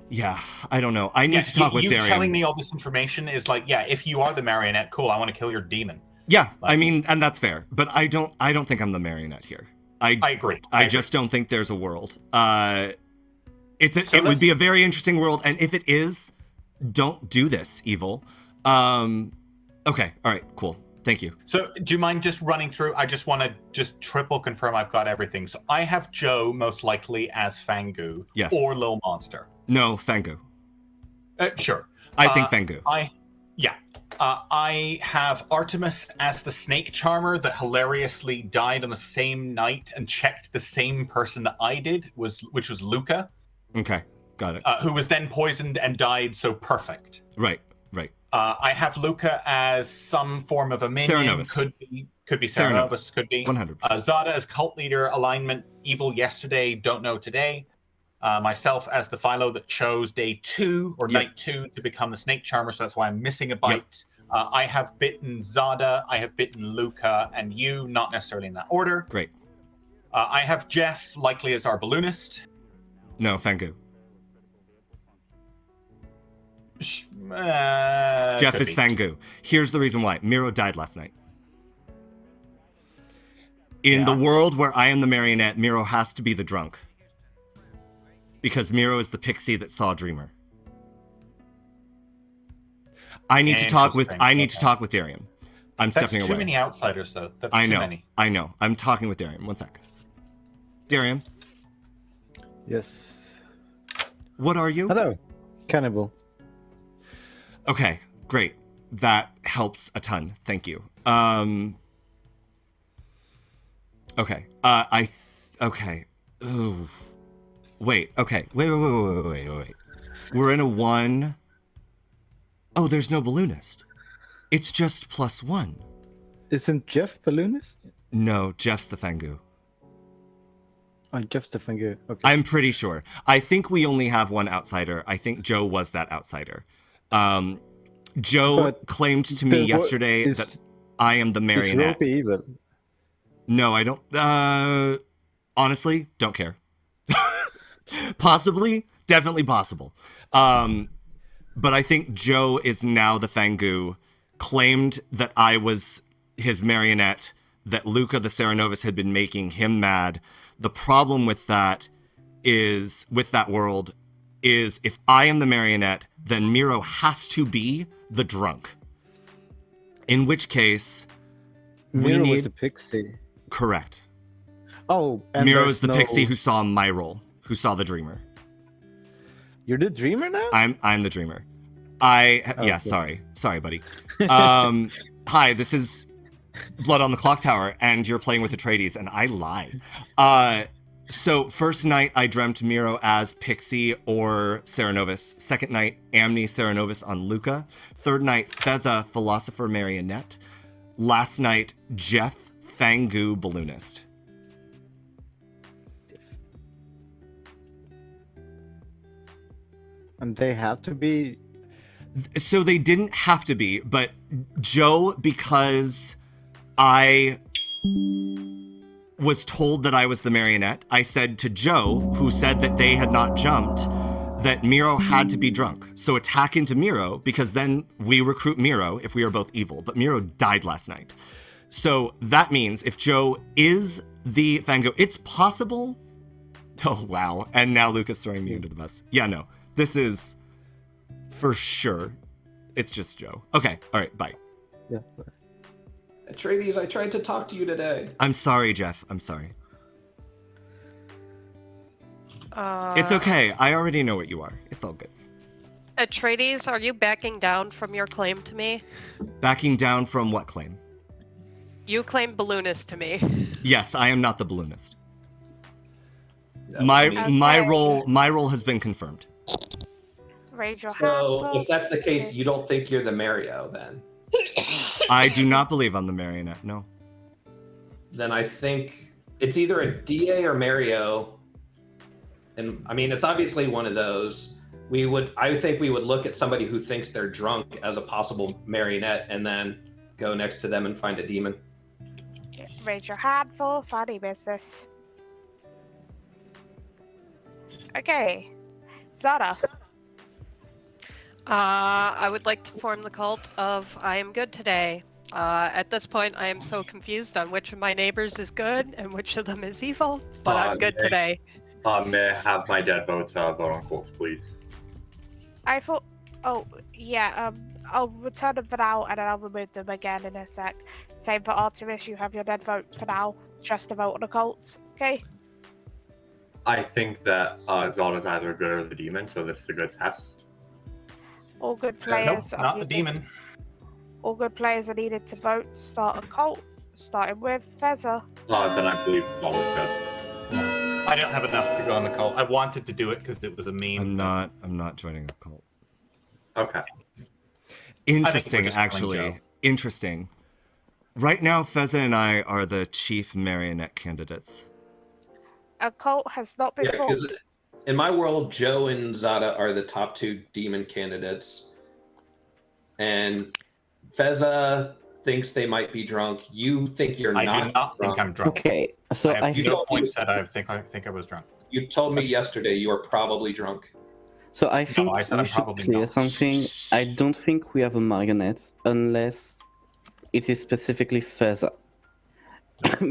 [SPEAKER 1] yeah, I don't know. I need to talk with Darian.
[SPEAKER 11] You telling me all this information is like, yeah, if you are the marionette, cool, I want to kill your demon.
[SPEAKER 1] Yeah, I mean, and that's fair. But I don't think I'm the marionette here. I
[SPEAKER 11] agree.
[SPEAKER 1] I just don't think there's a world. It would be a very interesting world, and if it is, don't do this, evil. Okay, all right, cool. Thank you.
[SPEAKER 11] So do you mind just running through? I just want to just triple confirm I've got everything. So I have Joe most likely as Fang Gu.
[SPEAKER 1] Yes.
[SPEAKER 11] Or Lil Monster.
[SPEAKER 1] No, Fang Gu.
[SPEAKER 11] Sure.
[SPEAKER 1] I think Fang Gu.
[SPEAKER 11] I have Artemis as the snake charmer that hilariously died on the same night and checked the same person that I did, which was Luca.
[SPEAKER 1] Okay, got it.
[SPEAKER 11] Who was then poisoned and died, so perfect.
[SPEAKER 1] Right.
[SPEAKER 11] I have Luca as some form of a minion.
[SPEAKER 1] Cerenovus.
[SPEAKER 11] Could be Cerenovus, could be.
[SPEAKER 1] 100%.
[SPEAKER 11] Zada as cult leader, alignment, evil yesterday, don't know today. Myself as the Philo that chose day 2 or night 2 to become the snake charmer, so that's why I'm missing a bite. I have bitten Zada, I have bitten Luca, and you, not necessarily in that order.
[SPEAKER 1] Great.
[SPEAKER 11] I have Jeff likely as our balloonist.
[SPEAKER 1] No, Fang Gu. Jeff is Fang Gu. Here's the reason why. Miro died last night. In the world where I am the marionette, Miro has to be the drunk. Because Miro is the pixie that saw Dreamer. I need to talk with Darian. I'm stepping away.
[SPEAKER 11] That's too many outsiders, though. That's
[SPEAKER 1] too
[SPEAKER 11] many.
[SPEAKER 1] I know. I'm talking with Darian. One sec. Darian.
[SPEAKER 9] Yes.
[SPEAKER 1] What are you?
[SPEAKER 9] Hello. Cannibal.
[SPEAKER 1] Okay, great. That helps a ton. Thank you. Okay. Okay. Ooh. Wait. Okay. Wait. We're in a 1. Oh, there's no balloonist. It's just +1.
[SPEAKER 9] Isn't Jeff balloonist?
[SPEAKER 1] No, Jeff's the Fang Gu.
[SPEAKER 9] Oh, Jeff's the Fang Gu. Okay.
[SPEAKER 1] I'm pretty sure. I think we only have one outsider. I think Joe was that outsider. Joe claimed to me yesterday that I am the marionette.
[SPEAKER 9] Is evil?
[SPEAKER 1] No, I don't. Honestly, don't care. Possibly, definitely possible. But I think Joe is now the Fang Gu, claimed that I was his marionette, that Luca the Cerenovus had been making him mad. The problem with that world is if I am the marionette, then Miro has to be the drunk. In which case,
[SPEAKER 9] Miro was the pixie.
[SPEAKER 1] Correct.
[SPEAKER 9] Oh,
[SPEAKER 1] and Miro is the pixie who saw my role, who saw the dreamer.
[SPEAKER 9] You're the dreamer now?
[SPEAKER 1] I'm the dreamer. Yeah, sorry, buddy. Hi, this is Blood on the Clocktower, and you're playing with Atreides, and I lie. So first night I dreamt Miro as Pixie or Cerenovus. Second night, Amni Cerenovus on Luca. Third night, Feza Philosopher Marionette. Last night, Jeff Fang Gu Balloonist.
[SPEAKER 9] And they have to be...
[SPEAKER 1] So they didn't have to be, but Joe, because I was told that I was the marionette, I said to Joe, who said that they had not jumped, that Miro had to be drunk. So attack into Miro, because then we recruit Miro if we are both evil. But Miro died last night. So that means if Joe is the Fang Gu, it's possible. Oh, wow. And now Luca's throwing me under the bus. Yeah, no. This is for sure. It's just Joe. Okay. All right. Bye.
[SPEAKER 9] Yeah.
[SPEAKER 10] Atreides, I tried to talk to you today.
[SPEAKER 1] I'm sorry, Jeff. I'm sorry. It's okay. I already know what you are. It's all good.
[SPEAKER 8] Atreides, are you backing down from your claim to me?
[SPEAKER 1] Backing down from what claim?
[SPEAKER 8] You claim balloonist to me.
[SPEAKER 1] Yes, I am not the balloonist.
[SPEAKER 10] I
[SPEAKER 1] My
[SPEAKER 10] mean-
[SPEAKER 1] my role has been confirmed.
[SPEAKER 3] Raise your hand.
[SPEAKER 10] So if that's the
[SPEAKER 3] folks.
[SPEAKER 10] case, you don't think you're the Mario then?
[SPEAKER 1] I do not believe I'm the marionette. No.
[SPEAKER 10] Then I think it's either a DA or Mario. And I mean, it's obviously one of those. I think we would look at somebody who thinks they're drunk as a possible marionette and then go next to them and find a demon.
[SPEAKER 3] Raise your hand for funny business. Okay. Zara.
[SPEAKER 8] I would like to form the cult of I am good today. At this point, I am so confused on which of my neighbors is good and which of them is evil, but I'm good today.
[SPEAKER 4] May I have my dead vote on cults, please?
[SPEAKER 3] I thought. Oh, yeah. I'll return them for now, and then I'll remove them again in a sec. Same for Artemis. You have your dead vote for now. Just a vote on the cults. Okay.
[SPEAKER 4] I think that Zelda's either good or the demon, so this is a good test.
[SPEAKER 3] All good
[SPEAKER 11] Nope,
[SPEAKER 3] players.
[SPEAKER 11] not the demon.
[SPEAKER 3] All good players are needed to vote to start a cult, starting with Fezza.
[SPEAKER 4] Then I believe Zelda's good.
[SPEAKER 11] I don't have enough to go on the cult. I wanted to do it because it was a meme.
[SPEAKER 1] I'm not joining a cult.
[SPEAKER 4] Okay.
[SPEAKER 1] Interesting,
[SPEAKER 11] just killing
[SPEAKER 1] actually.
[SPEAKER 11] Joe.
[SPEAKER 1] Interesting. Right now, Fezza and I are the chief marionette candidates.
[SPEAKER 3] A cult has not been
[SPEAKER 10] Yeah,
[SPEAKER 3] formed.
[SPEAKER 10] because in my world, Joe and Zada are the top two demon candidates. And Fezza thinks they might be drunk. You think you're
[SPEAKER 11] I
[SPEAKER 10] not
[SPEAKER 11] do not
[SPEAKER 10] drunk.
[SPEAKER 11] think I'm drunk.
[SPEAKER 2] Okay, so
[SPEAKER 11] I
[SPEAKER 2] I
[SPEAKER 11] have
[SPEAKER 2] think
[SPEAKER 11] no points that I think I was drunk.
[SPEAKER 10] You told me yesterday you were probably drunk.
[SPEAKER 2] So I think
[SPEAKER 11] I said
[SPEAKER 2] we
[SPEAKER 11] I'm
[SPEAKER 2] should
[SPEAKER 11] probably
[SPEAKER 2] clear
[SPEAKER 11] not.
[SPEAKER 2] something. I don't think we have a marionette unless it is specifically Fezza.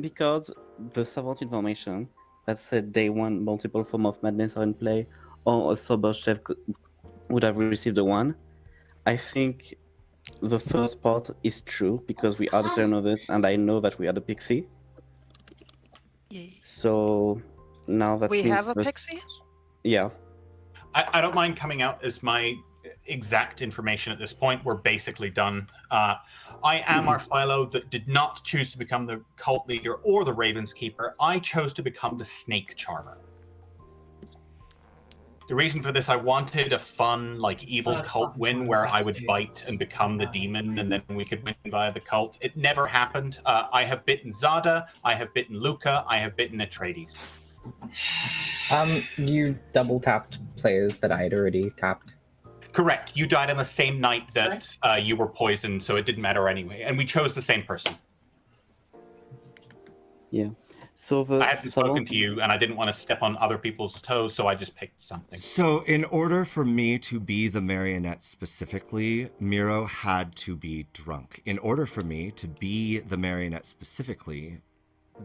[SPEAKER 2] Because the servant information that said day one multiple form of madness are in play, or a sober chef would have received a one. I think the first part is true because we are the Cerenovus and I know that we are the Pixie. So now that
[SPEAKER 8] We
[SPEAKER 2] means
[SPEAKER 8] have a
[SPEAKER 2] first-
[SPEAKER 8] Pixie?
[SPEAKER 2] Yeah.
[SPEAKER 11] I don't mind coming out as my exact information at this point. We're basically done. I am our Philo that did not choose to become the cult leader or the Ravens Keeper. I chose to become the Snake Charmer. The reason for this, I wanted a fun, like, evil cult win where I would bite and become the demon, and then we could win via the cult. It never happened. I have bitten Zada, I have bitten Luca, I have bitten Atreides.
[SPEAKER 14] You double tapped players that I had already tapped.
[SPEAKER 11] Correct. You died on the same night that you were poisoned, so it didn't matter anyway. And we chose the same person.
[SPEAKER 2] Yeah. So the
[SPEAKER 11] I hadn't spoken to you, and I didn't want to step on other people's toes, so I just picked something.
[SPEAKER 1] So, in order for me to be the marionette specifically, Miro had to be drunk. In order for me to be the marionette specifically,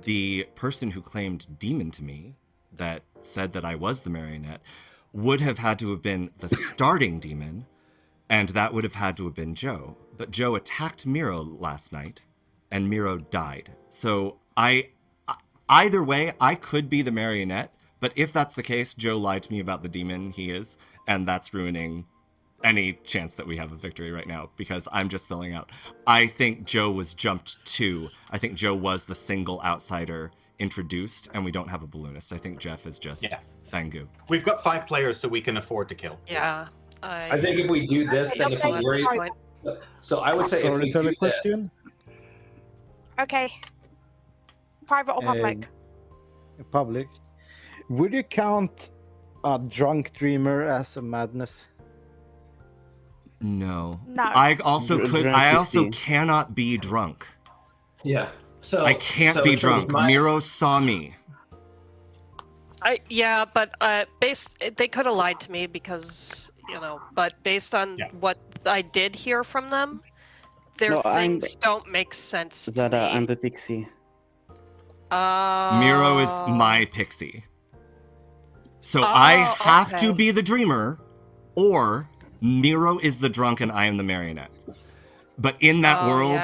[SPEAKER 1] the person who claimed demon to me, that said that I was the marionette, would have had to have been the starting demon, and that would have had to have been Joe. But Joe attacked Miro last night, and Miro died. So either way, I could be the marionette, but if that's the case, Joe lied to me about the demon he is, and that's ruining any chance that we have a victory right now, because I'm just filling out. I think Joe was jumped to. I think Joe was the single outsider introduced, and we don't have a balloonist. I think Jeff is just Fang Gu.
[SPEAKER 11] We've got 5 players, so we can afford to kill.
[SPEAKER 8] Yeah.
[SPEAKER 10] I think if we do this, then if we worry... So I would say if we do
[SPEAKER 9] question.
[SPEAKER 3] Okay. Private or public?
[SPEAKER 9] Public. Would you count a drunk dreamer as a madness?
[SPEAKER 1] No.
[SPEAKER 3] No.
[SPEAKER 1] I also
[SPEAKER 2] Drunk
[SPEAKER 1] cannot be drunk.
[SPEAKER 10] Yeah. So
[SPEAKER 1] I can't
[SPEAKER 10] so
[SPEAKER 1] be
[SPEAKER 10] in terms of
[SPEAKER 1] drunk. Miro saw me.
[SPEAKER 8] But they could have lied to me because, but based on what I did hear from them, their things don't make sense to
[SPEAKER 2] Zada,
[SPEAKER 8] me.
[SPEAKER 2] I'm the Pixie.
[SPEAKER 1] Miro is my Pixie. So I have to be the dreamer, or Miro is the drunk and I am the marionette. But in that world,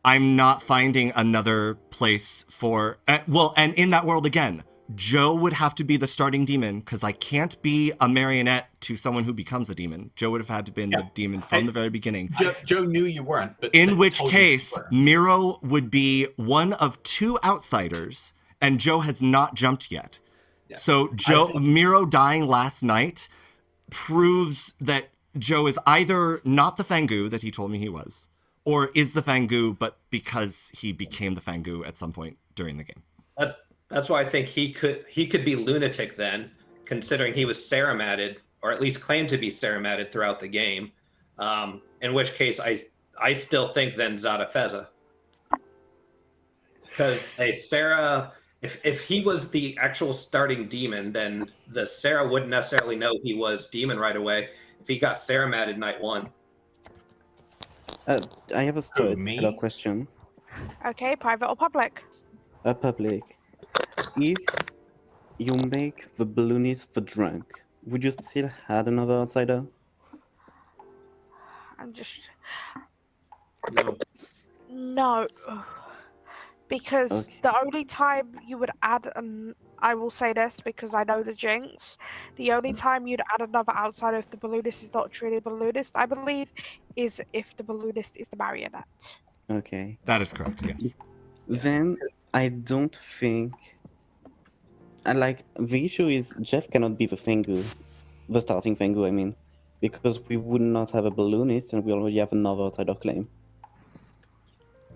[SPEAKER 1] I'm not finding another place for... and in that world again, Joe would have to be the starting demon because I can't be a marionette to someone who becomes a demon. Joe would have had to been the demon from the very beginning.
[SPEAKER 11] Joe knew you weren't, but
[SPEAKER 1] in which
[SPEAKER 11] told you
[SPEAKER 1] case
[SPEAKER 11] were.
[SPEAKER 1] Miro would be one of 2 outsiders, and Joe has not jumped yet.
[SPEAKER 10] Yeah.
[SPEAKER 1] So Miro dying last night proves that Joe is either not the Fang Gu that he told me he was, or is the Fang Gu, but because he became the Fang Gu at some point during the game.
[SPEAKER 10] That's why I think he could be Lunatic then, considering he was Cerematted, or at least claimed to be Cerematted throughout the game. In which case, I still think then Zada Feza. Because a Sarah, if he was the actual starting demon, then the Sarah wouldn't necessarily know he was demon right away if he got Cerematted night 1.
[SPEAKER 2] I have a storyteller question.
[SPEAKER 3] Okay, private or public?
[SPEAKER 2] Public. If you make the balloonist the drunk, would you still have another outsider?
[SPEAKER 3] I'm just...
[SPEAKER 10] No.
[SPEAKER 3] No. Because the only time you would add I will say this because I know the jinx. The only time you'd add another outsider if the balloonist is not truly a balloonist, I believe, is if the balloonist is the marionette.
[SPEAKER 2] Okay.
[SPEAKER 1] That is correct, yes.
[SPEAKER 2] Then I don't think... the issue is Jeff cannot be the Fang Gu. The starting Fang Gu, I mean. Because we would not have a balloonist and we already have another outsider claim.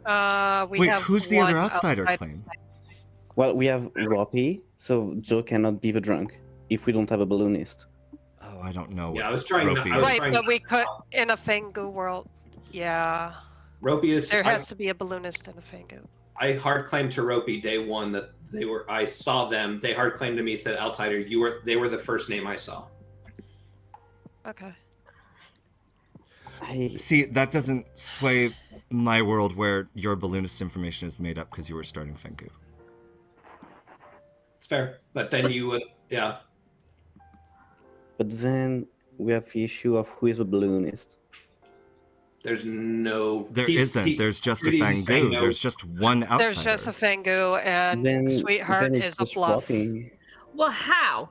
[SPEAKER 8] Wait,
[SPEAKER 3] have
[SPEAKER 1] who's the other outsider claim?
[SPEAKER 2] Well, we have Roppy, so Joe cannot be the drunk if we don't have a balloonist.
[SPEAKER 1] Oh, I don't know.
[SPEAKER 10] Yeah, I was trying.
[SPEAKER 8] Right, but we could in a Fang Gu world. Yeah.
[SPEAKER 10] Ropey is.
[SPEAKER 8] There has to be a balloonist in a Fang Gu.
[SPEAKER 10] I hard claimed to Ropey day 1 that they were. I saw them. They hard claimed to me, said outsider. They were the first name I saw.
[SPEAKER 8] Okay.
[SPEAKER 1] See, that doesn't sway my world where your balloonist information is made up because you were starting Fang Gu.
[SPEAKER 10] It's fair, but then you would, yeah.
[SPEAKER 2] But then we have the issue of who is the balloonist.
[SPEAKER 10] There's no.
[SPEAKER 1] There isn't. There's just a Fang Gu.
[SPEAKER 10] No.
[SPEAKER 1] There's just one outsider.
[SPEAKER 8] There's just a Fang Gu, and
[SPEAKER 2] Then
[SPEAKER 8] Sweetheart
[SPEAKER 2] it's
[SPEAKER 8] is a
[SPEAKER 2] just
[SPEAKER 8] bluff.
[SPEAKER 2] Roppy.
[SPEAKER 13] Well, how?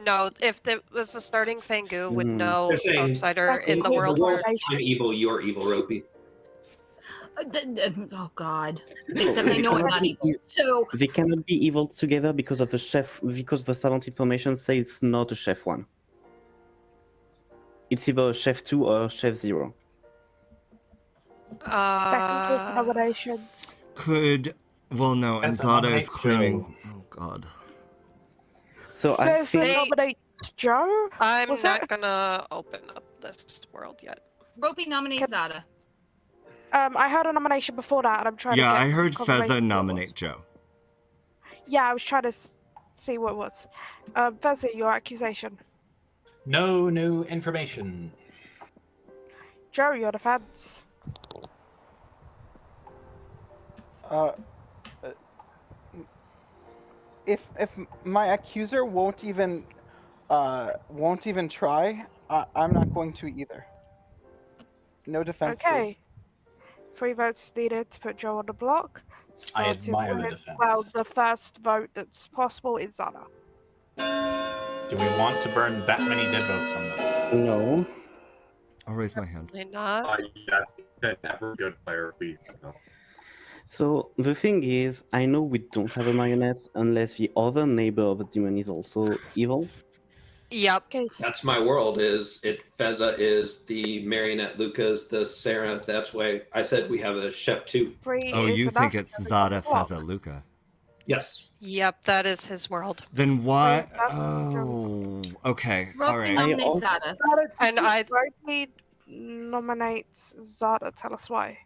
[SPEAKER 8] No, if there was a starting Fang Gu with
[SPEAKER 2] Mhm.
[SPEAKER 8] no
[SPEAKER 10] They're saying,
[SPEAKER 8] outsider in the world where
[SPEAKER 10] I'm evil, you're evil, Ropey.
[SPEAKER 13] Oh God! Except I know I'm not evil. So
[SPEAKER 2] They cannot be evil together because of the chef. Because the savant information says it's not a chef 1. It's either a chef 2 or a chef 0.
[SPEAKER 3] Second nominations.
[SPEAKER 1] Well, no, and
[SPEAKER 11] That's a
[SPEAKER 1] Zada
[SPEAKER 11] nominate
[SPEAKER 1] is claiming. Oh God.
[SPEAKER 2] So I
[SPEAKER 3] There's
[SPEAKER 2] think
[SPEAKER 3] nominate Joe.
[SPEAKER 8] I'm
[SPEAKER 3] Was
[SPEAKER 8] not
[SPEAKER 3] that-
[SPEAKER 8] gonna open up this world yet.
[SPEAKER 13] Ropey nominates Zada.
[SPEAKER 3] I heard a nomination before that, and I'm trying to
[SPEAKER 1] Yeah,
[SPEAKER 3] get
[SPEAKER 1] I heard
[SPEAKER 3] confirmation
[SPEAKER 1] Feza
[SPEAKER 3] what it
[SPEAKER 1] nominate
[SPEAKER 3] was.
[SPEAKER 1] Joe.
[SPEAKER 3] Yeah, I was trying to see what it was. Feza, your accusation.
[SPEAKER 11] No new information.
[SPEAKER 3] Joe, your defense.
[SPEAKER 7] If my accuser won't even try, I'm not going to either. No defense,
[SPEAKER 3] Okay.
[SPEAKER 7] please.
[SPEAKER 3] 3 votes needed to put Joe on the block.
[SPEAKER 11] I
[SPEAKER 3] Starting
[SPEAKER 11] admire the
[SPEAKER 3] with,
[SPEAKER 11] defense.
[SPEAKER 3] well, the first vote that's possible is Zana.
[SPEAKER 11] Do we want to burn that many dead votes on this?
[SPEAKER 2] no.
[SPEAKER 1] I'll raise my hand.
[SPEAKER 8] Probably not.
[SPEAKER 4] Yes, never good player, please. No.
[SPEAKER 2] So the thing is, I know we don't have a marionette unless the other neighbor of the demon is also evil.
[SPEAKER 8] Yep.
[SPEAKER 3] Okay.
[SPEAKER 10] That's my world. Feza is the marionette, Luca's the Sarah. That's why I said we have a chef 2.
[SPEAKER 3] 3
[SPEAKER 1] Oh,
[SPEAKER 3] is
[SPEAKER 1] you
[SPEAKER 3] enough
[SPEAKER 1] think
[SPEAKER 3] to
[SPEAKER 1] it's
[SPEAKER 3] put Joe on
[SPEAKER 1] Zada,
[SPEAKER 3] the block.
[SPEAKER 1] Feza, Luca.
[SPEAKER 10] Yes.
[SPEAKER 8] Yep, that is his world.
[SPEAKER 1] Then why?
[SPEAKER 3] that's
[SPEAKER 1] Oh, okay.
[SPEAKER 13] Ropey
[SPEAKER 1] All right.
[SPEAKER 13] nominates Zada.
[SPEAKER 8] And I
[SPEAKER 3] Ropey nominates Zada. Tell us why.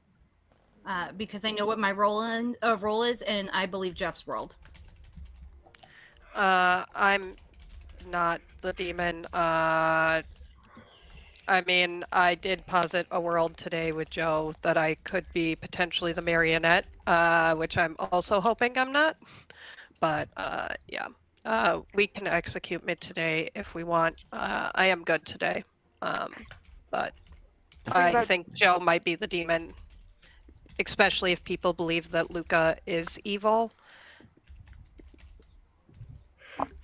[SPEAKER 13] Because I know what my role is, and I believe Jeff's world.
[SPEAKER 8] I'm not the demon. I mean, I did posit a world today with Joe that I could be potentially the marionette, which I'm also hoping I'm not. But yeah, we can execute mid today if we want. I am good today, but I think Joe might be the demon. especially if people believe that Luca is evil.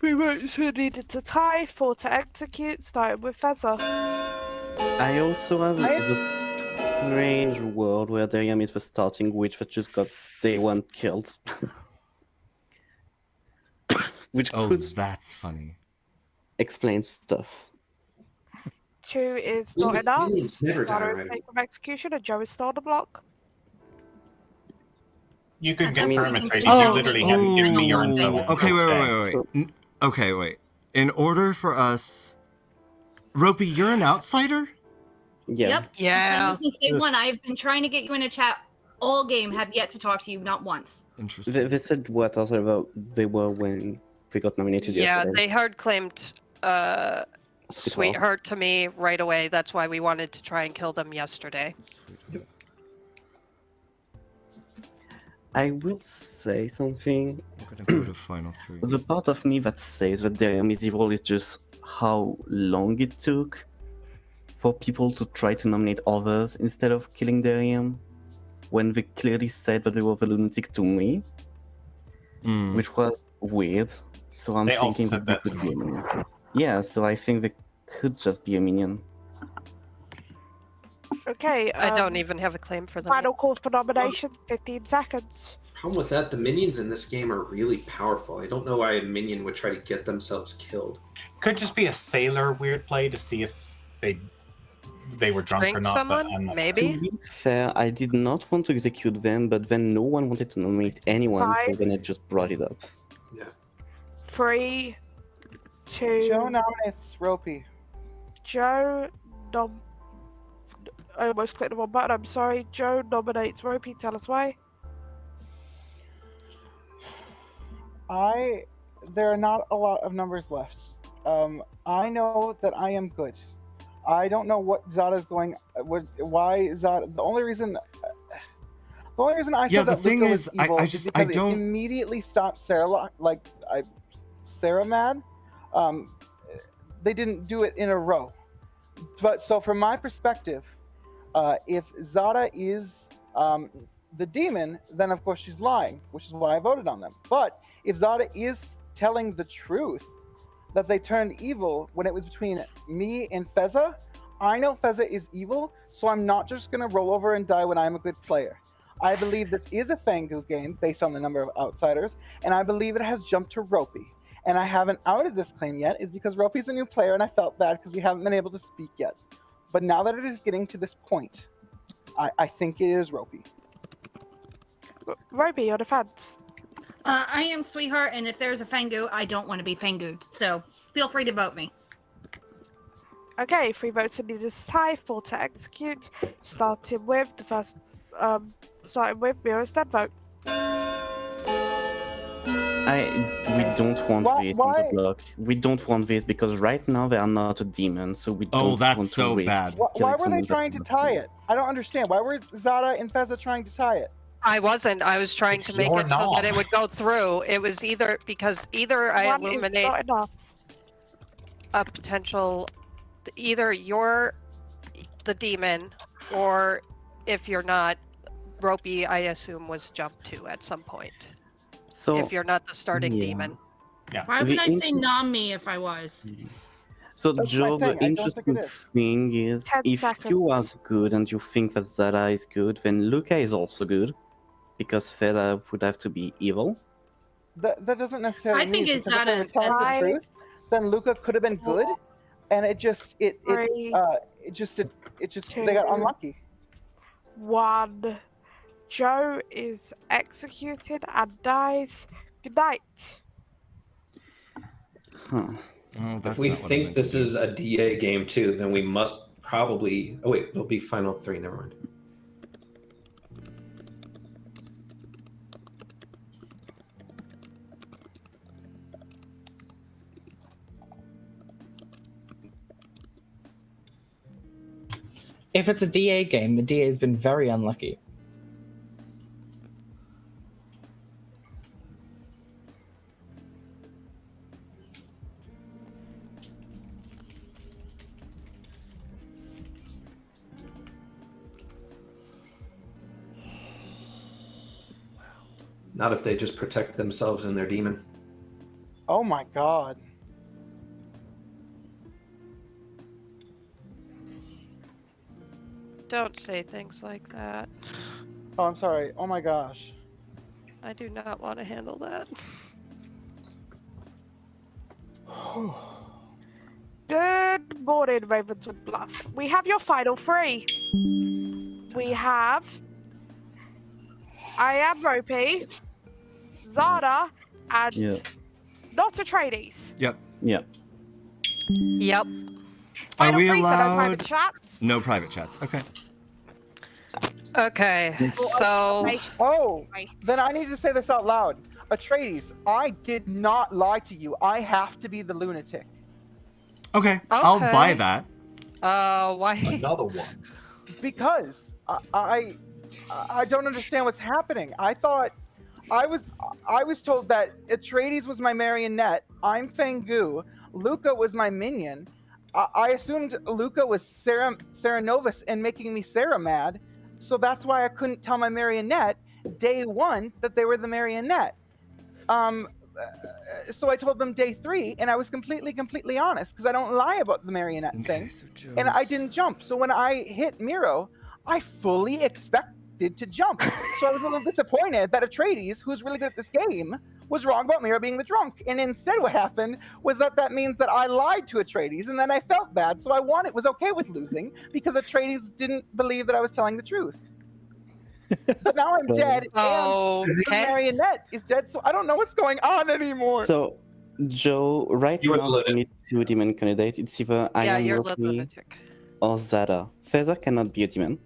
[SPEAKER 3] We also needed to tie, 4 to execute, starting with Fezzer.
[SPEAKER 2] I also have this strange world where Dariam is the starting witch that just got day one killed. Which could
[SPEAKER 1] that's funny.
[SPEAKER 2] explain stuff.
[SPEAKER 3] 2 is not enough.
[SPEAKER 10] Minions never die
[SPEAKER 3] Zara is
[SPEAKER 10] right
[SPEAKER 3] safe from execution, and Joe is still on the block.
[SPEAKER 11] You can
[SPEAKER 13] I mean,
[SPEAKER 11] confirm
[SPEAKER 13] we
[SPEAKER 11] it,
[SPEAKER 13] can
[SPEAKER 11] Trade.
[SPEAKER 13] say
[SPEAKER 11] You
[SPEAKER 13] no.
[SPEAKER 11] literally haven't given me your info.
[SPEAKER 1] Okay,
[SPEAKER 11] Stay.
[SPEAKER 1] wait. Okay, wait. In order for us, Ropey, you're an outsider.
[SPEAKER 13] Yep.
[SPEAKER 8] Yeah.
[SPEAKER 13] Since day one, I've been trying to get you in a chat all game. Have yet to talk to you, not once.
[SPEAKER 1] Interesting.
[SPEAKER 2] They said what also they were when they got nominated
[SPEAKER 8] Yeah,
[SPEAKER 2] yesterday.
[SPEAKER 8] they hard claimed Sweetheart to me right away. That's why we wanted to try and kill them yesterday.
[SPEAKER 2] I will say something.
[SPEAKER 1] I'm gonna go to final 3.
[SPEAKER 2] The part of me that says that Dariam is evil is just how long it took for people to try to nominate others instead of killing Dariam, when they clearly said that they were the lunatic to me, which was weird. So I'm
[SPEAKER 11] They also
[SPEAKER 2] thinking
[SPEAKER 11] said
[SPEAKER 2] that they
[SPEAKER 11] that
[SPEAKER 2] could
[SPEAKER 11] to
[SPEAKER 2] be a minion. Yeah, so I think they could just be a minion.
[SPEAKER 3] Okay.
[SPEAKER 8] I don't even have a claim for them.
[SPEAKER 3] Final call for nominations, 15 seconds.
[SPEAKER 10] Problem with that, the minions in this game are really powerful. I don't know why a minion would try to get themselves killed.
[SPEAKER 11] Could just be a sailor weird play to see if they were drunk
[SPEAKER 8] Drink
[SPEAKER 11] or not.
[SPEAKER 8] someone?
[SPEAKER 11] But I'm not
[SPEAKER 8] Maybe?
[SPEAKER 2] To be fair, I did not want to execute them, but then no one wanted to nominate anyone, so
[SPEAKER 3] 5.
[SPEAKER 2] then I just brought it up.
[SPEAKER 10] Yeah.
[SPEAKER 3] 3, 2.
[SPEAKER 7] Joe nominates Ropey.
[SPEAKER 3] Joe I almost clicked the wrong button. I'm sorry. Joe nominates Ropey. Tell us why.
[SPEAKER 7] There are not a lot of numbers left. I know that I am good. I don't know what Zada's going. Why Zada? The only reason I said
[SPEAKER 1] the
[SPEAKER 7] that
[SPEAKER 1] thing
[SPEAKER 7] Luca
[SPEAKER 1] is,
[SPEAKER 7] was evil
[SPEAKER 1] I
[SPEAKER 7] is
[SPEAKER 1] just-
[SPEAKER 7] because
[SPEAKER 1] I don't-
[SPEAKER 7] it immediately stopped Sarah. Sarah mad. They didn't do it in a row. But so from my perspective, if Zada is the demon, then of course she's lying, which is why I voted on them. But if Zada is telling the truth, that they turned evil when it was between me and Fezza, I know Fezza is evil, so I'm not just going to roll over and die when I'm a good player. I believe this is a Fang Gu game based on the number of outsiders, and I believe it has jumped to Ropey. And I haven't outed this claim yet, is because Ropey's a new player and I felt bad because we haven't been able to speak yet. But now that it is getting to this point, I think it is Ropey.
[SPEAKER 3] Ropey, your defense.
[SPEAKER 13] I am Sweetheart, and if there's a Fang Gu, I don't want to be Fang Gu'd, so feel free to vote me.
[SPEAKER 3] Okay, 3 votes are needed to tie, 4 to execute. Starting with the first, starting with Mira's dead vote.
[SPEAKER 2] We don't want this on
[SPEAKER 7] why-
[SPEAKER 2] the block. We don't want this because right now they are not a demon, so we don't
[SPEAKER 1] that's
[SPEAKER 2] want to
[SPEAKER 1] so
[SPEAKER 2] risk
[SPEAKER 1] bad.
[SPEAKER 7] Why
[SPEAKER 2] killing
[SPEAKER 7] were they
[SPEAKER 2] someone
[SPEAKER 7] trying to
[SPEAKER 2] that's
[SPEAKER 7] tie it? I don't understand. Why were Zada and Fezza trying to tie it?
[SPEAKER 8] I wasn't. I was trying to make
[SPEAKER 11] your
[SPEAKER 8] it so that
[SPEAKER 11] knob.
[SPEAKER 8] it would go through. It was either because either I
[SPEAKER 3] One is
[SPEAKER 8] illuminate
[SPEAKER 3] not enough.
[SPEAKER 8] a potential, either you're the demon, or if you're not, Ropey, I assume, was jumped to at some point.
[SPEAKER 2] So
[SPEAKER 8] If you're not the starting
[SPEAKER 2] yeah.
[SPEAKER 8] demon.
[SPEAKER 13] Why
[SPEAKER 2] The
[SPEAKER 13] would I say
[SPEAKER 2] ancient-
[SPEAKER 13] nom me if I was?
[SPEAKER 2] So
[SPEAKER 7] That's
[SPEAKER 2] Joe,
[SPEAKER 7] my thing.
[SPEAKER 2] the
[SPEAKER 7] I don't think it
[SPEAKER 2] interesting
[SPEAKER 7] is.
[SPEAKER 2] thing is,
[SPEAKER 3] 10
[SPEAKER 2] if you are
[SPEAKER 3] seconds.
[SPEAKER 2] good and you think that Zada is good, then Luca is also good, because Feda would have to be evil.
[SPEAKER 7] That doesn't necessarily
[SPEAKER 13] I think
[SPEAKER 7] mean
[SPEAKER 13] it's
[SPEAKER 7] because if they
[SPEAKER 13] Zada
[SPEAKER 7] were
[SPEAKER 13] and
[SPEAKER 7] telling the
[SPEAKER 3] Fezza.
[SPEAKER 7] truth, then Luca could have been good, and it just they got unlucky.
[SPEAKER 3] 1. Joe is executed and dies. Good night.
[SPEAKER 2] Huh.
[SPEAKER 1] Oh,
[SPEAKER 10] If we think this is a DA game too, then we must probably. Oh wait, it'll be final 3. Never mind.
[SPEAKER 14] If it's a DA game, the DA has been very unlucky.
[SPEAKER 10] Not if they just protect themselves and their demon.
[SPEAKER 7] Oh my god.
[SPEAKER 8] Don't say things like that.
[SPEAKER 7] Oh, I'm sorry. Oh my gosh.
[SPEAKER 8] I do not want to handle that.
[SPEAKER 3] Good morning, Ravenswood Bluff. We have your final three. We have I Am Ropey, Zada, and
[SPEAKER 2] Yeah.
[SPEAKER 3] not Atreides.
[SPEAKER 1] Yep.
[SPEAKER 2] Yeah.
[SPEAKER 8] Yep.
[SPEAKER 1] Are
[SPEAKER 3] Final
[SPEAKER 1] we
[SPEAKER 3] three, so no
[SPEAKER 1] allowed?
[SPEAKER 3] private chats.
[SPEAKER 1] No private chats. Okay.
[SPEAKER 8] Okay, so
[SPEAKER 7] Oh, then I need to say this out loud. Atreides, I did not lie to you. I have to be the lunatic.
[SPEAKER 1] Okay. I'll buy that.
[SPEAKER 8] Why?
[SPEAKER 11] Another one.
[SPEAKER 7] Because I don't understand what's happening. I thought I was told that Atreides was my marionette. I'm Fang Gu. Luca was my minion. I assumed Luca was Cerenovus and making me Sarah mad. So that's why I couldn't tell my marionette day 1 that they were the marionette. So I told them day 3, and I was completely honest because I don't lie about the marionette thing. And I didn't jump. So when I hit Miro, I fully expected to jump. So I was a little disappointed that Atreides, who's really good at this game, was wrong about Miro being the drunk. And instead what happened was that means that I lied to Atreides, and then I felt bad. So I was okay with losing because Atreides didn't believe that I was telling the truth. But now I'm dead, and the marionette is dead, so I don't know what's going on anymore.
[SPEAKER 2] So, Joe, right now we need 2 demon candidates. It's either I Am Ropey or Zada. Feather cannot be a demon.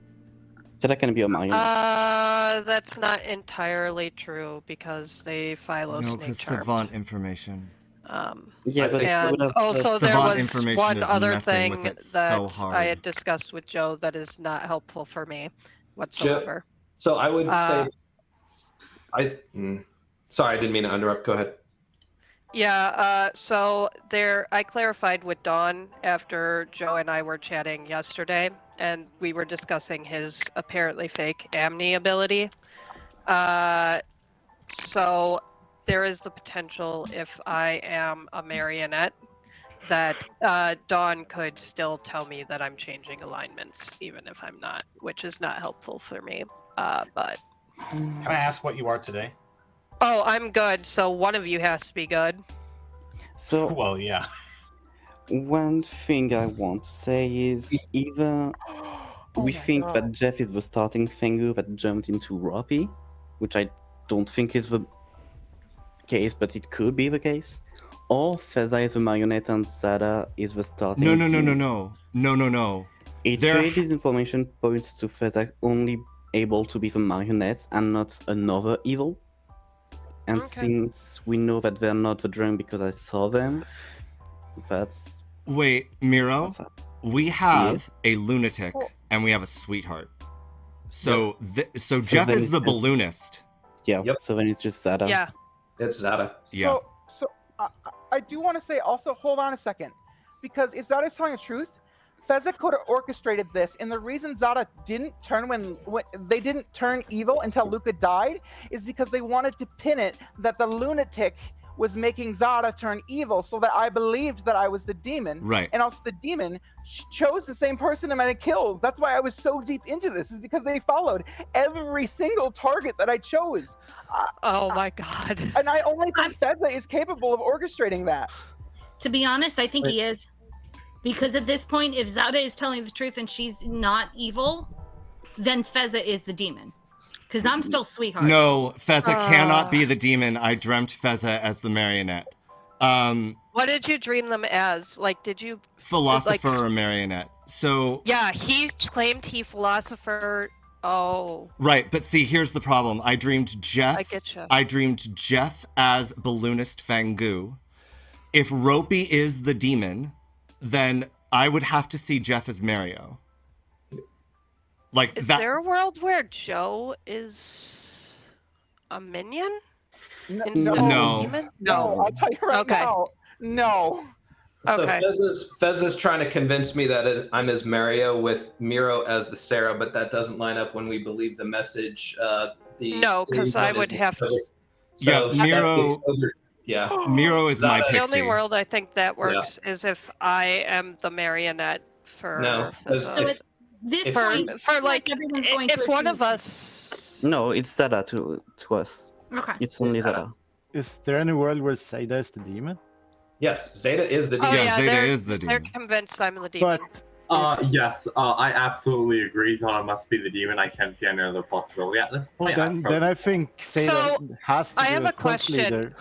[SPEAKER 2] Zada can be a marionette.
[SPEAKER 8] That's not entirely true because they philo
[SPEAKER 1] No,
[SPEAKER 8] snake
[SPEAKER 1] because
[SPEAKER 8] charmed.
[SPEAKER 1] savant information.
[SPEAKER 2] Yeah, but
[SPEAKER 8] and
[SPEAKER 2] have
[SPEAKER 8] also there
[SPEAKER 1] Savant
[SPEAKER 8] was
[SPEAKER 1] information
[SPEAKER 8] one
[SPEAKER 1] is
[SPEAKER 8] other
[SPEAKER 1] messing
[SPEAKER 8] thing
[SPEAKER 1] with it
[SPEAKER 8] that
[SPEAKER 1] so hard.
[SPEAKER 8] I had discussed with Joe that is not helpful for me whatsoever.
[SPEAKER 10] So I would say, sorry, I didn't mean to interrupt. Go ahead.
[SPEAKER 8] Yeah, so I clarified with Dawn after Joe and I were chatting yesterday, and we were discussing his apparently fake Amni ability. So there is the potential, if I am a marionette, that Dawn could still tell me that I'm changing alignments, even if I'm not, which is not helpful for me. But
[SPEAKER 11] Can I ask what you are today?
[SPEAKER 8] oh, I'm good. So one of you has to be good.
[SPEAKER 2] So,
[SPEAKER 11] well, yeah.
[SPEAKER 2] One thing I want to say is either we think that Jeff is the starting Fang Gu that jumped into Ropey, which I don't think is the case, but it could be the case, or Feza is the marionette and Zada is the starting.
[SPEAKER 1] No.
[SPEAKER 2] Atreides' information points to Feza only able to be the marionette and not another evil. And since we know that they're not the drunk because I saw them, that's...
[SPEAKER 1] Wait, Miro, we have a lunatic and we have a sweetheart. So, so Jeff is the balloonist.
[SPEAKER 2] Yeah, so then it's just Zada.
[SPEAKER 8] Yeah.
[SPEAKER 10] It's Zada.
[SPEAKER 1] Yeah.
[SPEAKER 7] So I do want to say also, hold on a second, because if Zada is telling the truth, Feza could have orchestrated this, and the reason Zada didn't turn when they didn't turn evil until Luca died is because they wanted to pin it that the lunatic was making Zada turn evil, so that I believed that I was the demon.
[SPEAKER 1] Right.
[SPEAKER 7] And also the demon chose the same person in my kills. That's why I was so deep into this, is because they followed every single target that I chose.
[SPEAKER 8] Oh my god.
[SPEAKER 7] And I only think Feza is capable of orchestrating that.
[SPEAKER 13] To be honest, I think he is. Because at this point, if Zada is telling the truth and she's not evil, then Feza is the demon. Because I'm still sweetheart.
[SPEAKER 1] No, Feza cannot be the demon. I dreamt Feza as the marionette.
[SPEAKER 8] What did you dream them as? Like, did you...
[SPEAKER 1] Philosopher or marionette. So...
[SPEAKER 8] Yeah, he claimed he philosopher... Oh.
[SPEAKER 1] Right, but see, here's the problem. I dreamed Jeff...
[SPEAKER 8] I get you.
[SPEAKER 1] I dreamed Jeff as balloonist Fang Gu. If Ropey is the demon, then I would have to see Jeff as Mario. Like
[SPEAKER 8] is
[SPEAKER 1] that...
[SPEAKER 8] there a world where Joe is a minion?
[SPEAKER 7] No.
[SPEAKER 8] No,
[SPEAKER 7] I'll tell you right now. No.
[SPEAKER 10] So Fez's trying to convince me that I'm as Mario with Miro as the Sarah, but that doesn't line up when we believe the message.
[SPEAKER 8] No, because I would have to.
[SPEAKER 10] So
[SPEAKER 1] Yeah, Miro-
[SPEAKER 10] Yeah.
[SPEAKER 1] Miro is my
[SPEAKER 8] The
[SPEAKER 1] Pixie.
[SPEAKER 8] only world I think that works is if I am the marionette for
[SPEAKER 10] No,
[SPEAKER 13] So at this
[SPEAKER 8] for,
[SPEAKER 13] point,
[SPEAKER 8] for like
[SPEAKER 13] everyone's going to
[SPEAKER 8] if one
[SPEAKER 13] assume
[SPEAKER 8] of us
[SPEAKER 2] No, it's Zada to us.
[SPEAKER 13] Okay.
[SPEAKER 2] It's only Zada.
[SPEAKER 9] Is there any world where Zeta is the demon?
[SPEAKER 10] Yes, Zeta is the
[SPEAKER 8] Oh
[SPEAKER 10] demon.
[SPEAKER 8] yeah,
[SPEAKER 1] Zeta
[SPEAKER 8] they're,
[SPEAKER 1] is the
[SPEAKER 8] they're
[SPEAKER 1] demon.
[SPEAKER 8] convinced I'm the demon.
[SPEAKER 4] Yes, I absolutely agree. Zana must be the demon. I can't see any other possibility at this point.
[SPEAKER 9] Then I think Zeta
[SPEAKER 8] So,
[SPEAKER 9] has to
[SPEAKER 8] I
[SPEAKER 9] be
[SPEAKER 8] have
[SPEAKER 9] a
[SPEAKER 8] a
[SPEAKER 9] cult
[SPEAKER 8] question.
[SPEAKER 9] leader.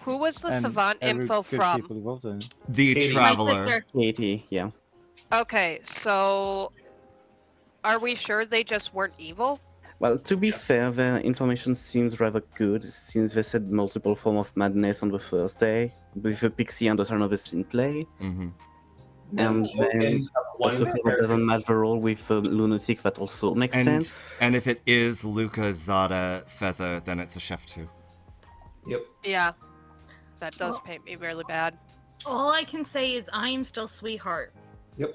[SPEAKER 8] Who was the
[SPEAKER 9] and
[SPEAKER 8] savant
[SPEAKER 9] every
[SPEAKER 8] info
[SPEAKER 9] good
[SPEAKER 8] from?
[SPEAKER 9] people vote on it.
[SPEAKER 1] The
[SPEAKER 10] Katie.
[SPEAKER 1] Traveler.
[SPEAKER 13] My sister.
[SPEAKER 2] Katie, yeah.
[SPEAKER 8] Okay, so are we sure they just weren't evil?
[SPEAKER 2] Well, to be fair, their information seems rather good, since they said multiple form of madness on the first day, with the Pixie and the Cerenovus in play.
[SPEAKER 1] Mm-hmm.
[SPEAKER 2] And then
[SPEAKER 10] one
[SPEAKER 2] that doesn't match the role with Lunatic, that also makes sense.
[SPEAKER 1] And if it is Luca, Zada, Feza, then it's a chef too.
[SPEAKER 10] Yep.
[SPEAKER 8] Yeah, that does paint me really bad.
[SPEAKER 13] All I can say is I am still sweetheart.
[SPEAKER 10] Yep.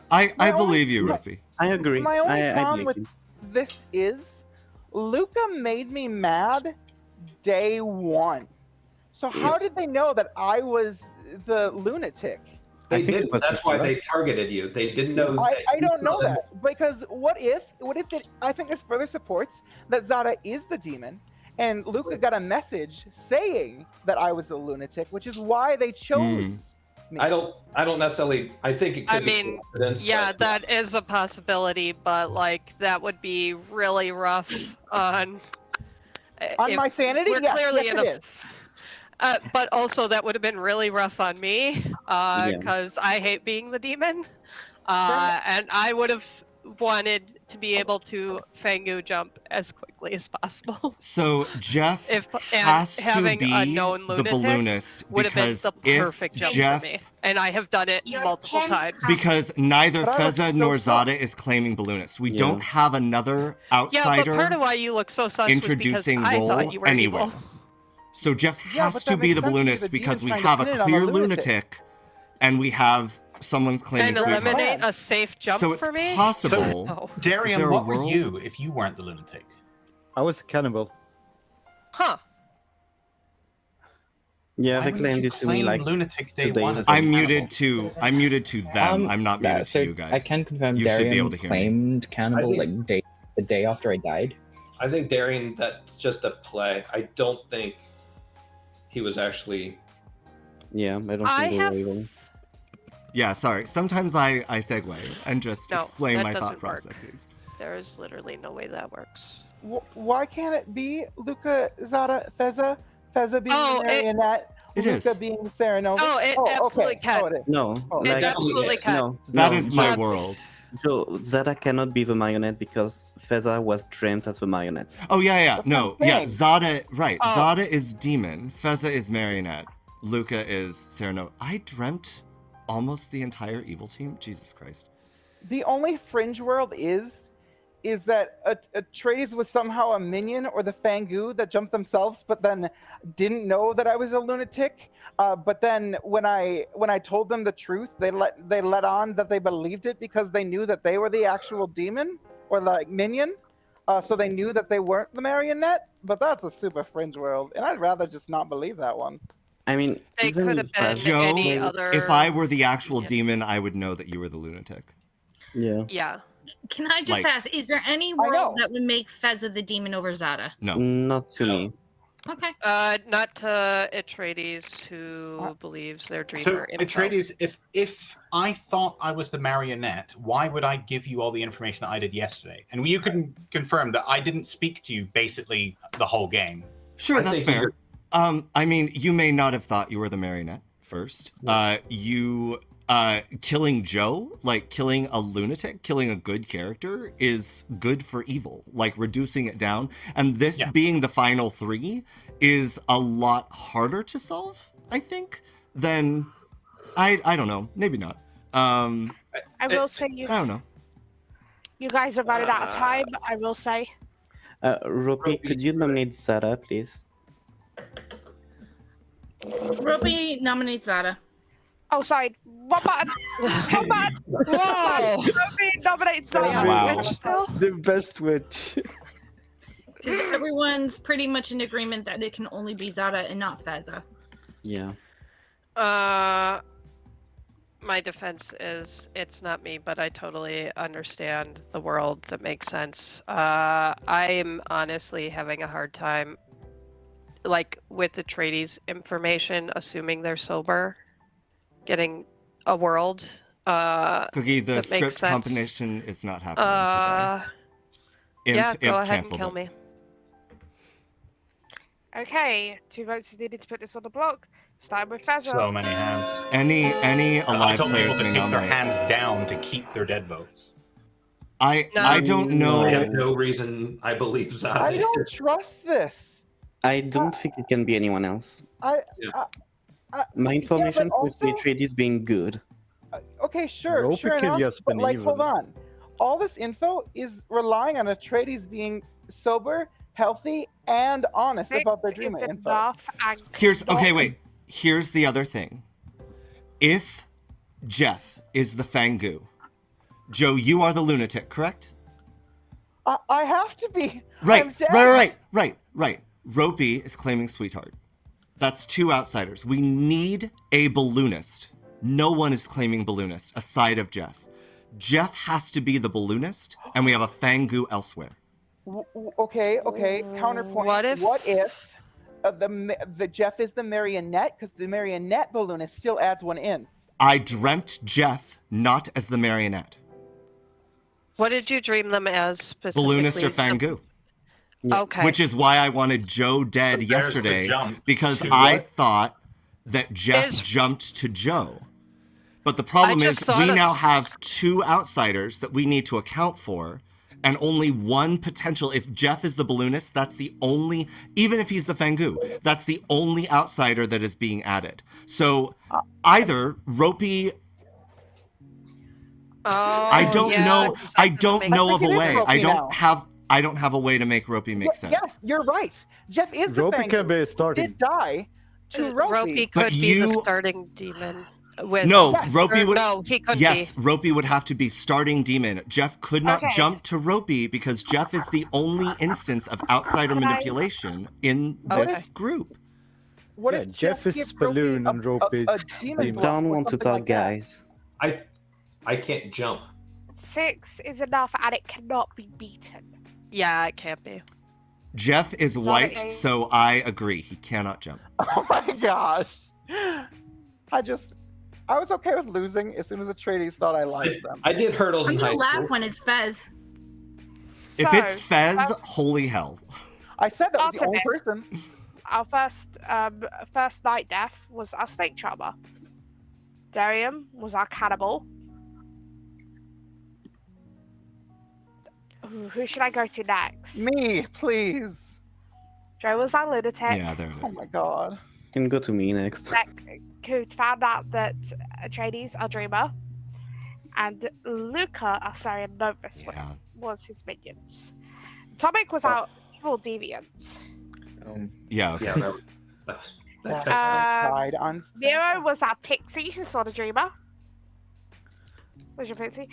[SPEAKER 1] I believe you, Rupi.
[SPEAKER 2] I agree.
[SPEAKER 7] My only
[SPEAKER 2] I
[SPEAKER 7] problem with
[SPEAKER 2] believe
[SPEAKER 7] this is Luca made me mad day one. So how
[SPEAKER 2] Yes.
[SPEAKER 7] did they know that I was the lunatic?
[SPEAKER 10] They
[SPEAKER 2] think
[SPEAKER 10] did.
[SPEAKER 2] it was
[SPEAKER 10] That's why
[SPEAKER 2] Pixie,
[SPEAKER 10] they targeted you. They didn't know.
[SPEAKER 7] I don't know that, because what if it, I think this further supports that Zada is the demon, and Luca got a message saying that I was a lunatic, which is why they chose me.
[SPEAKER 10] I don't necessarily. I think it could
[SPEAKER 8] I
[SPEAKER 10] be
[SPEAKER 8] mean,
[SPEAKER 10] coincidence,
[SPEAKER 8] yeah,
[SPEAKER 10] but-
[SPEAKER 8] that is a possibility, but like that would be really rough on.
[SPEAKER 7] On
[SPEAKER 8] if
[SPEAKER 7] my sanity?
[SPEAKER 8] We're
[SPEAKER 7] Yes,
[SPEAKER 8] clearly
[SPEAKER 7] yes,
[SPEAKER 8] in
[SPEAKER 7] it
[SPEAKER 8] a.
[SPEAKER 7] is.
[SPEAKER 8] But also that would have been really rough on me, because I hate being the demon, and I would have wanted to be able to Fang Gu jump as quickly as possible.
[SPEAKER 1] So Jeff
[SPEAKER 8] and
[SPEAKER 1] has to
[SPEAKER 8] having
[SPEAKER 1] be
[SPEAKER 8] a known
[SPEAKER 1] the
[SPEAKER 8] lunatic
[SPEAKER 1] balloonist
[SPEAKER 8] would have been
[SPEAKER 1] because
[SPEAKER 8] the
[SPEAKER 1] if
[SPEAKER 8] perfect jump
[SPEAKER 1] Jeff,
[SPEAKER 8] for me, and I have done it multiple times.
[SPEAKER 1] because neither
[SPEAKER 7] But I was
[SPEAKER 1] Feza
[SPEAKER 7] so
[SPEAKER 1] nor
[SPEAKER 7] sus.
[SPEAKER 1] Zada is claiming balloonist. We
[SPEAKER 2] Yeah.
[SPEAKER 1] don't have another
[SPEAKER 8] Yeah, but
[SPEAKER 1] outsider
[SPEAKER 8] part of why you look so sus was because
[SPEAKER 1] introducing
[SPEAKER 8] I
[SPEAKER 1] role
[SPEAKER 8] thought you were
[SPEAKER 1] anywhere.
[SPEAKER 8] evil.
[SPEAKER 1] So Jeff
[SPEAKER 7] Yeah,
[SPEAKER 1] has
[SPEAKER 7] but
[SPEAKER 1] to
[SPEAKER 7] that
[SPEAKER 1] be
[SPEAKER 7] makes
[SPEAKER 1] the
[SPEAKER 7] sense to be
[SPEAKER 1] balloonist
[SPEAKER 7] the
[SPEAKER 1] because
[SPEAKER 7] demon
[SPEAKER 1] we
[SPEAKER 7] trying to
[SPEAKER 1] have a
[SPEAKER 7] pin it on a
[SPEAKER 1] clear
[SPEAKER 7] lunatic.
[SPEAKER 1] lunatic, and we have someone's claiming
[SPEAKER 8] And
[SPEAKER 1] sweetheart.
[SPEAKER 8] eliminate a safe jump
[SPEAKER 1] So it's
[SPEAKER 8] for me?
[SPEAKER 1] possible.
[SPEAKER 8] Oh.
[SPEAKER 1] Is
[SPEAKER 11] Darian,
[SPEAKER 1] there a
[SPEAKER 11] what were
[SPEAKER 1] world?
[SPEAKER 11] you if you weren't the lunatic?
[SPEAKER 9] I was a cannibal.
[SPEAKER 8] Huh.
[SPEAKER 2] Yeah,
[SPEAKER 11] Why
[SPEAKER 2] they
[SPEAKER 11] wouldn't
[SPEAKER 2] claimed
[SPEAKER 11] you
[SPEAKER 2] it to me
[SPEAKER 11] claim
[SPEAKER 2] like
[SPEAKER 11] lunatic day
[SPEAKER 2] 2 days
[SPEAKER 11] one
[SPEAKER 2] ago.
[SPEAKER 11] as a
[SPEAKER 1] I'm
[SPEAKER 11] cannibal?
[SPEAKER 1] muted to them. I'm not muted
[SPEAKER 14] so
[SPEAKER 1] to you guys.
[SPEAKER 14] I can confirm
[SPEAKER 1] You should be
[SPEAKER 14] Darian
[SPEAKER 1] able to hear me.
[SPEAKER 14] claimed cannibal
[SPEAKER 10] I think-
[SPEAKER 14] the day after I died.
[SPEAKER 10] I think Darian, that's just a play. I don't think he was actually.
[SPEAKER 2] Yeah, I don't
[SPEAKER 8] I
[SPEAKER 2] think they
[SPEAKER 8] have.
[SPEAKER 2] were evil.
[SPEAKER 1] Yeah, sorry. Sometimes I segue and just
[SPEAKER 8] No,
[SPEAKER 1] explain
[SPEAKER 8] that
[SPEAKER 1] my thought
[SPEAKER 8] doesn't work.
[SPEAKER 1] processes.
[SPEAKER 8] There is literally no way that works.
[SPEAKER 7] Why can't it be Luca, Zada, Feza? Feza being
[SPEAKER 8] Oh,
[SPEAKER 7] the marionette,
[SPEAKER 1] It
[SPEAKER 7] Luca
[SPEAKER 1] is.
[SPEAKER 7] being Cerenovus?
[SPEAKER 8] Oh, it absolutely
[SPEAKER 7] okay.
[SPEAKER 8] can.
[SPEAKER 7] Oh, it is.
[SPEAKER 2] No,
[SPEAKER 7] Oh,
[SPEAKER 8] It
[SPEAKER 2] like
[SPEAKER 8] absolutely can.
[SPEAKER 2] no,
[SPEAKER 1] That
[SPEAKER 2] no,
[SPEAKER 1] is my
[SPEAKER 8] Zada-
[SPEAKER 1] world.
[SPEAKER 2] Joe, Zada cannot be the marionette because Feza was dreamt as the marionette.
[SPEAKER 1] Oh yeah.
[SPEAKER 7] That's
[SPEAKER 1] No,
[SPEAKER 7] what I'm
[SPEAKER 1] yeah.
[SPEAKER 7] saying.
[SPEAKER 1] Zada, right.
[SPEAKER 8] Oh.
[SPEAKER 1] Zada is demon. Feza is marionette. Luca is Cerenovus. I dreamt almost the entire evil team. Jesus Christ.
[SPEAKER 7] The only fringe world is that Atreides was somehow a minion or the Fang Gu that jumped themselves, but then didn't know that I was a lunatic. But then when I told them the truth, they let on that they believed it because they knew that they were the actual demon or like minion. So they knew that they weren't the marionette. But that's a super fringe world, and I'd rather just not believe that one.
[SPEAKER 2] I mean,
[SPEAKER 8] They
[SPEAKER 2] even
[SPEAKER 8] could have
[SPEAKER 2] if that-
[SPEAKER 8] been
[SPEAKER 1] Joe,
[SPEAKER 8] any other.
[SPEAKER 1] if I were the actual
[SPEAKER 8] Yeah.
[SPEAKER 1] demon, I would know that you were the lunatic.
[SPEAKER 2] Yeah.
[SPEAKER 8] Yeah.
[SPEAKER 13] Can I just
[SPEAKER 1] Like-
[SPEAKER 13] ask, is there any
[SPEAKER 7] know.
[SPEAKER 13] world that would make Feza the demon over Zada?
[SPEAKER 1] No.
[SPEAKER 2] Not to
[SPEAKER 10] No.
[SPEAKER 2] me.
[SPEAKER 13] Okay.
[SPEAKER 8] Not to Atreides, who believes their
[SPEAKER 11] So,
[SPEAKER 8] dreamer info.
[SPEAKER 11] Atreides, if I thought I was the marionette, why would I give you all the information that I did yesterday? And you can confirm that I didn't speak to you basically the whole game.
[SPEAKER 1] Sure,
[SPEAKER 10] I
[SPEAKER 1] that's
[SPEAKER 10] think
[SPEAKER 1] fair. I mean, you may not have thought you were the marionette first. Killing Joe, like killing a lunatic, killing a good character, is good for evil. Like reducing it down, and this
[SPEAKER 11] Yeah.
[SPEAKER 1] being the final 3 is a lot harder to solve. I think than I don't know, maybe not.
[SPEAKER 3] I will say you
[SPEAKER 1] I don't know.
[SPEAKER 3] guys are running out of time. I will say.
[SPEAKER 2] Ropi, could you nominate Zada, please?
[SPEAKER 13] Ruby nominates Zada.
[SPEAKER 3] Oh, sorry. One button. One button.
[SPEAKER 8] Whoa!
[SPEAKER 3] Ruby nominates Zada.
[SPEAKER 1] Wow.
[SPEAKER 8] Witch still?
[SPEAKER 9] The best witch.
[SPEAKER 13] Because everyone's pretty much in agreement that it can only be Zara and not Feza.
[SPEAKER 2] Yeah.
[SPEAKER 8] My defense is it's not me, but I totally understand the world. That makes sense. I'm honestly having a hard time, like, with the tradies information, assuming they're sober, getting a world.
[SPEAKER 1] Cookie, the
[SPEAKER 8] that makes
[SPEAKER 1] script
[SPEAKER 8] sense.
[SPEAKER 1] combination is not happening today.
[SPEAKER 8] Yeah, go ahead and
[SPEAKER 1] canceled
[SPEAKER 8] kill
[SPEAKER 1] it.
[SPEAKER 8] me.
[SPEAKER 3] Okay, 2 votes is needed to put this on the block. Starting with Feza.
[SPEAKER 11] So many hands.
[SPEAKER 1] Any
[SPEAKER 11] I
[SPEAKER 1] alive
[SPEAKER 11] told
[SPEAKER 1] players
[SPEAKER 11] people to
[SPEAKER 1] may
[SPEAKER 11] take their
[SPEAKER 1] nominate.
[SPEAKER 11] hands down to keep their dead votes.
[SPEAKER 1] I don't know.
[SPEAKER 10] I have no reason I believe that.
[SPEAKER 7] I don't trust this.
[SPEAKER 2] I don't think it can be anyone else.
[SPEAKER 7] I
[SPEAKER 2] My information
[SPEAKER 7] but
[SPEAKER 2] puts me
[SPEAKER 7] also-
[SPEAKER 2] Tradies being good.
[SPEAKER 7] Okay, sure,
[SPEAKER 9] Ropey
[SPEAKER 7] sure
[SPEAKER 9] could
[SPEAKER 7] enough.
[SPEAKER 9] just
[SPEAKER 7] But
[SPEAKER 9] been
[SPEAKER 7] like,
[SPEAKER 9] evil.
[SPEAKER 7] hold on. All this info is relying on Atreides being sober, healthy, and honest about their
[SPEAKER 3] Six
[SPEAKER 7] dream
[SPEAKER 3] is
[SPEAKER 7] info.
[SPEAKER 3] enough and
[SPEAKER 1] Here's
[SPEAKER 3] not-
[SPEAKER 1] okay. Wait. Here's the other thing. If Jeff is the Fang Gu, Joe, you are the lunatic, correct?
[SPEAKER 7] I have to be.
[SPEAKER 1] Right.
[SPEAKER 7] I'm dead.
[SPEAKER 1] Right. Ropey is claiming Sweetheart. That's 2 outsiders. We need a balloonist. No one is claiming balloonist aside of Jeff. Jeff has to be the balloonist, and we have a Fang Gu elsewhere.
[SPEAKER 7] Okay. Counterpoint.
[SPEAKER 8] What if-
[SPEAKER 7] the Jeff is the marionette? Because the marionette balloonist still adds one in.
[SPEAKER 1] I dreamt Jeff not as the marionette.
[SPEAKER 8] What did you dream them as specifically?
[SPEAKER 1] Balloonist or Fang Gu.
[SPEAKER 8] Okay.
[SPEAKER 1] Which is why I wanted Joe dead
[SPEAKER 11] So there's the
[SPEAKER 1] yesterday,
[SPEAKER 11] jump.
[SPEAKER 1] because
[SPEAKER 11] To
[SPEAKER 1] I
[SPEAKER 11] what?
[SPEAKER 1] thought that Jeff
[SPEAKER 8] Is-
[SPEAKER 1] jumped to Joe. But the problem
[SPEAKER 8] I
[SPEAKER 1] is
[SPEAKER 8] just thought
[SPEAKER 1] we
[SPEAKER 8] of-
[SPEAKER 1] now have 2 outsiders that we need to account for, and only one potential. If Jeff is the balloonist, that's the only, even if he's the Fang Gu, that's the only outsider that is being added. So either Ropey, I don't know. I don't know of a
[SPEAKER 7] think it is
[SPEAKER 1] way.
[SPEAKER 7] Ropey now.
[SPEAKER 1] I don't have a way to make Ropey make sense.
[SPEAKER 7] Yes, you're right. Jeff is the
[SPEAKER 9] Ropey
[SPEAKER 7] Fang
[SPEAKER 9] can
[SPEAKER 7] Gu.
[SPEAKER 9] be starting.
[SPEAKER 7] Did die to Ropey.
[SPEAKER 8] Ropey
[SPEAKER 1] But
[SPEAKER 8] could be the
[SPEAKER 1] you-
[SPEAKER 8] starting demon. With
[SPEAKER 1] No,
[SPEAKER 7] Yes.
[SPEAKER 1] Ropey would.
[SPEAKER 8] No, he couldn't
[SPEAKER 1] Yes,
[SPEAKER 8] be.
[SPEAKER 1] Ropey would have to be starting demon. Jeff could not
[SPEAKER 3] Okay.
[SPEAKER 1] jump to Ropey because Jeff is the only instance of outsider
[SPEAKER 3] Can I-
[SPEAKER 1] manipulation in this group.
[SPEAKER 7] What
[SPEAKER 9] Yeah,
[SPEAKER 7] if
[SPEAKER 9] Jeff is
[SPEAKER 7] gives
[SPEAKER 9] balloon and Ropey
[SPEAKER 7] a demon
[SPEAKER 9] demon.
[SPEAKER 7] bluff
[SPEAKER 2] Don't
[SPEAKER 7] or
[SPEAKER 2] want to
[SPEAKER 7] something
[SPEAKER 2] talk,
[SPEAKER 7] like that?
[SPEAKER 2] guys.
[SPEAKER 10] I can't jump.
[SPEAKER 3] 6 is enough and it cannot be beaten.
[SPEAKER 8] Yeah, it can't be.
[SPEAKER 1] Jeff is white,
[SPEAKER 3] Sorry.
[SPEAKER 1] so I agree. He cannot jump.
[SPEAKER 7] Oh my gosh. I was okay with losing as soon as the Atreides thought I liked them.
[SPEAKER 10] I did hurdles
[SPEAKER 13] I'm
[SPEAKER 10] in
[SPEAKER 13] gonna
[SPEAKER 10] high
[SPEAKER 13] laugh
[SPEAKER 10] school.
[SPEAKER 13] when it's Fez.
[SPEAKER 1] If
[SPEAKER 3] So,
[SPEAKER 1] it's Fez, holy hell.
[SPEAKER 7] I said that was the only
[SPEAKER 3] Artemis.
[SPEAKER 7] person.
[SPEAKER 3] Our first night death was our snake charmer. Darium was our cannibal. Ooh, who should I go to next?
[SPEAKER 7] Me, please.
[SPEAKER 3] Joe was our lunatic.
[SPEAKER 1] Yeah, there it
[SPEAKER 7] Oh
[SPEAKER 1] is.
[SPEAKER 7] my god.
[SPEAKER 2] Can go to me next.
[SPEAKER 3] Zach, who found out that Atreides, our dreamer, and Luca, our Cerenovus,
[SPEAKER 1] Yeah.
[SPEAKER 3] was his minions. Tomic was our evil deviant.
[SPEAKER 1] Yeah, okay.
[SPEAKER 10] Yeah,
[SPEAKER 7] That
[SPEAKER 3] Um,
[SPEAKER 7] died on.
[SPEAKER 3] Miro was our Pixie, who saw the dreamer. Was your Pixie?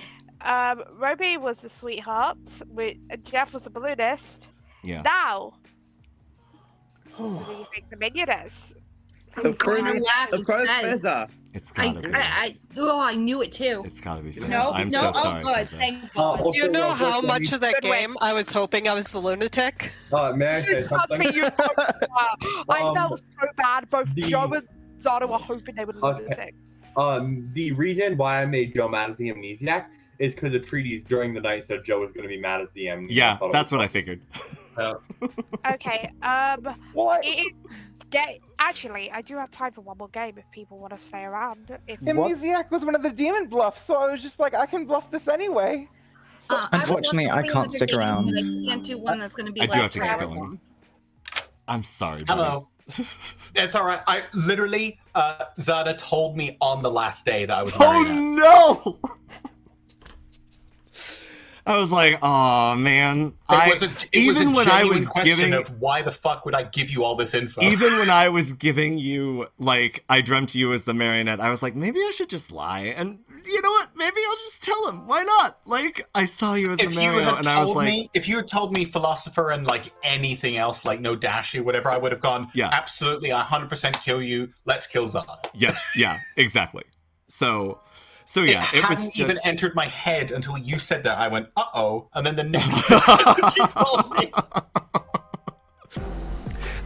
[SPEAKER 3] Roby was the sweetheart. Jeff was the balloonist.
[SPEAKER 1] Yeah.
[SPEAKER 3] Now, who do you think the minion is?
[SPEAKER 13] I'm going to laugh. It's Fez.
[SPEAKER 1] It's
[SPEAKER 13] I
[SPEAKER 1] gotta be.
[SPEAKER 13] I knew it too.
[SPEAKER 1] It's gotta be Fez.
[SPEAKER 13] No,
[SPEAKER 1] I'm
[SPEAKER 13] no,
[SPEAKER 1] so sorry.
[SPEAKER 13] oh good,
[SPEAKER 1] Fez.
[SPEAKER 13] thank God.
[SPEAKER 8] You know how much of that game I was hoping I was the lunatic?
[SPEAKER 15] May I say
[SPEAKER 3] Trust
[SPEAKER 15] something?
[SPEAKER 3] me, you I felt so bad. Both
[SPEAKER 15] the-
[SPEAKER 3] Joe and Zara were hoping they would be
[SPEAKER 15] Okay.
[SPEAKER 3] lunatic.
[SPEAKER 15] The reason why I made Joe mad as the Amnesiac is because the treaties during the night said Joe was going to be mad as the Amnesiac.
[SPEAKER 1] Yeah, that's what I figured.
[SPEAKER 3] Okay.
[SPEAKER 7] Well,
[SPEAKER 3] Actually, I do have time for one more game if people want to stay around. If
[SPEAKER 7] Amnesiac was one of the demon bluffs, so I was just like, I can bluff this anyway.
[SPEAKER 14] Unfortunately, I can't stick around.
[SPEAKER 13] But I can't do one that's going to be
[SPEAKER 1] I
[SPEAKER 13] like
[SPEAKER 1] do have to keep
[SPEAKER 13] forever
[SPEAKER 1] going.
[SPEAKER 13] long.
[SPEAKER 1] I'm sorry, buddy.
[SPEAKER 11] Hello. That's all right. I literally, Zada told me on the last day that I was
[SPEAKER 1] Oh
[SPEAKER 11] married.
[SPEAKER 1] no! I was like, oh man.
[SPEAKER 11] It was a genuine question
[SPEAKER 1] giving
[SPEAKER 11] of why the fuck would I give you all this info?
[SPEAKER 1] Even when I was giving you, like, I dreamt you as the marionette, I was like, maybe I should just lie. And you know what? Maybe I'll just tell him. Why not? Like, I saw you as the marionette, and I was like...
[SPEAKER 11] If you had told me philosopher and, like, anything else, like no dashi, whatever, I would have gone, yeah, absolutely, 100% kill you. Let's kill Zada.
[SPEAKER 1] Yeah, exactly. So yeah,
[SPEAKER 11] it hadn't even entered my head until you said that. I went, uh-oh, and then the next time you told me.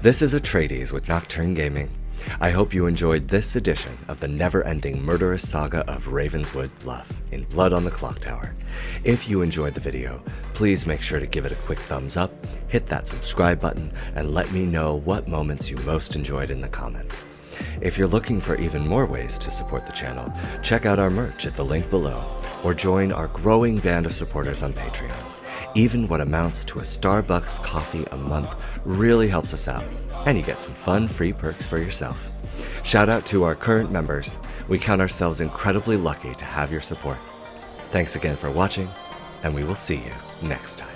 [SPEAKER 16] This is Atreides with Nocturne Gaming. I hope you enjoyed this edition of the never-ending murderous saga of Ravenswood Bluff in Blood on the Clocktower. If you enjoyed the video, please make sure to give it a quick thumbs up, hit that subscribe button, and let me know what moments you most enjoyed in the comments. If you're looking for even more ways to support the channel, check out our merch at the link below, or join our growing band of supporters on Patreon. Even what amounts to a Starbucks coffee a month really helps us out, and you get some fun free perks for yourself. Shout out to our current members. We count ourselves incredibly lucky to have your support. Thanks again for watching, and we will see you next time.